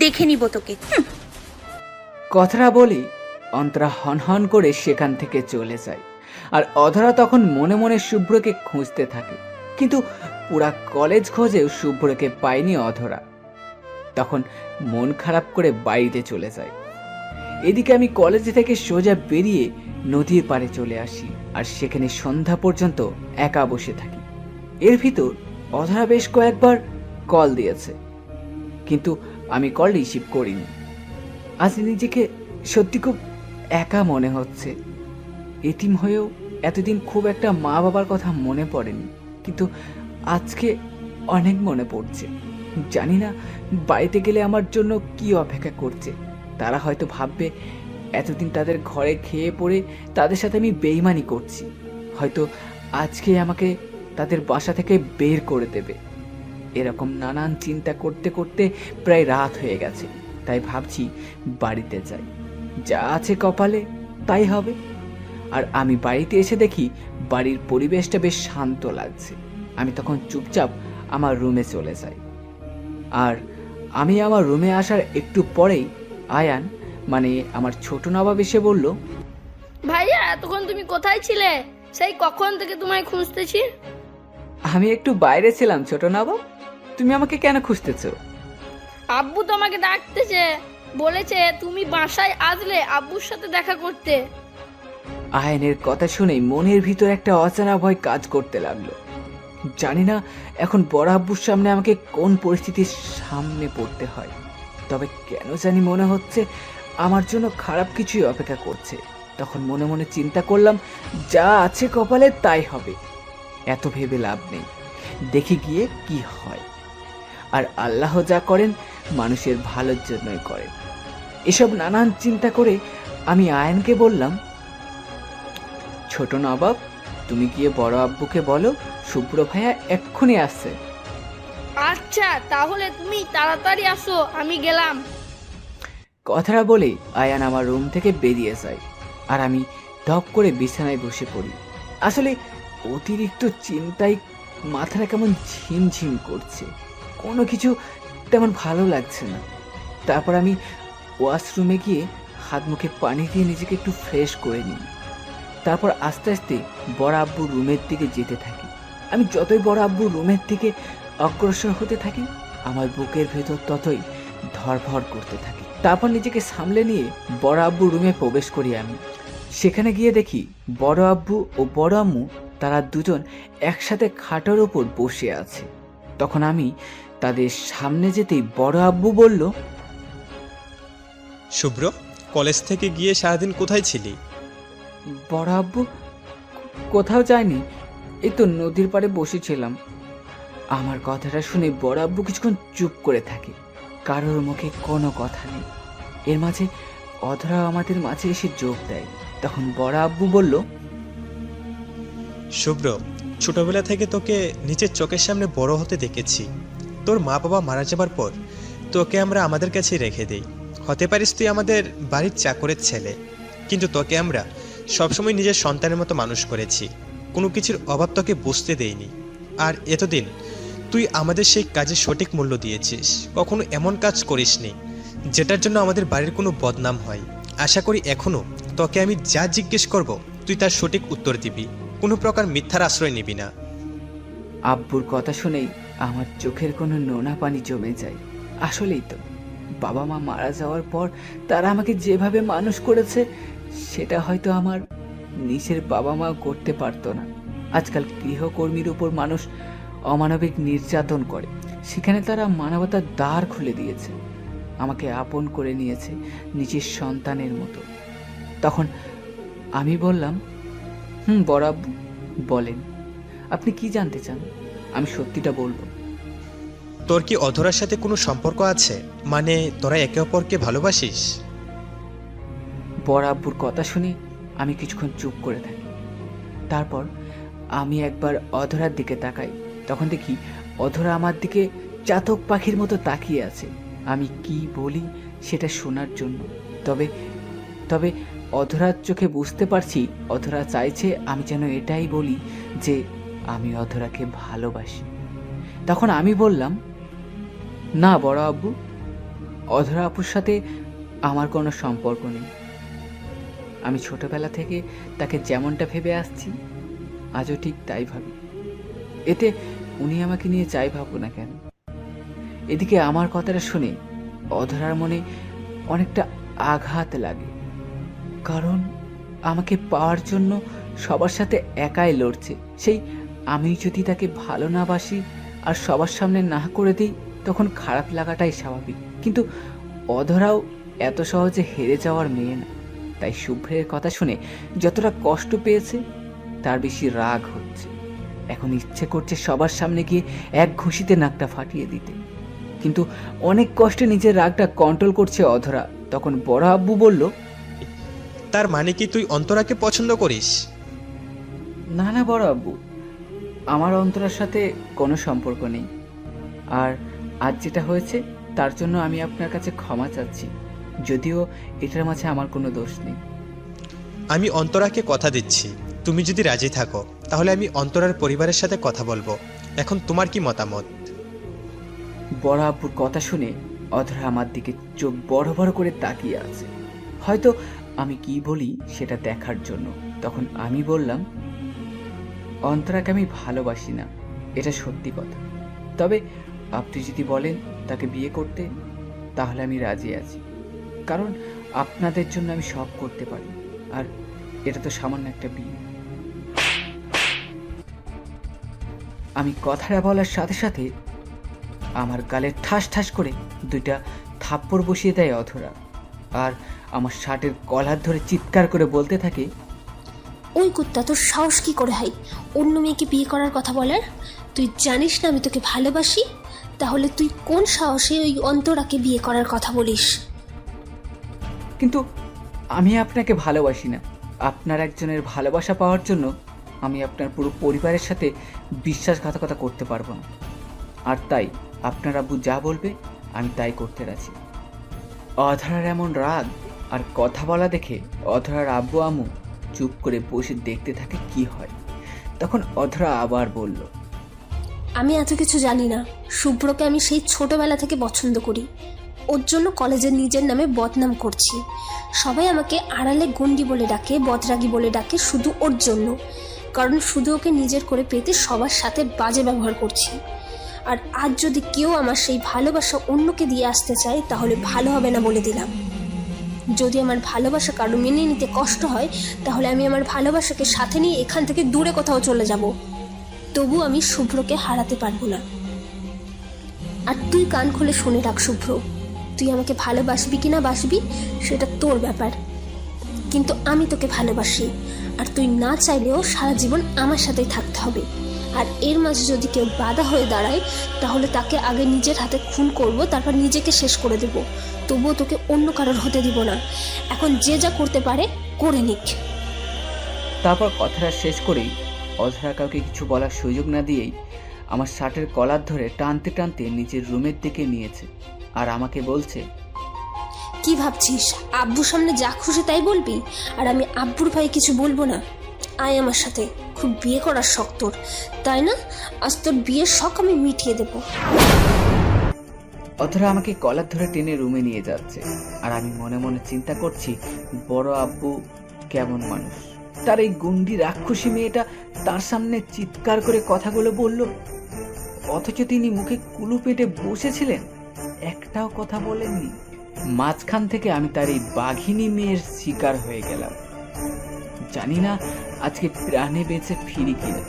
দেখে নিব তোকে। কথাটা বলেই অন্তরা হনহন করে সেখান থেকে চলে যায়। আর অধরা তখন মনে মনে শুভ্রকে খুঁজতে থাকে, কিন্তু পুরা কলেজ খোঁজেও শুভ্রকে পায়নি অধরা। তখন মন খারাপ করে বাড়িতে চলে যায়। এদিকে আমি কলেজ থেকে সোজা বেরিয়ে নদীর পাড়ে চলে আসি, আর সেখানে সন্ধ্যা পর্যন্ত একা বসে থাকি। এর ভিতর অধরা বেশ কয়েকবার কল দিয়েছে, কিন্তু আমি কল রিসিভ করিনি। আজ নিজেকে সত্যি খুব একা মনে হচ্ছে। এতিম হয়েও এতদিন খুব একটা মা বাবার কথা মনে পড়েনি, কিন্তু আজকে অনেক মনে পড়ছে। জানি না বাড়িতে গেলে আমার জন্য কি অপেক্ষা করছে। তারা হয়তো ভাববে এতদিন তাদের ঘরে খেয়ে পড়ে তাদের সাথে আমি বেইমানি করছি। হয়তো আজকে আমাকে তাদের বাসা থেকে বের করে দেবে। এরকম নানান চিন্তা করতে করতে প্রায় রাত হয়ে গেছে, তাই ভাবছি বাড়িতে যাই, যা আছে কপালে তাই হবে। আর আমি বাড়িতে এসে দেখি বাড়ির পরিবেশটা বেশ শান্ত লাগছে। আমি তখন চুপচাপ আমার রুমে চলে যাই। আর আমি আমার রুমে আসার একটু পরেই আয়ান, মানে আমার ছোট নবাব এসে বলল, ভাইয়া এতক্ষণ তুমি কোথায় ছিলে? সেই কখন থেকে তোমায় খুঁজতেছি। আমি একটু বাইরে ছিলাম ছোট নবাব, তুমি আমাকে কেন খুঁজতেছো? আব্বু তোমাকে ডাকতেছে, বলেছে তুমি বাসায় আসলে আব্বুর সাথে দেখা করতে। আয়নের কথা শুনেই মনের ভিতর একটা অজানা ভয় কাজ করতে লাগলো। জানি না এখন বড় আব্বুর সামনে আমাকে কোন পরিস্থিতির সামনে পড়তে হয়, তবে কেন জানি মনে হচ্ছে আমার জন্য খারাপ কিছুই অপেক্ষা করছে। তখন মনে মনে চিন্তা করলাম, যা আছে কপালে তাই হবে, এত ভেবে লাভ নেই, দেখি গিয়ে কি হয়। আর আল্লাহ যা করেন মানুষের ভালোর জন্যই করেন। এসব নানান চিন্তা করে আমি আয়নকে বললাম, ছোট নবাব তুমি গিয়ে বড় আব্বুকে বলো শুভ্র ভাইয়া এক্ষুনি আসছে। আচ্ছা তাহলে তুমি তাড়াতাড়ি আসো, আমি গেলাম। কথাটা বলেই আয়ান আমার রুম থেকে বেরিয়ে যায়, আর আমি ধপ করে বিছানায় বসে পড়ি। আসলে অতিরিক্ত চিন্তায় মাথাটা কেমন ঝিমঝিম করছে, কোনো কিছু তেমন ভালো লাগছে না। তারপর আমি ওয়াশরুমে গিয়ে হাত মুখে পানি দিয়ে নিজেকে একটু ফ্রেশ করে নিই। তারপর আস্তে আস্তে বড় আব্বুর রুমের দিকে যেতে থাকি। আমি যতই বড় আব্বুর রুমের দিকে অগ্রসর হতে থাকি, আমার বুকের ভেতর ততই ধড়ফড় করতে থাকে। তারপর নিজেকে সামলে নিয়ে বড় আব্বুর রুমে প্রবেশ করি আমি। সেখানে গিয়ে দেখি বড় আব্বু ও বড় আম্মু তারা দুজন একসাথে খাটের ওপর বসে আছে। তখন আমি তাদের সামনে যেতেই বড় আব্বু বলল, শুভ্র, কলেজ থেকে গিয়ে সারাদিন কোথায় ছিলি? বড় আব্বু, কোথাও যায়নি, এই তো নদীর পাড়ে বসেছিলাম। আমার কথাটা শুনে বড় আব্বু কিছুক্ষণ চুপ করে থাকে, কারোর মুখে কোনো কথা নেই। এর মাঝে অধরা আমাদের মাঝে এসে যোগ দেয়। তখন বড় আব্বু বলল, শুভ্র, ছোটবেলা থেকে তোকে নিজের চোখের সামনে বড় হতে দেখেছি। তোর মা বাবা মারা যাবার পর তোকে আমরা আমাদের কাছে রেখে দেই। হতে পারিস তুই আমাদের বাড়ির চাকরের ছেলে, কিন্তু তোকে আমরা সবসময় নিজের সন্তানের মতো মানুষ করেছি। কোনো কিছুর অভাব তোকে বুঝতে দেইনি। আর এতদিন তুই আমাদের সেই কাজের সঠিক মূল্য দিয়েছিস। কখনো এমন কাজ করিসনি যেটার জন্য আমাদের বাড়ির কোনো বদনাম হয়। আশা করি এখনও তোকে আমি যা জিজ্ঞেস করব তুই তার সঠিক উত্তর দিবি, কোনো প্রকার মিথ্যার আশ্রয় নিবি না। আব্বুর কথা শুনেই আমার চোখের কোনো নোনা পানি জমে যায়। আসলেই তো, বাবা মা মারা যাওয়ার পর তারা আমাকে যেভাবে মানুষ করেছে সেটা হয়তো আমার নিজের বাবা মা করতে পারতো না। আজকাল গৃহকর্মীর উপর মানুষ অমানবিক নির্যাতন করে, সেখানে তারা মানবতার দ্বার খুলে দিয়েছে, আমাকে আপন করে নিয়েছে নিজের সন্তানের মতো। তখন আমি বললাম, বড় আব্বু বলেন, আপনি কি জানতে চান? আমি সত্যিটা বলবো। তোর কি অধরার সাথে কোনো সম্পর্ক আছে? মানে তোরা একে অপরকে ভালোবাসিস? বড় আব্বুর কথা শুনে আমি কিছুক্ষণ চুপ করে থাকি। তারপর আমি একবার অধরার দিকে তাকাই। তখন দেখি অধরা আমার দিকে চাতক পাখির মতো তাকিয়ে আছে, আমি কি বলি সেটা শোনার জন্য। তবে অধরার চোখে বুঝতে পারছি অধরা চাইছে আমি যেন এটাই বলি যে আমি অধরাকে ভালোবাসি। তখন আমি বললাম, না বড় আব্বু, অধরা আপুর সাথে আমার কোনো সম্পর্ক নেই। আমি ছোটবেলা থেকে তাকে যেমনটা ভেবে আসছি আজও ঠিক তাই ভাবি। এতে উনি আমাকে নিয়ে যাই ভাবো না কেন। এদিকে আমার কথাটা শুনে অধরার মনে অনেকটা আঘাত লাগে, কারণ আমাকে পাওয়ার জন্য সবার সাথে একাই লড়ছে। সেই আমি যদি তাকে ভালো না বাসি আর সবার সামনে না করে দিই তখন খারাপ লাগাটাই স্বাভাবিক। কিন্তু অধরাও এত সহজে হেরে যাওয়ার মেয়ে না। তাই শুভ্রের কথা শুনে যতটা কষ্ট পেয়েছে তার বেশি রাগ হচ্ছে। এখন ইচ্ছে করছে সবার সামনে গিয়ে এক ঘুষিতে নাকটা ফাটিয়ে দিতে, কিন্তু অনেক কষ্টে নিজের রাগটা কন্ট্রোল করছে অধরা। তখন বড় আব্বু বলল, তার মানে কি তুই অন্তরাকে পছন্দ করিস? না না বড় আব্বু, আমার অন্তরার সাথে কোনো সম্পর্ক নেই। আর আজ যেটা হয়েছে তার জন্য আমি আপনার কাছে ক্ষমা চাচ্ছি, যদিও এটার মাঝে আমার কোনো দোষ নেই। আমি অন্তরাকে কথা দিচ্ছি, তুমি যদি রাজি থাকো তাহলে আমি অন্তরার পরিবারের সাথে কথা বলবো। এখন তোমার কি মতামত? বড় আব্বুর কথা শুনে অধরা আমার দিকে চোখ বড় বড় করে তাকিয়ে আছে, হয়তো আমি কি বলি সেটা দেখার জন্য। তখন আমি বললাম, অন্তরাকে আমি ভালোবাসি না, এটা সত্যি কথা। তবে আপনি যদি বলেন তাকে বিয়ে করতে তাহলে আমি রাজি আছি, কারণ আপনাদের জন্য আমি সব করতে পারি, আর এটা তো সামান্য একটা বিয়ে। আমি কথাটা বলার সাথে সাথে আমার গালে ঠাস ঠাস করে দুইটা থাপ্পড় বসিয়ে দেয় অধরা, আর আমার শার্টের কলার ধরে চিৎকার করে বলতে থাকে, ওই কুত্তা, তোর সাহস কি করে হয় অন্য মেয়েকে বিয়ে করার কথা বলার? তুই জানিস না আমি তোকে ভালোবাসি, তাহলে তুই কোন সাহসে ওই অন্তরাকে বিয়ে করার কথা বলিস? কিন্তু আমি আপনাকে ভালোবাসি না। আপনার একজনের ভালোবাসা পাওয়ার জন্য আমি আপনার পুরো পরিবারের সাথে বিশ্বাসঘাতকতা করতে পারবো না, আর তাই আপনার আব্বু যা বলবে আমি তাই করতে রাজি। অধরার এমন রাগ আর কথা বলা দেখে অধরার আব্বু আম্মু চুপ করে বসে দেখতে থাকে কি হয়। তখন অধরা আবার বলল, আমি এত কিছু জানি না। শুভ্রকে আমি সেই ছোটবেলা থেকে পছন্দ করি। ওর জন্য কলেজে নিজের নামে বদনাম করছি। সবাই আমাকে আড়ালে গন্ডি বলে ডাকে, বদরাগী বলে ডাকে, শুধু ওর জন্য। কারণ শুধু ওকে নিজের করে পেতে সবার সাথে বাজে ব্যবহার করছি। আর আজ যদি কেউ আমার সেই ভালোবাসা অন্যকে দিয়ে আসতে চায় তাহলে ভালো হবে না বলে দিলাম। যদি আমার ভালোবাসা কারো মেনে নিতে কষ্ট হয় তাহলে আমি আমার ভালোবাসাকে সাথে নিয়ে এখান থেকে দূরে কোথাও চলে যাব। তবু আমি শুভ্রকে হারাতে পারবো না। আর তুই কান খুলে শুনে রাখ শুভ্র, তুই আমাকে ভালোবাসবি কিনা বাসবি সেটা তোর ব্যাপার, কিন্তু আমি তোকে ভালোবাসি। আর তুই না চাইলেও সারা জীবন আমার সাথেই থাকতে হবে। আর এর মাঝে যদি কেউ বাধা হয়ে দাঁড়ায় তাহলে তাকে আগে নিজের হাতে খুন করব, তারপর নিজেকে শেষ করে দেব। তবুও তোকে অন্য কারোর হতে দিব না। এখন যে যা করতে পারে করে নিক। তারপর কথাটা শেষ করেই অধরা কাউকে কিছু বলার সুযোগ না দিয়েই আমার শার্টের কলার ধরে টানতে টানতে নিজের রুমের দিকে নিয়েছে আর আমাকে বলছে, কি ভাবছিস আব্বুর সামনে যা খুশি তাই বলবি? আর আমি আব্বুর ভাই কিছু বলবো না। আয় আমার সাথে, খুব বিয়ে করার শখ তোর, তাই না? আজ তোর বিয়ের শখ আমি মিটিয়ে দেব। অধরা আমাকে কলার ধরে টেনে রুমে নিয়ে যাচ্ছে আর আমি মনে মনে চিন্তা করছি, বড় আব্বু কেমন মানুষ। তার এই গুন্ডি রাক্ষসী মেয়েটা তার সামনে চিৎকার করে কথাগুলো বলল, অথচ তিনি মুখে কুলু পেটে বসেছিলেন, একটাও কথা বলেননি। মাঝখান থেকে আমি তার এই বাঘিনী মেয়ের শিকার হয়ে গেলাম। জানি না আজকে প্রাণে বেঁচে ফিরি কিনা।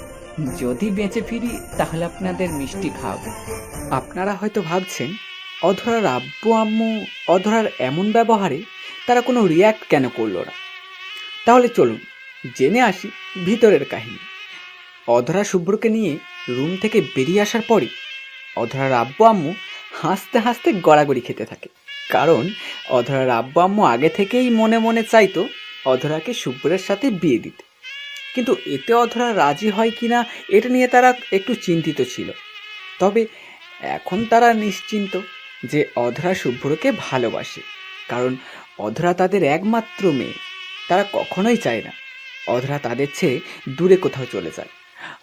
যদি বেঁচে ফিরি তাহলে আপনাদের মিষ্টি খাওয়াবো। আপনারা হয়তো ভাবছেন, অধরার আব্বু আম্মু অধরার এমন ব্যবহারে তারা কোনো রিয়্যাক্ট কেন করলো না। তাহলে চলুন জেনে আসি ভিতরের কাহিনী। অধরা শুভ্রকে নিয়ে রুম থেকে বেরিয়ে আসার পরই অধরার আব্বু আম্মু হাসতে হাসতে গড়াগড়ি খেতে থাকে। কারণ অধরার আব্বু আম্মু আগে থেকেই মনে মনে চাইতো অধরাকে শুভ্রের সাথে বিয়ে দিতে, কিন্তু এতে অধরা রাজি হয় কিনা এটা নিয়ে তারা একটু চিন্তিত ছিল। তবে এখন তারা নিশ্চিন্ত যে অধরা শুভ্রকে ভালোবাসে, কারণ অধরা তাদের একমাত্র মেয়ে। তারা কখনোই চায় না অধরা তাদের ছেড়ে দূরে কোথাও চলে যায়।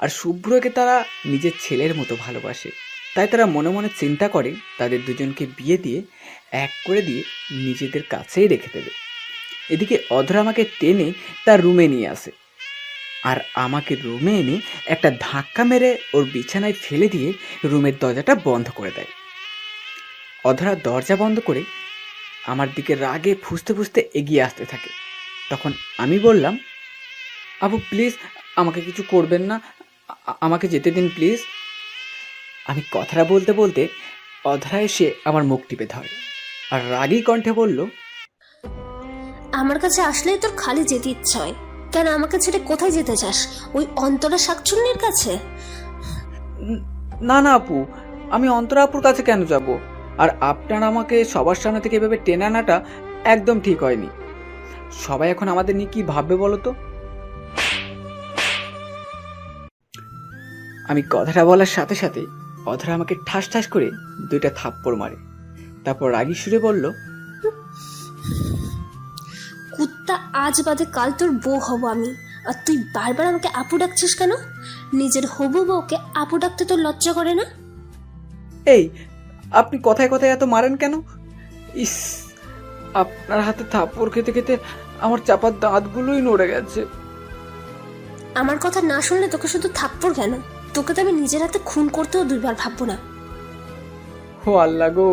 আর শুভ্রকে তারা নিজের ছেলের মতো ভালোবাসে। তাই তারা মনে মনে চিন্তা করে তাদের দুজনকে বিয়ে দিয়ে এক করে দিয়ে নিজেদের কাছেই রেখে দেবে। এদিকে অধরা আমাকে টেনে তার রুমে নিয়ে আসে আর আমাকে রুমে এনে একটা ধাক্কা মেরে ওর বিছানায় ফেলে দিয়ে রুমের দরজাটা বন্ধ করে দেয়। অধরা দরজা বন্ধ করে আমার দিকে রাগে ফুঁসতে ফুঁসতে এগিয়ে আসতে থাকে। তখন আমি বললাম, আবু প্লিজ আমাকে কিছু করবেন না, আমাকে যেতে দিন প্লিজ। আমি কথাটা বলতে বলতে অধরা এসে আমার মুখ টিপে ধরে আর রাগী কণ্ঠে বলল, আমার কাছে আসলেই তোর খালি যেতে ইচ্ছা হয়। কেন আমাকে ছেড়ে কোথায় যেতে চাস? ওই অন্তরা শাকচুন্নির কাছে? না না আপু, আমি অন্তরা আপুর কাছে কেন যাব? আর আপনার আমাকে সবার সামনে থেকে এভাবে টেনে আনাটা একদম ঠিক হয়নি। সবাই এখন আমাদের নিয়ে কি ভাববে বলো তো? আমি কথাটা বলার সাথে সাথে অধরা আমাকে ঠাস ঠাস করে 2টা থাপ্পড় মারে। তারপর রাগী সুরে বলল, কুত্তা, আজ বাদে কাল তোর বউ হব আমি। আর তুই বারবার আমাকে আপু ডাকছিস কেন? নিজের হবু বউকে আপু ডাকতে তোর লজ্জা করে না? এই আপনি কথায় কথায় এত মারেন কেন? ইস, আপনার হাতে থাপ্পড় খেতে খেতে আমার চাপার দাঁতগুলোই নড়ে গেছে। আমার কথা না শুনলে তোকে শুধু থাপ্পড় কেন, তোকে তো আমি নিজের হাতে খুন করতেও 2বার ভাববো না। ও আল্লাহ গো,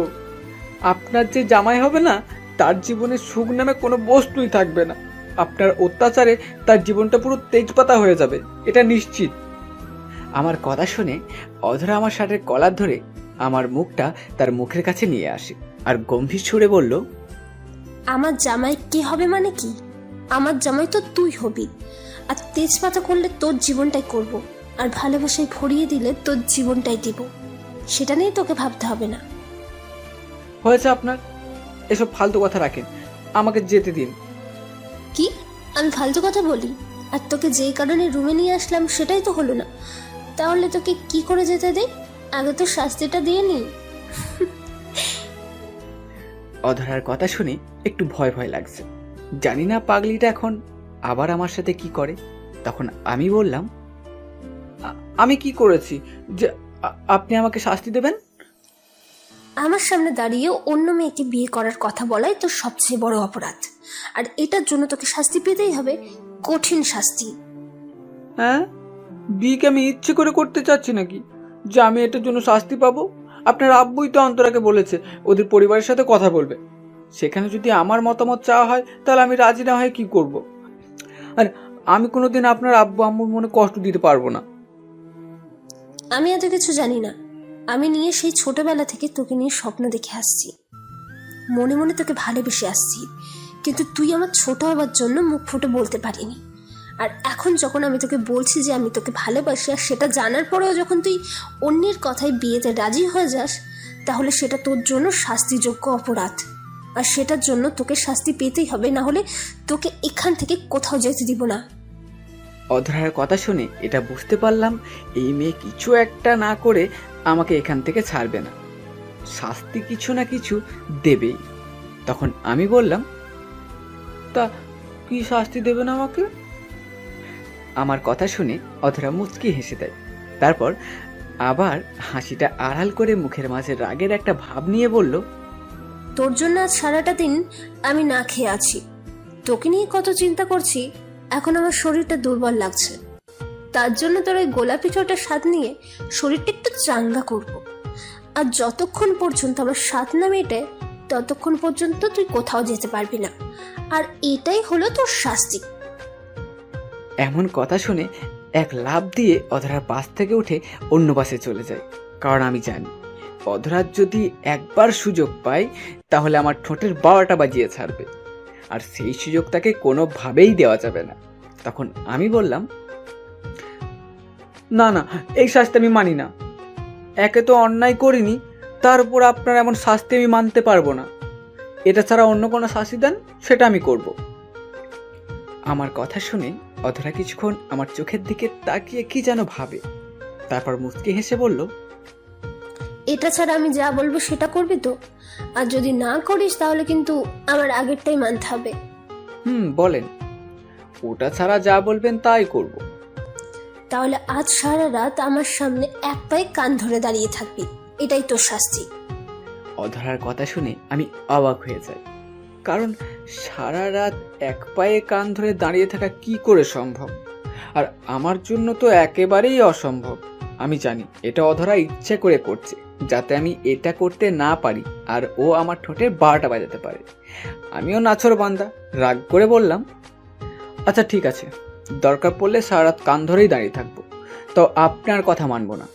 আপনার যে জামাই হবে না তার জীবনে সুখ নামে কোনো বস্তুই থাকবে না। আপনার অত্যাচারে তার জীবনটা পুরো তেজপাতা হয়ে যাবে, এটা নিশ্চিত। আমার কথা শুনে অধরা আমার শার্টের কলার ধরে আমার মুখটা তার মুখের কাছে নিয়ে আসে আর গম্ভীর সুরে বলল, আমার জামাই কে হবে মানে কি? আমার জামাই তো তুই হবি। আর তেজপাতা করলে তোর জীবনটাই করব, আর ভালোবাসায় ভরিয়ে দিলে তোর জীবনটাই দিব। সেটা নিয়ে তোকে ভাবতে হবে না। হয়েছে আপনার, এসব ফালতু কথা রাখেন, আমাকে যেতে দিন। কি আমি ফালতু কথা বলি? আর তোকে যেই কারণে রুমে নিয়ে আসলাম সেটাই তো হলো না। তাহলে তোকে কি করে যেতে দেই? আগে তো শাস্তিটা দিয়ে নি। অধরার কথা শুনে একটু ভয় ভয় লাগছে। জানি না পাগলিটা এখন আবার আমার সাথে কি করে। তখন আমি বললাম, আমি কি করেছি যে আপনি আমাকে শাস্তি দেবেন? আমার সামনে দাঁড়িয়ে অন্য মেয়েকে বিয়ে করার কথা বলাই তোর সবচেয়ে বড় অপরাধ, আর এটার জন্য তোকে শাস্তি পেতেই হবে, কঠিন শাস্তি। হ্যাঁ, বিয়েকে আমি ইচ্ছে করে করতে চাচ্ছি নাকি যে আমি এটার জন্য শাস্তি পাবো? আপনার আব্বুই তো অন্তরাকে বলেছে ওদের পরিবারের সাথে কথা বলবে। সেখানে যদি আমার মতামত চাওয়া হয় তাহলে আমি রাজি না হয়ে কি করব? আর আমি কোনোদিন আপনার আব্বু আম্মুর মনে কষ্ট দিতে পারবো না। আমি এত কিছু জানি না। আমি নিয়ে সেই ছোটবেলা থেকে তোকে নিয়ে স্বপ্ন দেখে আসছি, মনে মনে তোকে ভালোবেসে আসছি, কিন্তু তুই আমার ছোট হবার জন্য মুখ ফুটে বলতে পারিনি। আর এখন যখন আমি তোকে বলছি যে আমি তোকে ভালোবাসি, আর সেটা জানার পরেও যখন তুই অন্যের কথায় বিয়েতে রাজি হয়ে যাস, তাহলে সেটা তোর জন্য শাস্তিযোগ্য অপরাধ, আর সেটার জন্য তোকে শাস্তি পেতেই হবে, না হলে তোকে এখান থেকে কোথাও যেতে দিব না। অধরার কথা শুনে এটা বুঝতে পারলাম এই মেয়ে কিছু একটা না করে আমাকে এখান থেকে ছাড়বে না, শাস্তি কিছু না কিছু দেবেই। তখন আমি বললাম, তা কি শাস্তি দেবেন আমাকে? আমার কথা শুনে অধরা মুচকি হেসে দেয়, তারপর আবার হাসিটা আড়াল করে মুখের মাঝে রাগের একটা ভাব নিয়ে বলল, তোর জন্য আজ সারাটা দিন আমি না খেয়ে আছি, তোকে নিয়ে কত চিন্তা করছি, এখন আমার শরীরটা দুর্বল লাগছে, তার জন্য তোর ওই গোলাপি ঠোঁটের স্বাদ নিয়ে শরীরটা একটু চাঙ্গা করব। আর যতক্ষণ পর্যন্ত আমার স্বাদ না মেটে ততক্ষণ পর্যন্ত তুই কোথাও যেতে পারবি না, আর এটাই হলো তোর শাস্তি। এমন কথা শুনে এক লাফ দিয়ে অধরার পাশ থেকে উঠে অন্য পাশে চলে যায়, কারণ আমি জানি অধরার যদি একবার সুযোগ পাই তাহলে আমার ঠোঁটের 12টা বাজিয়ে ছাড়বে, আর সেই সুযোগ তাকে কোনোভাবেই দেওয়া যাবে না। তখন আমি বললাম, না না, এই শাস্তি আমি মানি না। একে তো অন্যায় করিনি, তার উপর আপনার এমন শাস্তি আমি মানতে পারবো না। এটা ছাড়া অন্য কোনো শাস্তি দেন, সেটা আমি করব। আমার কথা শুনে অধরা কিছুক্ষণ আমার চোখের দিকে তাকিয়ে কি যেন ভাবে, তারপর মুচকি হেসে বলল, এটা ছাড়া আমি যা বলবো সেটা করবি তো? আর যদি না করিস তাহলে কিন্তু আমার আগেরটাই মানতে হবে। বলেন। ওটা ছাড়া যা বলবেন তাই করব। তাহলে আজ সারা রাত আমার সামনে এক পায়ে কান ধরে দাঁড়িয়ে থাকবি, এটাই তোর শাস্তি। অধরার কথা শুনে আমি অবাক হয়ে যাই, কারণ সারা রাত এক পায়ে কান ধরে দাঁড়িয়ে থাকা কি করে সম্ভব? আর আমার জন্য তো একেবারেই অসম্ভব। আমি জানি এটা অধরা ইচ্ছে করে করছে, যাতে আমি এটা করতে না পারি আর ও আমার ঠোঁটের 12টা বাজাতে পারে। আমিও নাছর বান্দা, রাগ করে বললাম, আচ্ছা ঠিক আছে, দরকার পড়লে সারা রাত কান ধরেই দাঁড়িয়ে থাকবো, তো আপনার কথা মানবো না।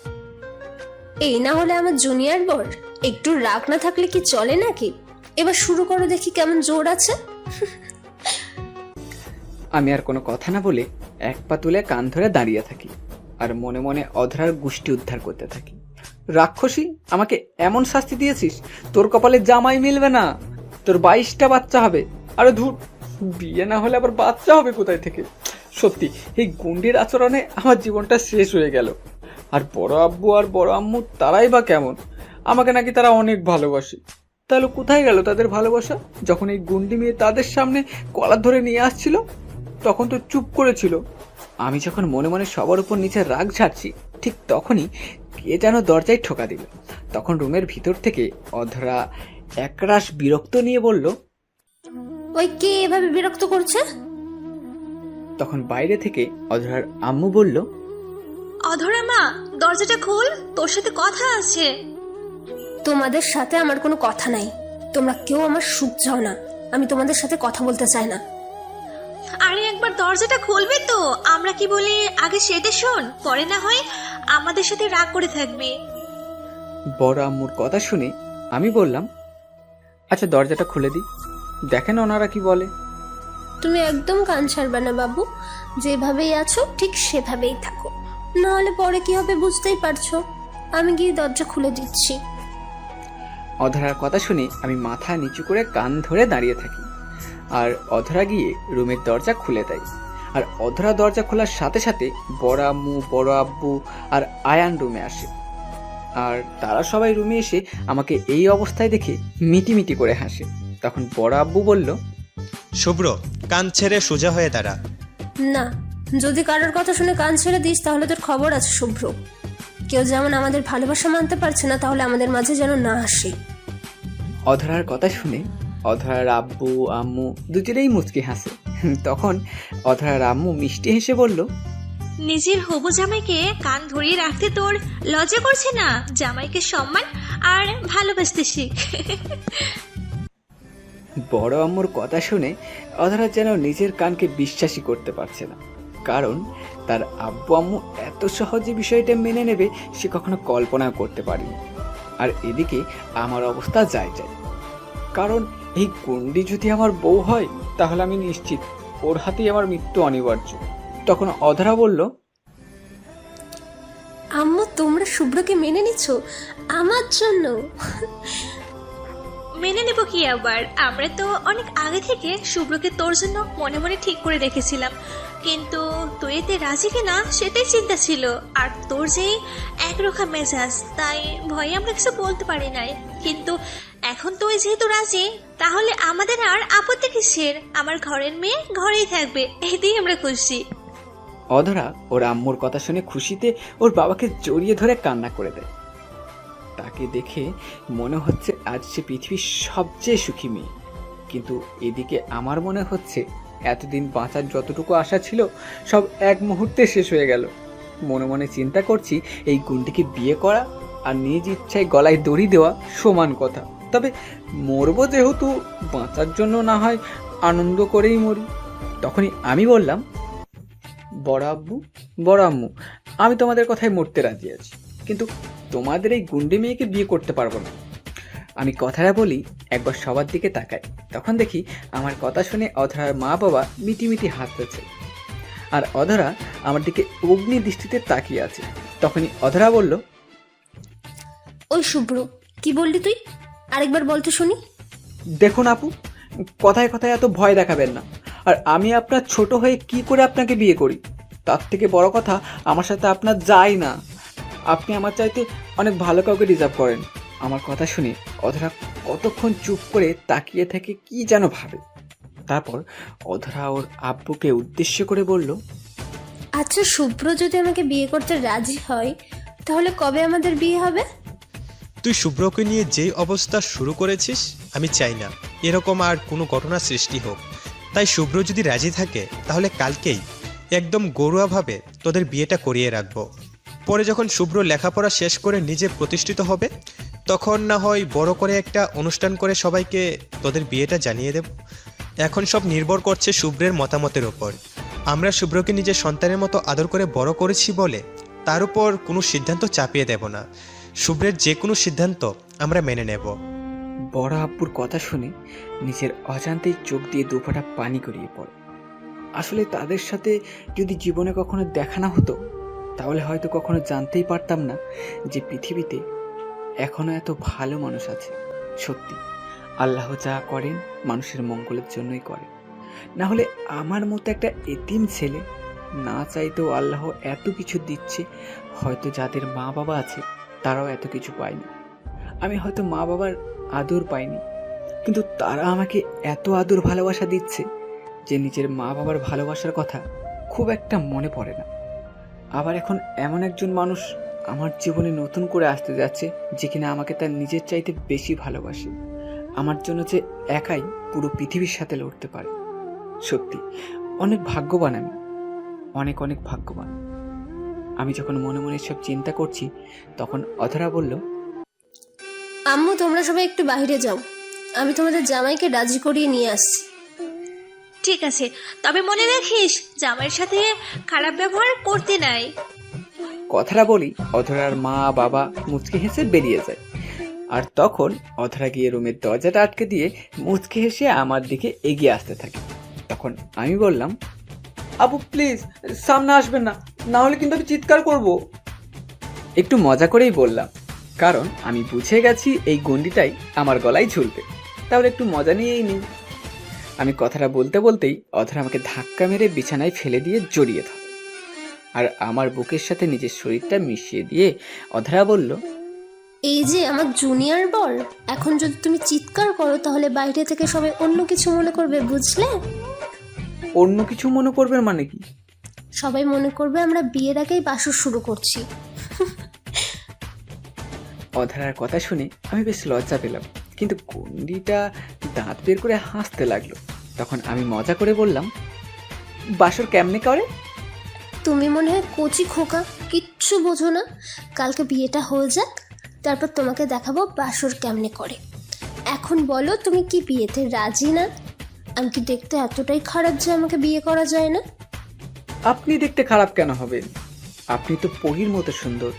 এই না হলে আমার জুনিয়র বর, একটু রাগ না থাকলে কি চলে নাকি? এবার শুরু করো, দেখি কেমন জোর আছে। আমি আর কোনো কথা না বলে এক পা তুলে কান ধরে দাঁড়িয়ে থাকি, আর মনে মনে অধরার গুষ্টি উদ্ধার করতে থাকি। রাক্ষসী, আমাকে এমন শাস্তি দিয়েছিস, তোর কপালে জামাই মিলবে না, তোর 22টা বাচ্চা হবে। আরে ধুর, বিয়ে না হলে আবার বাচ্চা হবে কোথায় থেকে? সত্যি এই গুন্ডির আচরণে আমার জীবনটা শেষ হয়ে গেল। আর বড় আব্বু আর বড় আম্মু তারাই বা কেমন? আমাকে নাকি তারা অনেক ভালোবাসে। তাহলে কোথায় গেল তাদের ভালোবাসা? যখন এই গুন্ডি মেয়ে তাদের সামনে কলার ধরে নিয়ে আসছিল তখন তো চুপ করেছিল। আমি যখন মনে মনে সবার উপর নিচে রাগ ঝাড়ছি, ঠিক তখনই কে যেন দরজায় ঠোকা দিল। তখন রুমের ভিতর থেকে অধরা একরাশ বিরক্ত নিয়ে বলল, ওই কে এভাবে বিরক্ত করছে? তখন বাইরে থেকে অধরার আম্মু বলল, অধরা মা, দরজাটা খোল, তোর সাথে কথা আছে। তোমাদের সাথে আমার কোনো কথা নাই, তোমরা কেউ আমার সুখ চাও না, আমি তোমাদের সাথে কথা বলতে চাই না। আরে একবার দরজাটা খুলবে তো? আমরা কি বলি আগে সেটা শোন, পরে না হয় আমাদের সাথে রাগ করে থাকবে। বড় আম্মুর কথা শুনে আমি বললাম, আচ্ছা দরজাটা খুলে দিই, দেখেন ওনারা কি বলে। তুমি একদম কান ছাড়বে না বাবু, যেভাবেই আছো ঠিক সেভাবেই থাকো, না হলে পরে কি হবে বুঝতেই পারছো। আমি গিয়ে দরজা খুলে দিচ্ছি। অধরার কথা শুনে আমি মাথা নিচু করে কান ধরে দাঁড়িয়ে থাকি, আর অধরা গিয়ে রুমের দরজা খুলে দেয়। আর অধরা দরজা খোলার সাথে সাথে বড় আম্মু, বড় আব্বু আর আয়ান রুমে আসে। আর তারা সবাই রুমে এসে আমাকে এই অবস্থায় দেখে মিটিমিটি করে হাসে। তখন বড় আব্বু বলল, শুভ্র, কান ছেড়ে সোজা হয়ে দাঁড়া। না, যদি কারোর কথা শুনে কান ছেড়ে দিস তাহলে তোর খবর আছে শুভ্র। কেউ যেমন আমাদের ভালোবাসা মানতে পারছে না, তাহলে আমাদের মাঝে যেন না আসে। অধরার কথা শুনে অধরার আব্বু আম্মু দুজনেই মুচকি হাসে। তখন অধরার আম্মু মিষ্টি হেসে বলল, নিজের হবু জামাইকে কান ধরিয়ে রাখতে তোর লজ্জা করছে না? জামাইকে সম্মান আর ভালোবাসতে শিখ। বড় আম্মুর কথা শুনে অধরা যেন নিজের কানকে বিশ্বাসই করতে পারছে না, কারণ তার আব্বু আম্মু এত সহজে বিষয়টা মেনে নেবে সে কখনো কল্পনাও করতে পারেনি। আর এদিকে আমার অবস্থা যায়, কারণ এই গুন্ডি যদি আমার বউ হয় তাহলে আমি নিশ্চিত ওর হাতেই আমার মৃত্যু অনিবার্য। তখন অধরা বলল, আম্মু তোমরা শুভ্রকে মেনে নিচ্ছ আমার জন্য? মেনে নেব কি আবার, আমরা তো অনেক আগে থেকে শুভ্রকে তোর জন্য মনে মনে ঠিক করে রেখেছিলাম, কিন্তু তুই এতে রাজি কিনা সেটাই চিন্তা ছিল। আর তোর যেই একরোখা মেজাজ, তাই ভয়ে আমরা কিছু বলতে পারি নাই। কিন্তু এখন তুই যেহেতু রাজি, তাহলে আমাদের আর আপত্তি কিসের? আমার ঘরের মেয়ে ঘরেই থাকবে, এতেই আমরা খুশি। অধরা ওর আম্মুর কথা শুনে খুশিতে ওর বাবাকে জড়িয়ে ধরে কান্না করে দেয়। তাকে দেখে মনে হচ্ছে আজ সে পৃথিবীর সবচেয়ে সুখী মেয়ে। কিন্তু এদিকে আমার মনে হচ্ছে এতদিন বাঁচার যতটুকু আশা ছিল সব এক মুহূর্তে শেষ হয়ে গেল। মনে মনে চিন্তা করছি এই গুণটিকে বিয়ে করা আর নিজ ইচ্ছায় গলায় দড়ি দেওয়া সমান কথা। তবে মরবো যেহেতু, বাঁচার জন্য না হয় আনন্দ করেই মরি। তখনই আমি বললাম, বড় আম্মু, আমি তোমাদের কথায় মরতে রাজি আছি, কিন্তু তোমাদের এই গুন্ডে মেয়েকে বিয়ে করতে পারবো না। আমি কথাটা বলি, একবার সবার দিকে তাকাই, তখন দেখি আমার কথা শুনে অধরার মা বাবা মিটিমিটি হাসতেছে, আর অধরা আমার দিকে অগ্নি দৃষ্টিতে তাকিয়ে আছে। তখনই অধরা বলল, ওই শুভ্র, কি বললি তুই? আরেকবার বলতে শুনি। দেখুন আপু, কথায় কথায় এত ভয় দেখাবেন না। আর আমি আপনার ছোট হয়ে কি করে আপনাকে বিয়ে করি? তার থেকে বড় কথা, আমার সাথে আপনার যায় না। আপনি আমার চাইতে অনেক ভালো কাউকে ডিজার্ভ করেন। আমার কথা শুনে অধরা কতক্ষণ চুপ করে তাকিয়ে থেকে কি যেন ভাবে। তারপর অধরা ওর আব্বুকে উদ্দেশ্য করে বলল, আচ্ছা শুভ্র যদি আমাকে বিয়ে করতে রাজি হয়, তাহলে কবে আমাদের বিয়ে হবে? তুই শুভ্রকে নিয়ে যেই অবস্থা শুরু করেছিস, আমি চাই না এরকম আর কোনো ঘটনা সৃষ্টি হোক। তাই শুভ্র যদি রাজি থাকে তাহলে কালকেই একদম ঘরোয়াভাবে তোদের বিয়েটা করিয়ে রাখবো। পরে যখন শুভ্র লেখাপড়া শেষ করে নিজে প্রতিষ্ঠিত হবে, তখন না হয় বড় করে একটা অনুষ্ঠান করে সবাইকে তোদের বিয়েটা জানিয়ে দেব। এখন সব নির্ভর করছে শুভ্রের মতামতের ওপর। আমরা শুভ্রকে নিজের সন্তানের মতো আদর করে বড় করেছি বলে তার উপর কোনো সিদ্ধান্ত চাপিয়ে দেব না। শুভ্রের যে কোনো সিদ্ধান্ত আমরা মেনে নেব। বড় আব্বুর কথা শুনে নিজের অজান্তেই চোখ দিয়ে দুফোঁটা পানি গড়িয়ে পড়ে। আসলে তাদের সাথে যদি জীবনে কখনো দেখা না হতো, তাহলে হয়তো কখনো জানতেই পারতাম না যে পৃথিবীতে এখনো এত ভালো মানুষ আছে। সত্যি আল্লাহ যা করেন মানুষের মঙ্গলের জন্যই করেন। না হলে আমার মতো একটা এতিম ছেলে না চাইতেও আল্লাহ এত কিছু দিচ্ছে। হয়তো যাদের মা বাবা আছে তারাও এত কিছু পায়নি। আমি হয়তো মা বাবার আদর পাইনি, কিন্তু তারা আমাকে এত আদর ভালোবাসা দিচ্ছে যে নিজের মা বাবার ভালোবাসার কথা খুব একটা মনে পড়ে না। আবার এখন এমন একজন মানুষ আমার জীবনে নতুন করে আসতে যাচ্ছে যে কিনা আমাকে তার নিজের চাইতে বেশি ভালোবাসে। আমার জন্য যে একাই পুরো পৃথিবীর সাথে লড়তে পারে। সত্যি অনেক ভাগ্যবান আমি, অনেক অনেক ভাগ্যবান। আমি যখন মনে মনে সব চিন্তা করছি, তখন অধরা বলল, আম্মু তোমরা সবাই একটু বাইরে যাও, আমি তোমাদের জামাইকে রাজি করিয়ে নিয়ে আসছি। ঠিক আছে, তবে মনে রাখিস জামাইয়ের সাথে খারাপ ব্যবহার করতে নাই। কথাটা বলি অধরার মা বাবা মুচকি হেসে বেরিয়ে যায়। আর তখন অধরা গিয়ে রুমের দরজাটা আটকে দিয়ে মুচকি হেসে আমার দিকে এগিয়ে আসতে থাকে। তখন আমি বললাম, আপু প্লিজ সামনে আসবেন না, না হলে কিন্তু আমি চিৎকার করব। একটু মজা করেই বললাম, কারণ আমি বুঝে গেছি এই গন্ডিটাই আমার গলায় ঝুলবে, তাহলে একটু মজা নিয়েই নিই। আমি কথাটা বলতে বলতেই অধরা আমাকে ধাক্কা মেরে বিছানায় ফেলে দিয়ে জড়িয়ে ধরে, আর আমার বুকের সাথে নিজের শরীরটা মিশিয়ে দিয়ে অধরা বলল, এই যে আমার জুনিয়র বর, এখন যদি তুমি চিৎকার করো তাহলে বাইরে থেকে সবাই অন্য কিছু মনে করবে, বুঝলে? অন্য কিছু মনে করবেন মানে কি? সবাই মনে করবে আমরা বিয়ের আগেই বাসর শুরু করছি। অধরার কথা শুনে আমি বেশ লজ্জা পেলাম, কিন্তু গুন্ডিটা দাঁত বের করে হাসতে লাগলো। তখন আমি মজা করে বললাম, বাসর কেমনে করে? তুমি মনে হয় কচি খোকা, কিচ্ছু বোঝো না। কালকে বিয়েটা হয়ে যাক, তারপর তোমাকে দেখাবো বাসর কেমনে করে। এখন বলো, তুমি কি বিয়েতে রাজি না? আমি কি দেখতে এতটাই খারাপ যে আমাকে বিয়ে করা যায় না? আপনি দেখতে খারাপ কেন হবেন? আপনি তো পরীর মতো সুন্দর।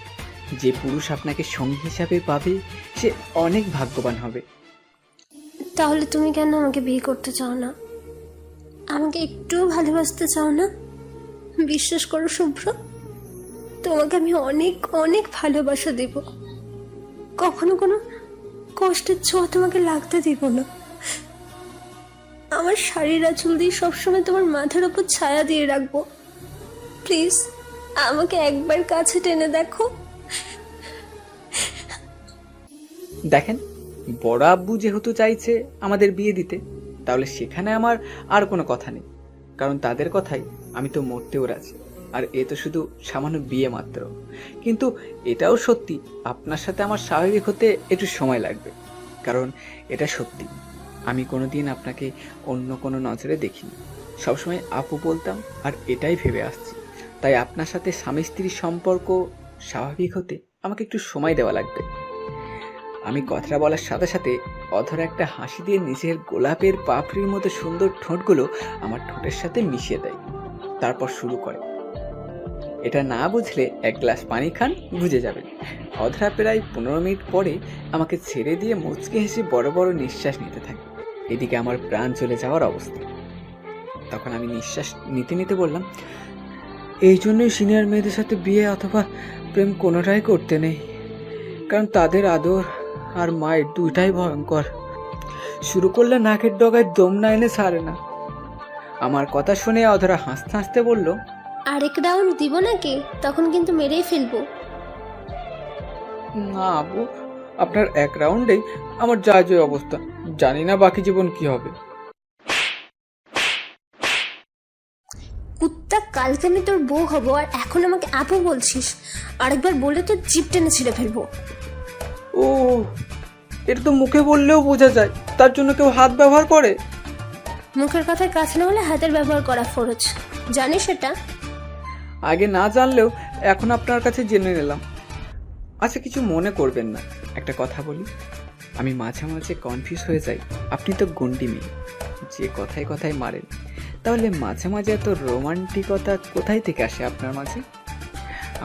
যে পুরুষ আপনাকে সঙ্গী হিসাবে পাবে সে অনেক ভাগ্যবান হবে। তাহলে তুমি কেন আমাকে বিয়ে করতে চাও না? আমাকে একটুও ভালোবাসতে চাও না? বিশ্বাস করো শুভ্র, তোমাকে আমি অনেক অনেক ভালোবাসা দেব। কখনো কোনো কষ্টের ছোঁয়া তোমাকে লাগতে দেব না। আমার শাড়ির আঁচল দিয়ে সবসময় তোমার মাথার ওপর ছায়া দিয়ে রাখবো। প্লিজ আমাকে একবার কাছে টেনে দেখো। দেখেন, বড় আব্বু যেহেতু চাইছে আমাদের বিয়ে দিতে, তাহলে সেখানে আমার আর কোনো কথা নেই, কারণ তাদের কথাই আমি তো মরতেও রাজি। আর এ তো শুধু সামান্য বিয়ে মাত্র। কিন্তু এটাও সত্যি, আপনার সাথে আমার স্বাভাবিক হতে একটু সময় লাগবে, কারণ এটা সত্যি আমি কোনোদিন আপনাকে অন্য কোনো নজরে দেখিনি। সবসময় আপু বলতাম আর এটাই ভেবে আসছি। তাই আপনার সাথে স্বামী স্ত্রীর সম্পর্ক স্বাভাবিক হতে আমাকে একটু সময় দেওয়া লাগবে। আমি কথাটা বলার সাথে সাথে অধরা একটা হাসি দিয়ে নিজের গোলাপের পাপড়ির মতো সুন্দর ঠোঁটগুলো আমার ঠোঁটের সাথে মিশিয়ে দেয়। তারপর শুরু করে, এটা না বুঝলে এক গ্লাস পানি খান, বুঝে যাবেন। অধরা প্রায় 15 মিনিট পরে আমাকে ছেড়ে দিয়ে মুচকে হেসে বড় বড় নিঃশ্বাস নিতে থাকে। এদিকে আমার প্রাণ চলে যাওয়ার অবস্থা। তখন আমি নিঃশ্বাস নিতে নিতে বললাম, এই জন্যই সিনিয়র মেয়েদের সাথে বিয়ে অথবা প্রেম কোনোটাই করতে নেই, কারণ তাদের আদর আর মায়ের দুইটাই ভয়ঙ্কর। শুরু করলে নাকের ডগায় দম না এনে ছাড়ে না। আমার কথা শুনে অধরা হাসতে হাসতে বলল, আরেক রাউন্ড দিব নাকি? তখন কিন্তু মেরেই ফেলবো। না আপু, আপনার এক রাউন্ডেই আমার যায় জয় অবস্থা, জানি না বাকি জীবন কি হবে। কুত্তা, কালকে আমি তোর বউ হব আর এখন আমাকে আপু বলছিস? আরেকবার বলে তো জিভ টেনে ছিঁড়ে ফেলবো। ও, এটা তো মুখে বললেও বোঝা যায়, তার জন্য কেউ হাত ব্যবহার করে? মুখের কথায় কাছে না হলে হাতের ব্যবহার করা ফরজ, জানিস এটা? আগে না জানলেও এখন আপনার কাছে জেনে নিলাম। আচ্ছা, কিছু মনে করবেন না, একটা কথা বলি। আমি মাঝে মাঝে কনফিউজ হয়ে যাই। আপনি তো গন্ডি মেয়ে, যে কথায় কথায় মারেন, তাহলে মাঝে মাঝে এত রোমান্টিকতা কোথায় থেকে আসে আপনার মাঝে?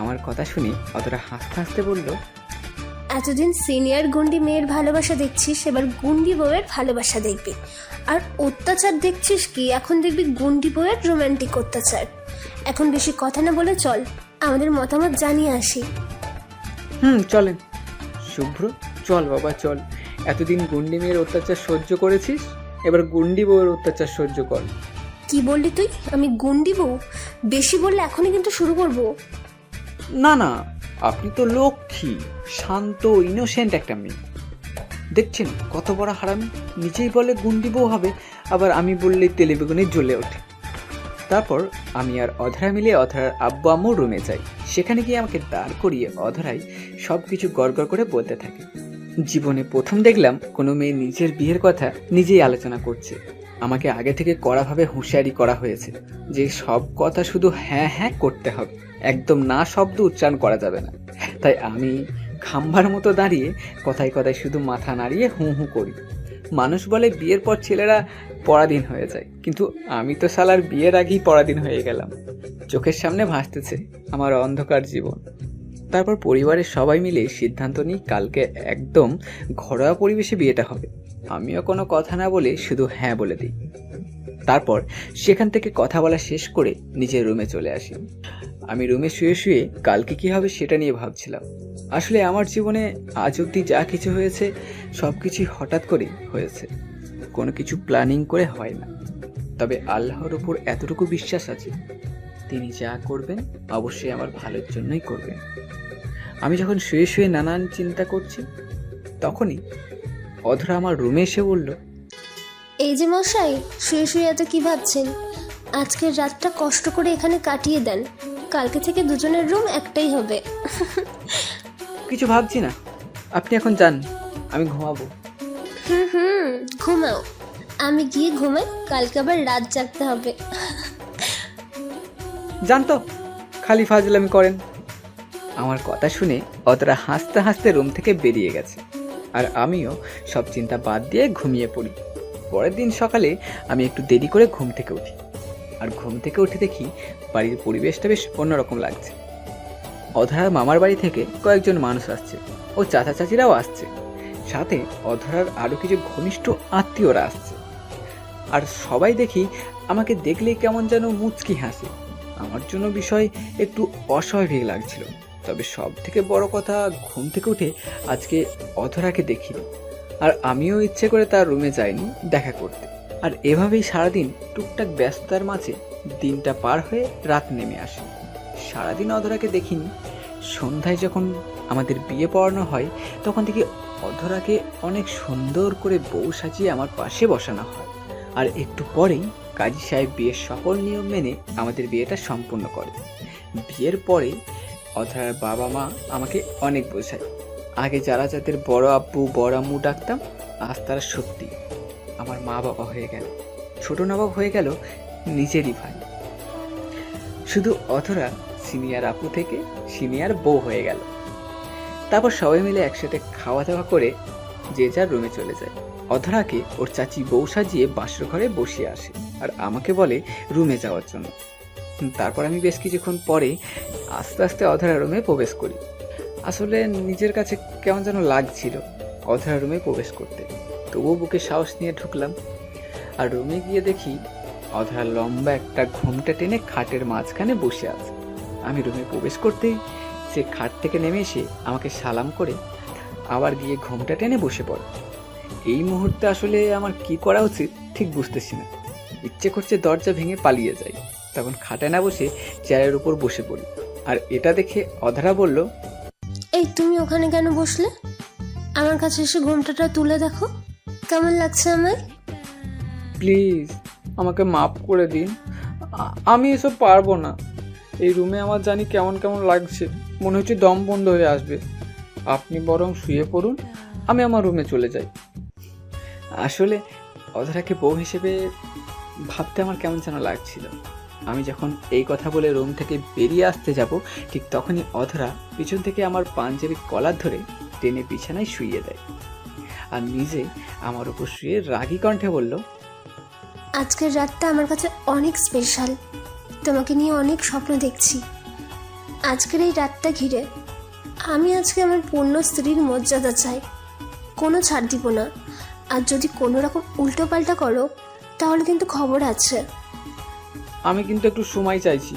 আমার কথা শুনে অতটা হাসতে হাসতে বলল, এতদিন সিনিয়র গুন্ডি মেয়ের ভালোবাসা দেখছিস, এবার গুন্ডি বউয়ের ভালোবাসা দেখবি। আর অত্যাচার দেখছিস কি, এখন দেখবি গুন্ডি বউয়ের রোমান্টিক অত্যাচার। এখন বেশি কথা না বলে চল আমাদের মতামত জানিয়ে আসি। চলেন শুভ্র, চল বাবা চল। এতদিন গুন্ডি মেয়ের অত্যাচার সহ্য করেছিস, এবার গুন্ডি বউয়ের অত্যাচার সহ্য কর। কি বললি তুই? আমি গুন্ডি বউ? বেশি বললে এখনই কিন্তু শুরু করব। না না, আপনি তো লক্ষ্মী, শান্ত, ইনোসেন্ট একটা মেয়ে। দেখছেন কত বড় হারামি, নিজেই বলে গুন্ডি বউ হবে, আবার আমি বললেই তেলে বেগুনে জ্বলে ওঠে। তারপর আমি আর অধরা মিলে অধরার আব্বু আম্মুর রুমে যাই। সেখানে গিয়ে আমাকে দাঁড় করিয়ে অধরাই সব কিছু গড়গড় করে বলতে থাকে। জীবনে প্রথম দেখলাম কোনো মেয়ে নিজের বিয়ের কথা নিজেই আলোচনা করছে। আমাকে আগে থেকে কড়াভাবে হুঁশিয়ারি করা হয়েছে যে সব কথা শুধু হ্যাঁ হ্যাঁ করতে হবে, একদম না শব্দ উচ্চারণ করা যাবে না। তাই আমি খাম্বার মতো দাঁড়িয়ে কথায় কথায় শুধু মাথা নাড়িয়ে হুঁ হুঁ করি। মানুষ বলে বিয়ের পর ছেলেরা পরাধীন হয়ে যায়, কিন্তু আমি তো শালার বিয়ের আগেই পরাধীন হয়ে গেলাম। চোখের সামনে ভাসতেছে আমার অন্ধকার জীবন। তারপর পরিবারের সবাই মিলে সিদ্ধান্ত নিই কালকে একদম ঘরোয়া পরিবেশে বিয়েটা হবে। আমিও কোনো কথা না বলে শুধু হ্যাঁ বলে দিই। তারপর সেখান থেকে কথা বলা শেষ করে নিজের রুমে চলে আসি। আমি রুমে শুয়ে শুয়ে কালকে কী হবে সেটা নিয়ে ভাবছিলাম। আসলে আমার জীবনে আজ অবধি যা কিছু হয়েছে সব কিছুই হঠাৎ করেই হয়েছে, কোনো কিছু প্ল্যানিং করে হয় না। তবে আল্লাহর উপর এতটুকু বিশ্বাস আছে, তিনি যা করবেন অবশ্যই আমার ভালোর জন্যই করবেন। আমি যখন শুয়ে শুয়ে নানান চিন্তা করছি, তখনই অধরা আমার রুমে এসে বলল, এই যে মশাই, শুয়ে শুয়ে এত কি ভাবছেন? আজকের রাতটা কষ্ট করে এখানে কাটিয়ে দেন, কালকে থেকে দুজনের রুম একটাই হবে। কিছু ভাবছি না, আপনি এখন যান, আমি ঘুমাবো। হুম, ঘুমাও। আমি গিয়ে ঘুমাই, কালকে আবার রাত জাগতে হবে। যান তো, খালি ফাজলামি করেন। আমার কথা শুনে অতরা হাসতে হাসতে রুম থেকে বেরিয়ে গেছে, আর আমিও সব চিন্তা বাদ দিয়ে ঘুমিয়ে পড়ি। পরের দিন সকালে আমি একটু দেরি করে ঘুম থেকে উঠি, আর ঘুম থেকে উঠে দেখি বাড়ির পরিবেশটা বেশ অন্যরকম লাগছে। অধরার মামার বাড়ি থেকে কয়েকজন মানুষ আসছে, ও চাচা চাচিরাও আসছে, সাথে অধরার আরও কিছু ঘনিষ্ঠ আত্মীয়রা আসছে। আর সবাই দেখি আমাকে দেখলেই কেমন যেন মুচকি হাসে। আমার জন্য বিষয় একটু অস্বাভাবিক লাগছিল, তবে সব থেকে বড় কথা, ঘুম থেকে উঠে আজকে অধরাকে দেখিনি, আর আমিও ইচ্ছে করে তার রুমে যাইনি দেখা করতে। আর এভাবেই সারাদিন টুকটাক ব্যস্ততার মাঝে দিনটা পার হয়ে রাত নেমে আসে। সারাদিন অধরাকে দেখিনি। সন্ধ্যায় যখন আমাদের বিয়ে পড়ানো হয়, তখন থেকে অধরাকে অনেক সুন্দর করে বউ সাজিয়ে আমার পাশে বসানো হয়। আর একটু পরেই কাজী সাহেব বিয়ের সকল নিয়ম মেনে আমাদের বিয়েটা সম্পূর্ণ করে। বিয়ের পরে অধরার বাবা মা আমাকে অনেক বোঝায়। আগে যারা যাদের বড় আব্বু বড় আম্মু ডাকতাম, আজ তারা সত্যি আমার মা বাবা হয়ে গেল, ছোট নবাব হয়ে গেল নিজেরই ভাই। শুধু অধরা সিনিয়র আপু থেকে সিনিয়র বউ হয়ে গেল। তারপর সবাই মিলে একসাথে খাওয়া দাওয়া করে যে যার রুমে চলে যায়। অধরাকে ওর চাচি বউ সাজিয়ে বাসর ঘরে বসিয়ে আসে, আর আমাকে বলে রুমে যাওয়ার জন্য। তারপর আমি বেশ কিছুক্ষণ পরে আস্তে আস্তে অধরা রুমে প্রবেশ করি। আসলে নিজের কাছে কেমন যেন লাগছিল অধরা রুমে প্রবেশ করতে, তবুও বুকে সাহস নিয়ে ঢুকলাম। আর রুমে গিয়ে দেখি অধরা লম্বা একটা ঘুমটা টেনে খাটের মাঝখানে বসে আছে। আমি রুমে প্রবেশ করতেই সে খাট থেকে নেমে এসে আমাকে সালাম করে আবার গিয়ে ঘুমটা টেনে বসে পড়ে। এই মুহূর্তে আসলে আমার কি করা উচিত ঠিক বুঝতেছি না। ইচ্ছে করছে দরজা ভেঙে পালিয়ে যাই, তখন খাটে না বসে চেয়ারের উপর বসে পড়ি। আর এটা দেখে অধরা বলল, এই তুমি ওখানে কেন বসলে? আমার কাছে এসে ঘুমটাটা তুলে দেখো, কেমন লাগছে আমায়? প্লিজ আমাকে মাফ করে দিন, আমি এসব পারবো না। এই রুমে আমার জানি কেমন কেমন লাগছে, মনে হচ্ছে দম বন্ধ হয়ে আসবে। আপনি বরং শুয়ে পড়ুন, আমি আমার রুমে চলে যাই। আসলে অধরাকে বউ হিসেবে ভাবতে আমার কেমন যেন লাগছিল। আমি যখন এই কথা বলে রুম থেকে বেরিয়ে আসতে যাব, ঠিক তখনই অধরা পিছন থেকে আমার পাঞ্জাবি কলার ধরে টেনে বিছানায় শুইয়ে দেয়, আর নিজে আমার উপর শুয়ে রাগী কণ্ঠে বলল, আজকের রাতটা আমার কাছে অনেক স্পেশাল, তোমাকে নিয়ে অনেক স্বপ্ন দেখছি। আজকের এই রাতটা ঘিরে আমি আজকে আমার পূর্ণ স্ত্রীর মর্যাদা চাই, কোনো ছাড় দিব না। আর যদি কোনো রকম উল্টো পাল্টা করো তাহলে কিন্তু খবর আছে। আমি কিন্তু একটু সময় চাইছি।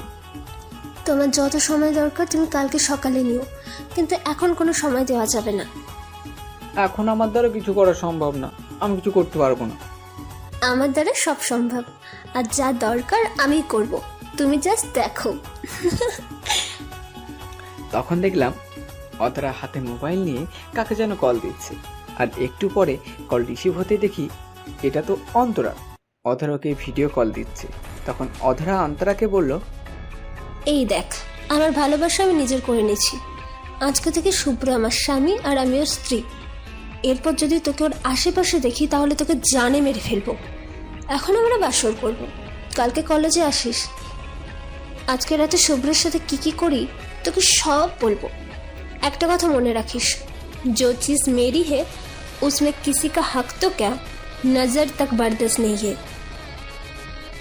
তোমার যত সময় দরকার তুমি কালকে সকালে নিও, কিন্তু এখন কোনো সময় দেওয়া যাবে না। এখন আমার দ্বারা কিছু করা সম্ভব না, আমি কিছু করতে পারবো না। আমার দ্বারা সব সম্ভব, আর যা দরকার আমি করব, তুমি জাস্ট দেখো। তখন দেখলাম অধরা হাতে মোবাইল নিয়ে কাকে যেন কল দিচ্ছে, আর একটু পরে কল রিসিভ হতে দেখি এটা তো অন্তরা। অধরাকে ভিডিও কল দিচ্ছে। তখন অধরা অন্তরাকে বলল, এই দেখ, আমার ভালোবাসা আমি নিজের করে নিয়েছি। আজকে থেকে শুভ্র আমার স্বামী আর আমি ওর স্ত্রী। এরপর যদি তোকে ওর আশেপাশে দেখি তাহলে তোকে জানে মেরে ফেলবো। এখন আমরা বাসর করব, কালকে কলেজে আসিস। আজকে রাতে শুভ্রের সাথে কি করি তোকে সব বলবো। একটা কথা মনে রাখিস, जो चीज़ मेरी है उसमें किसी का हक तो क्या, नज़र तक बर्दाश्त नहीं है।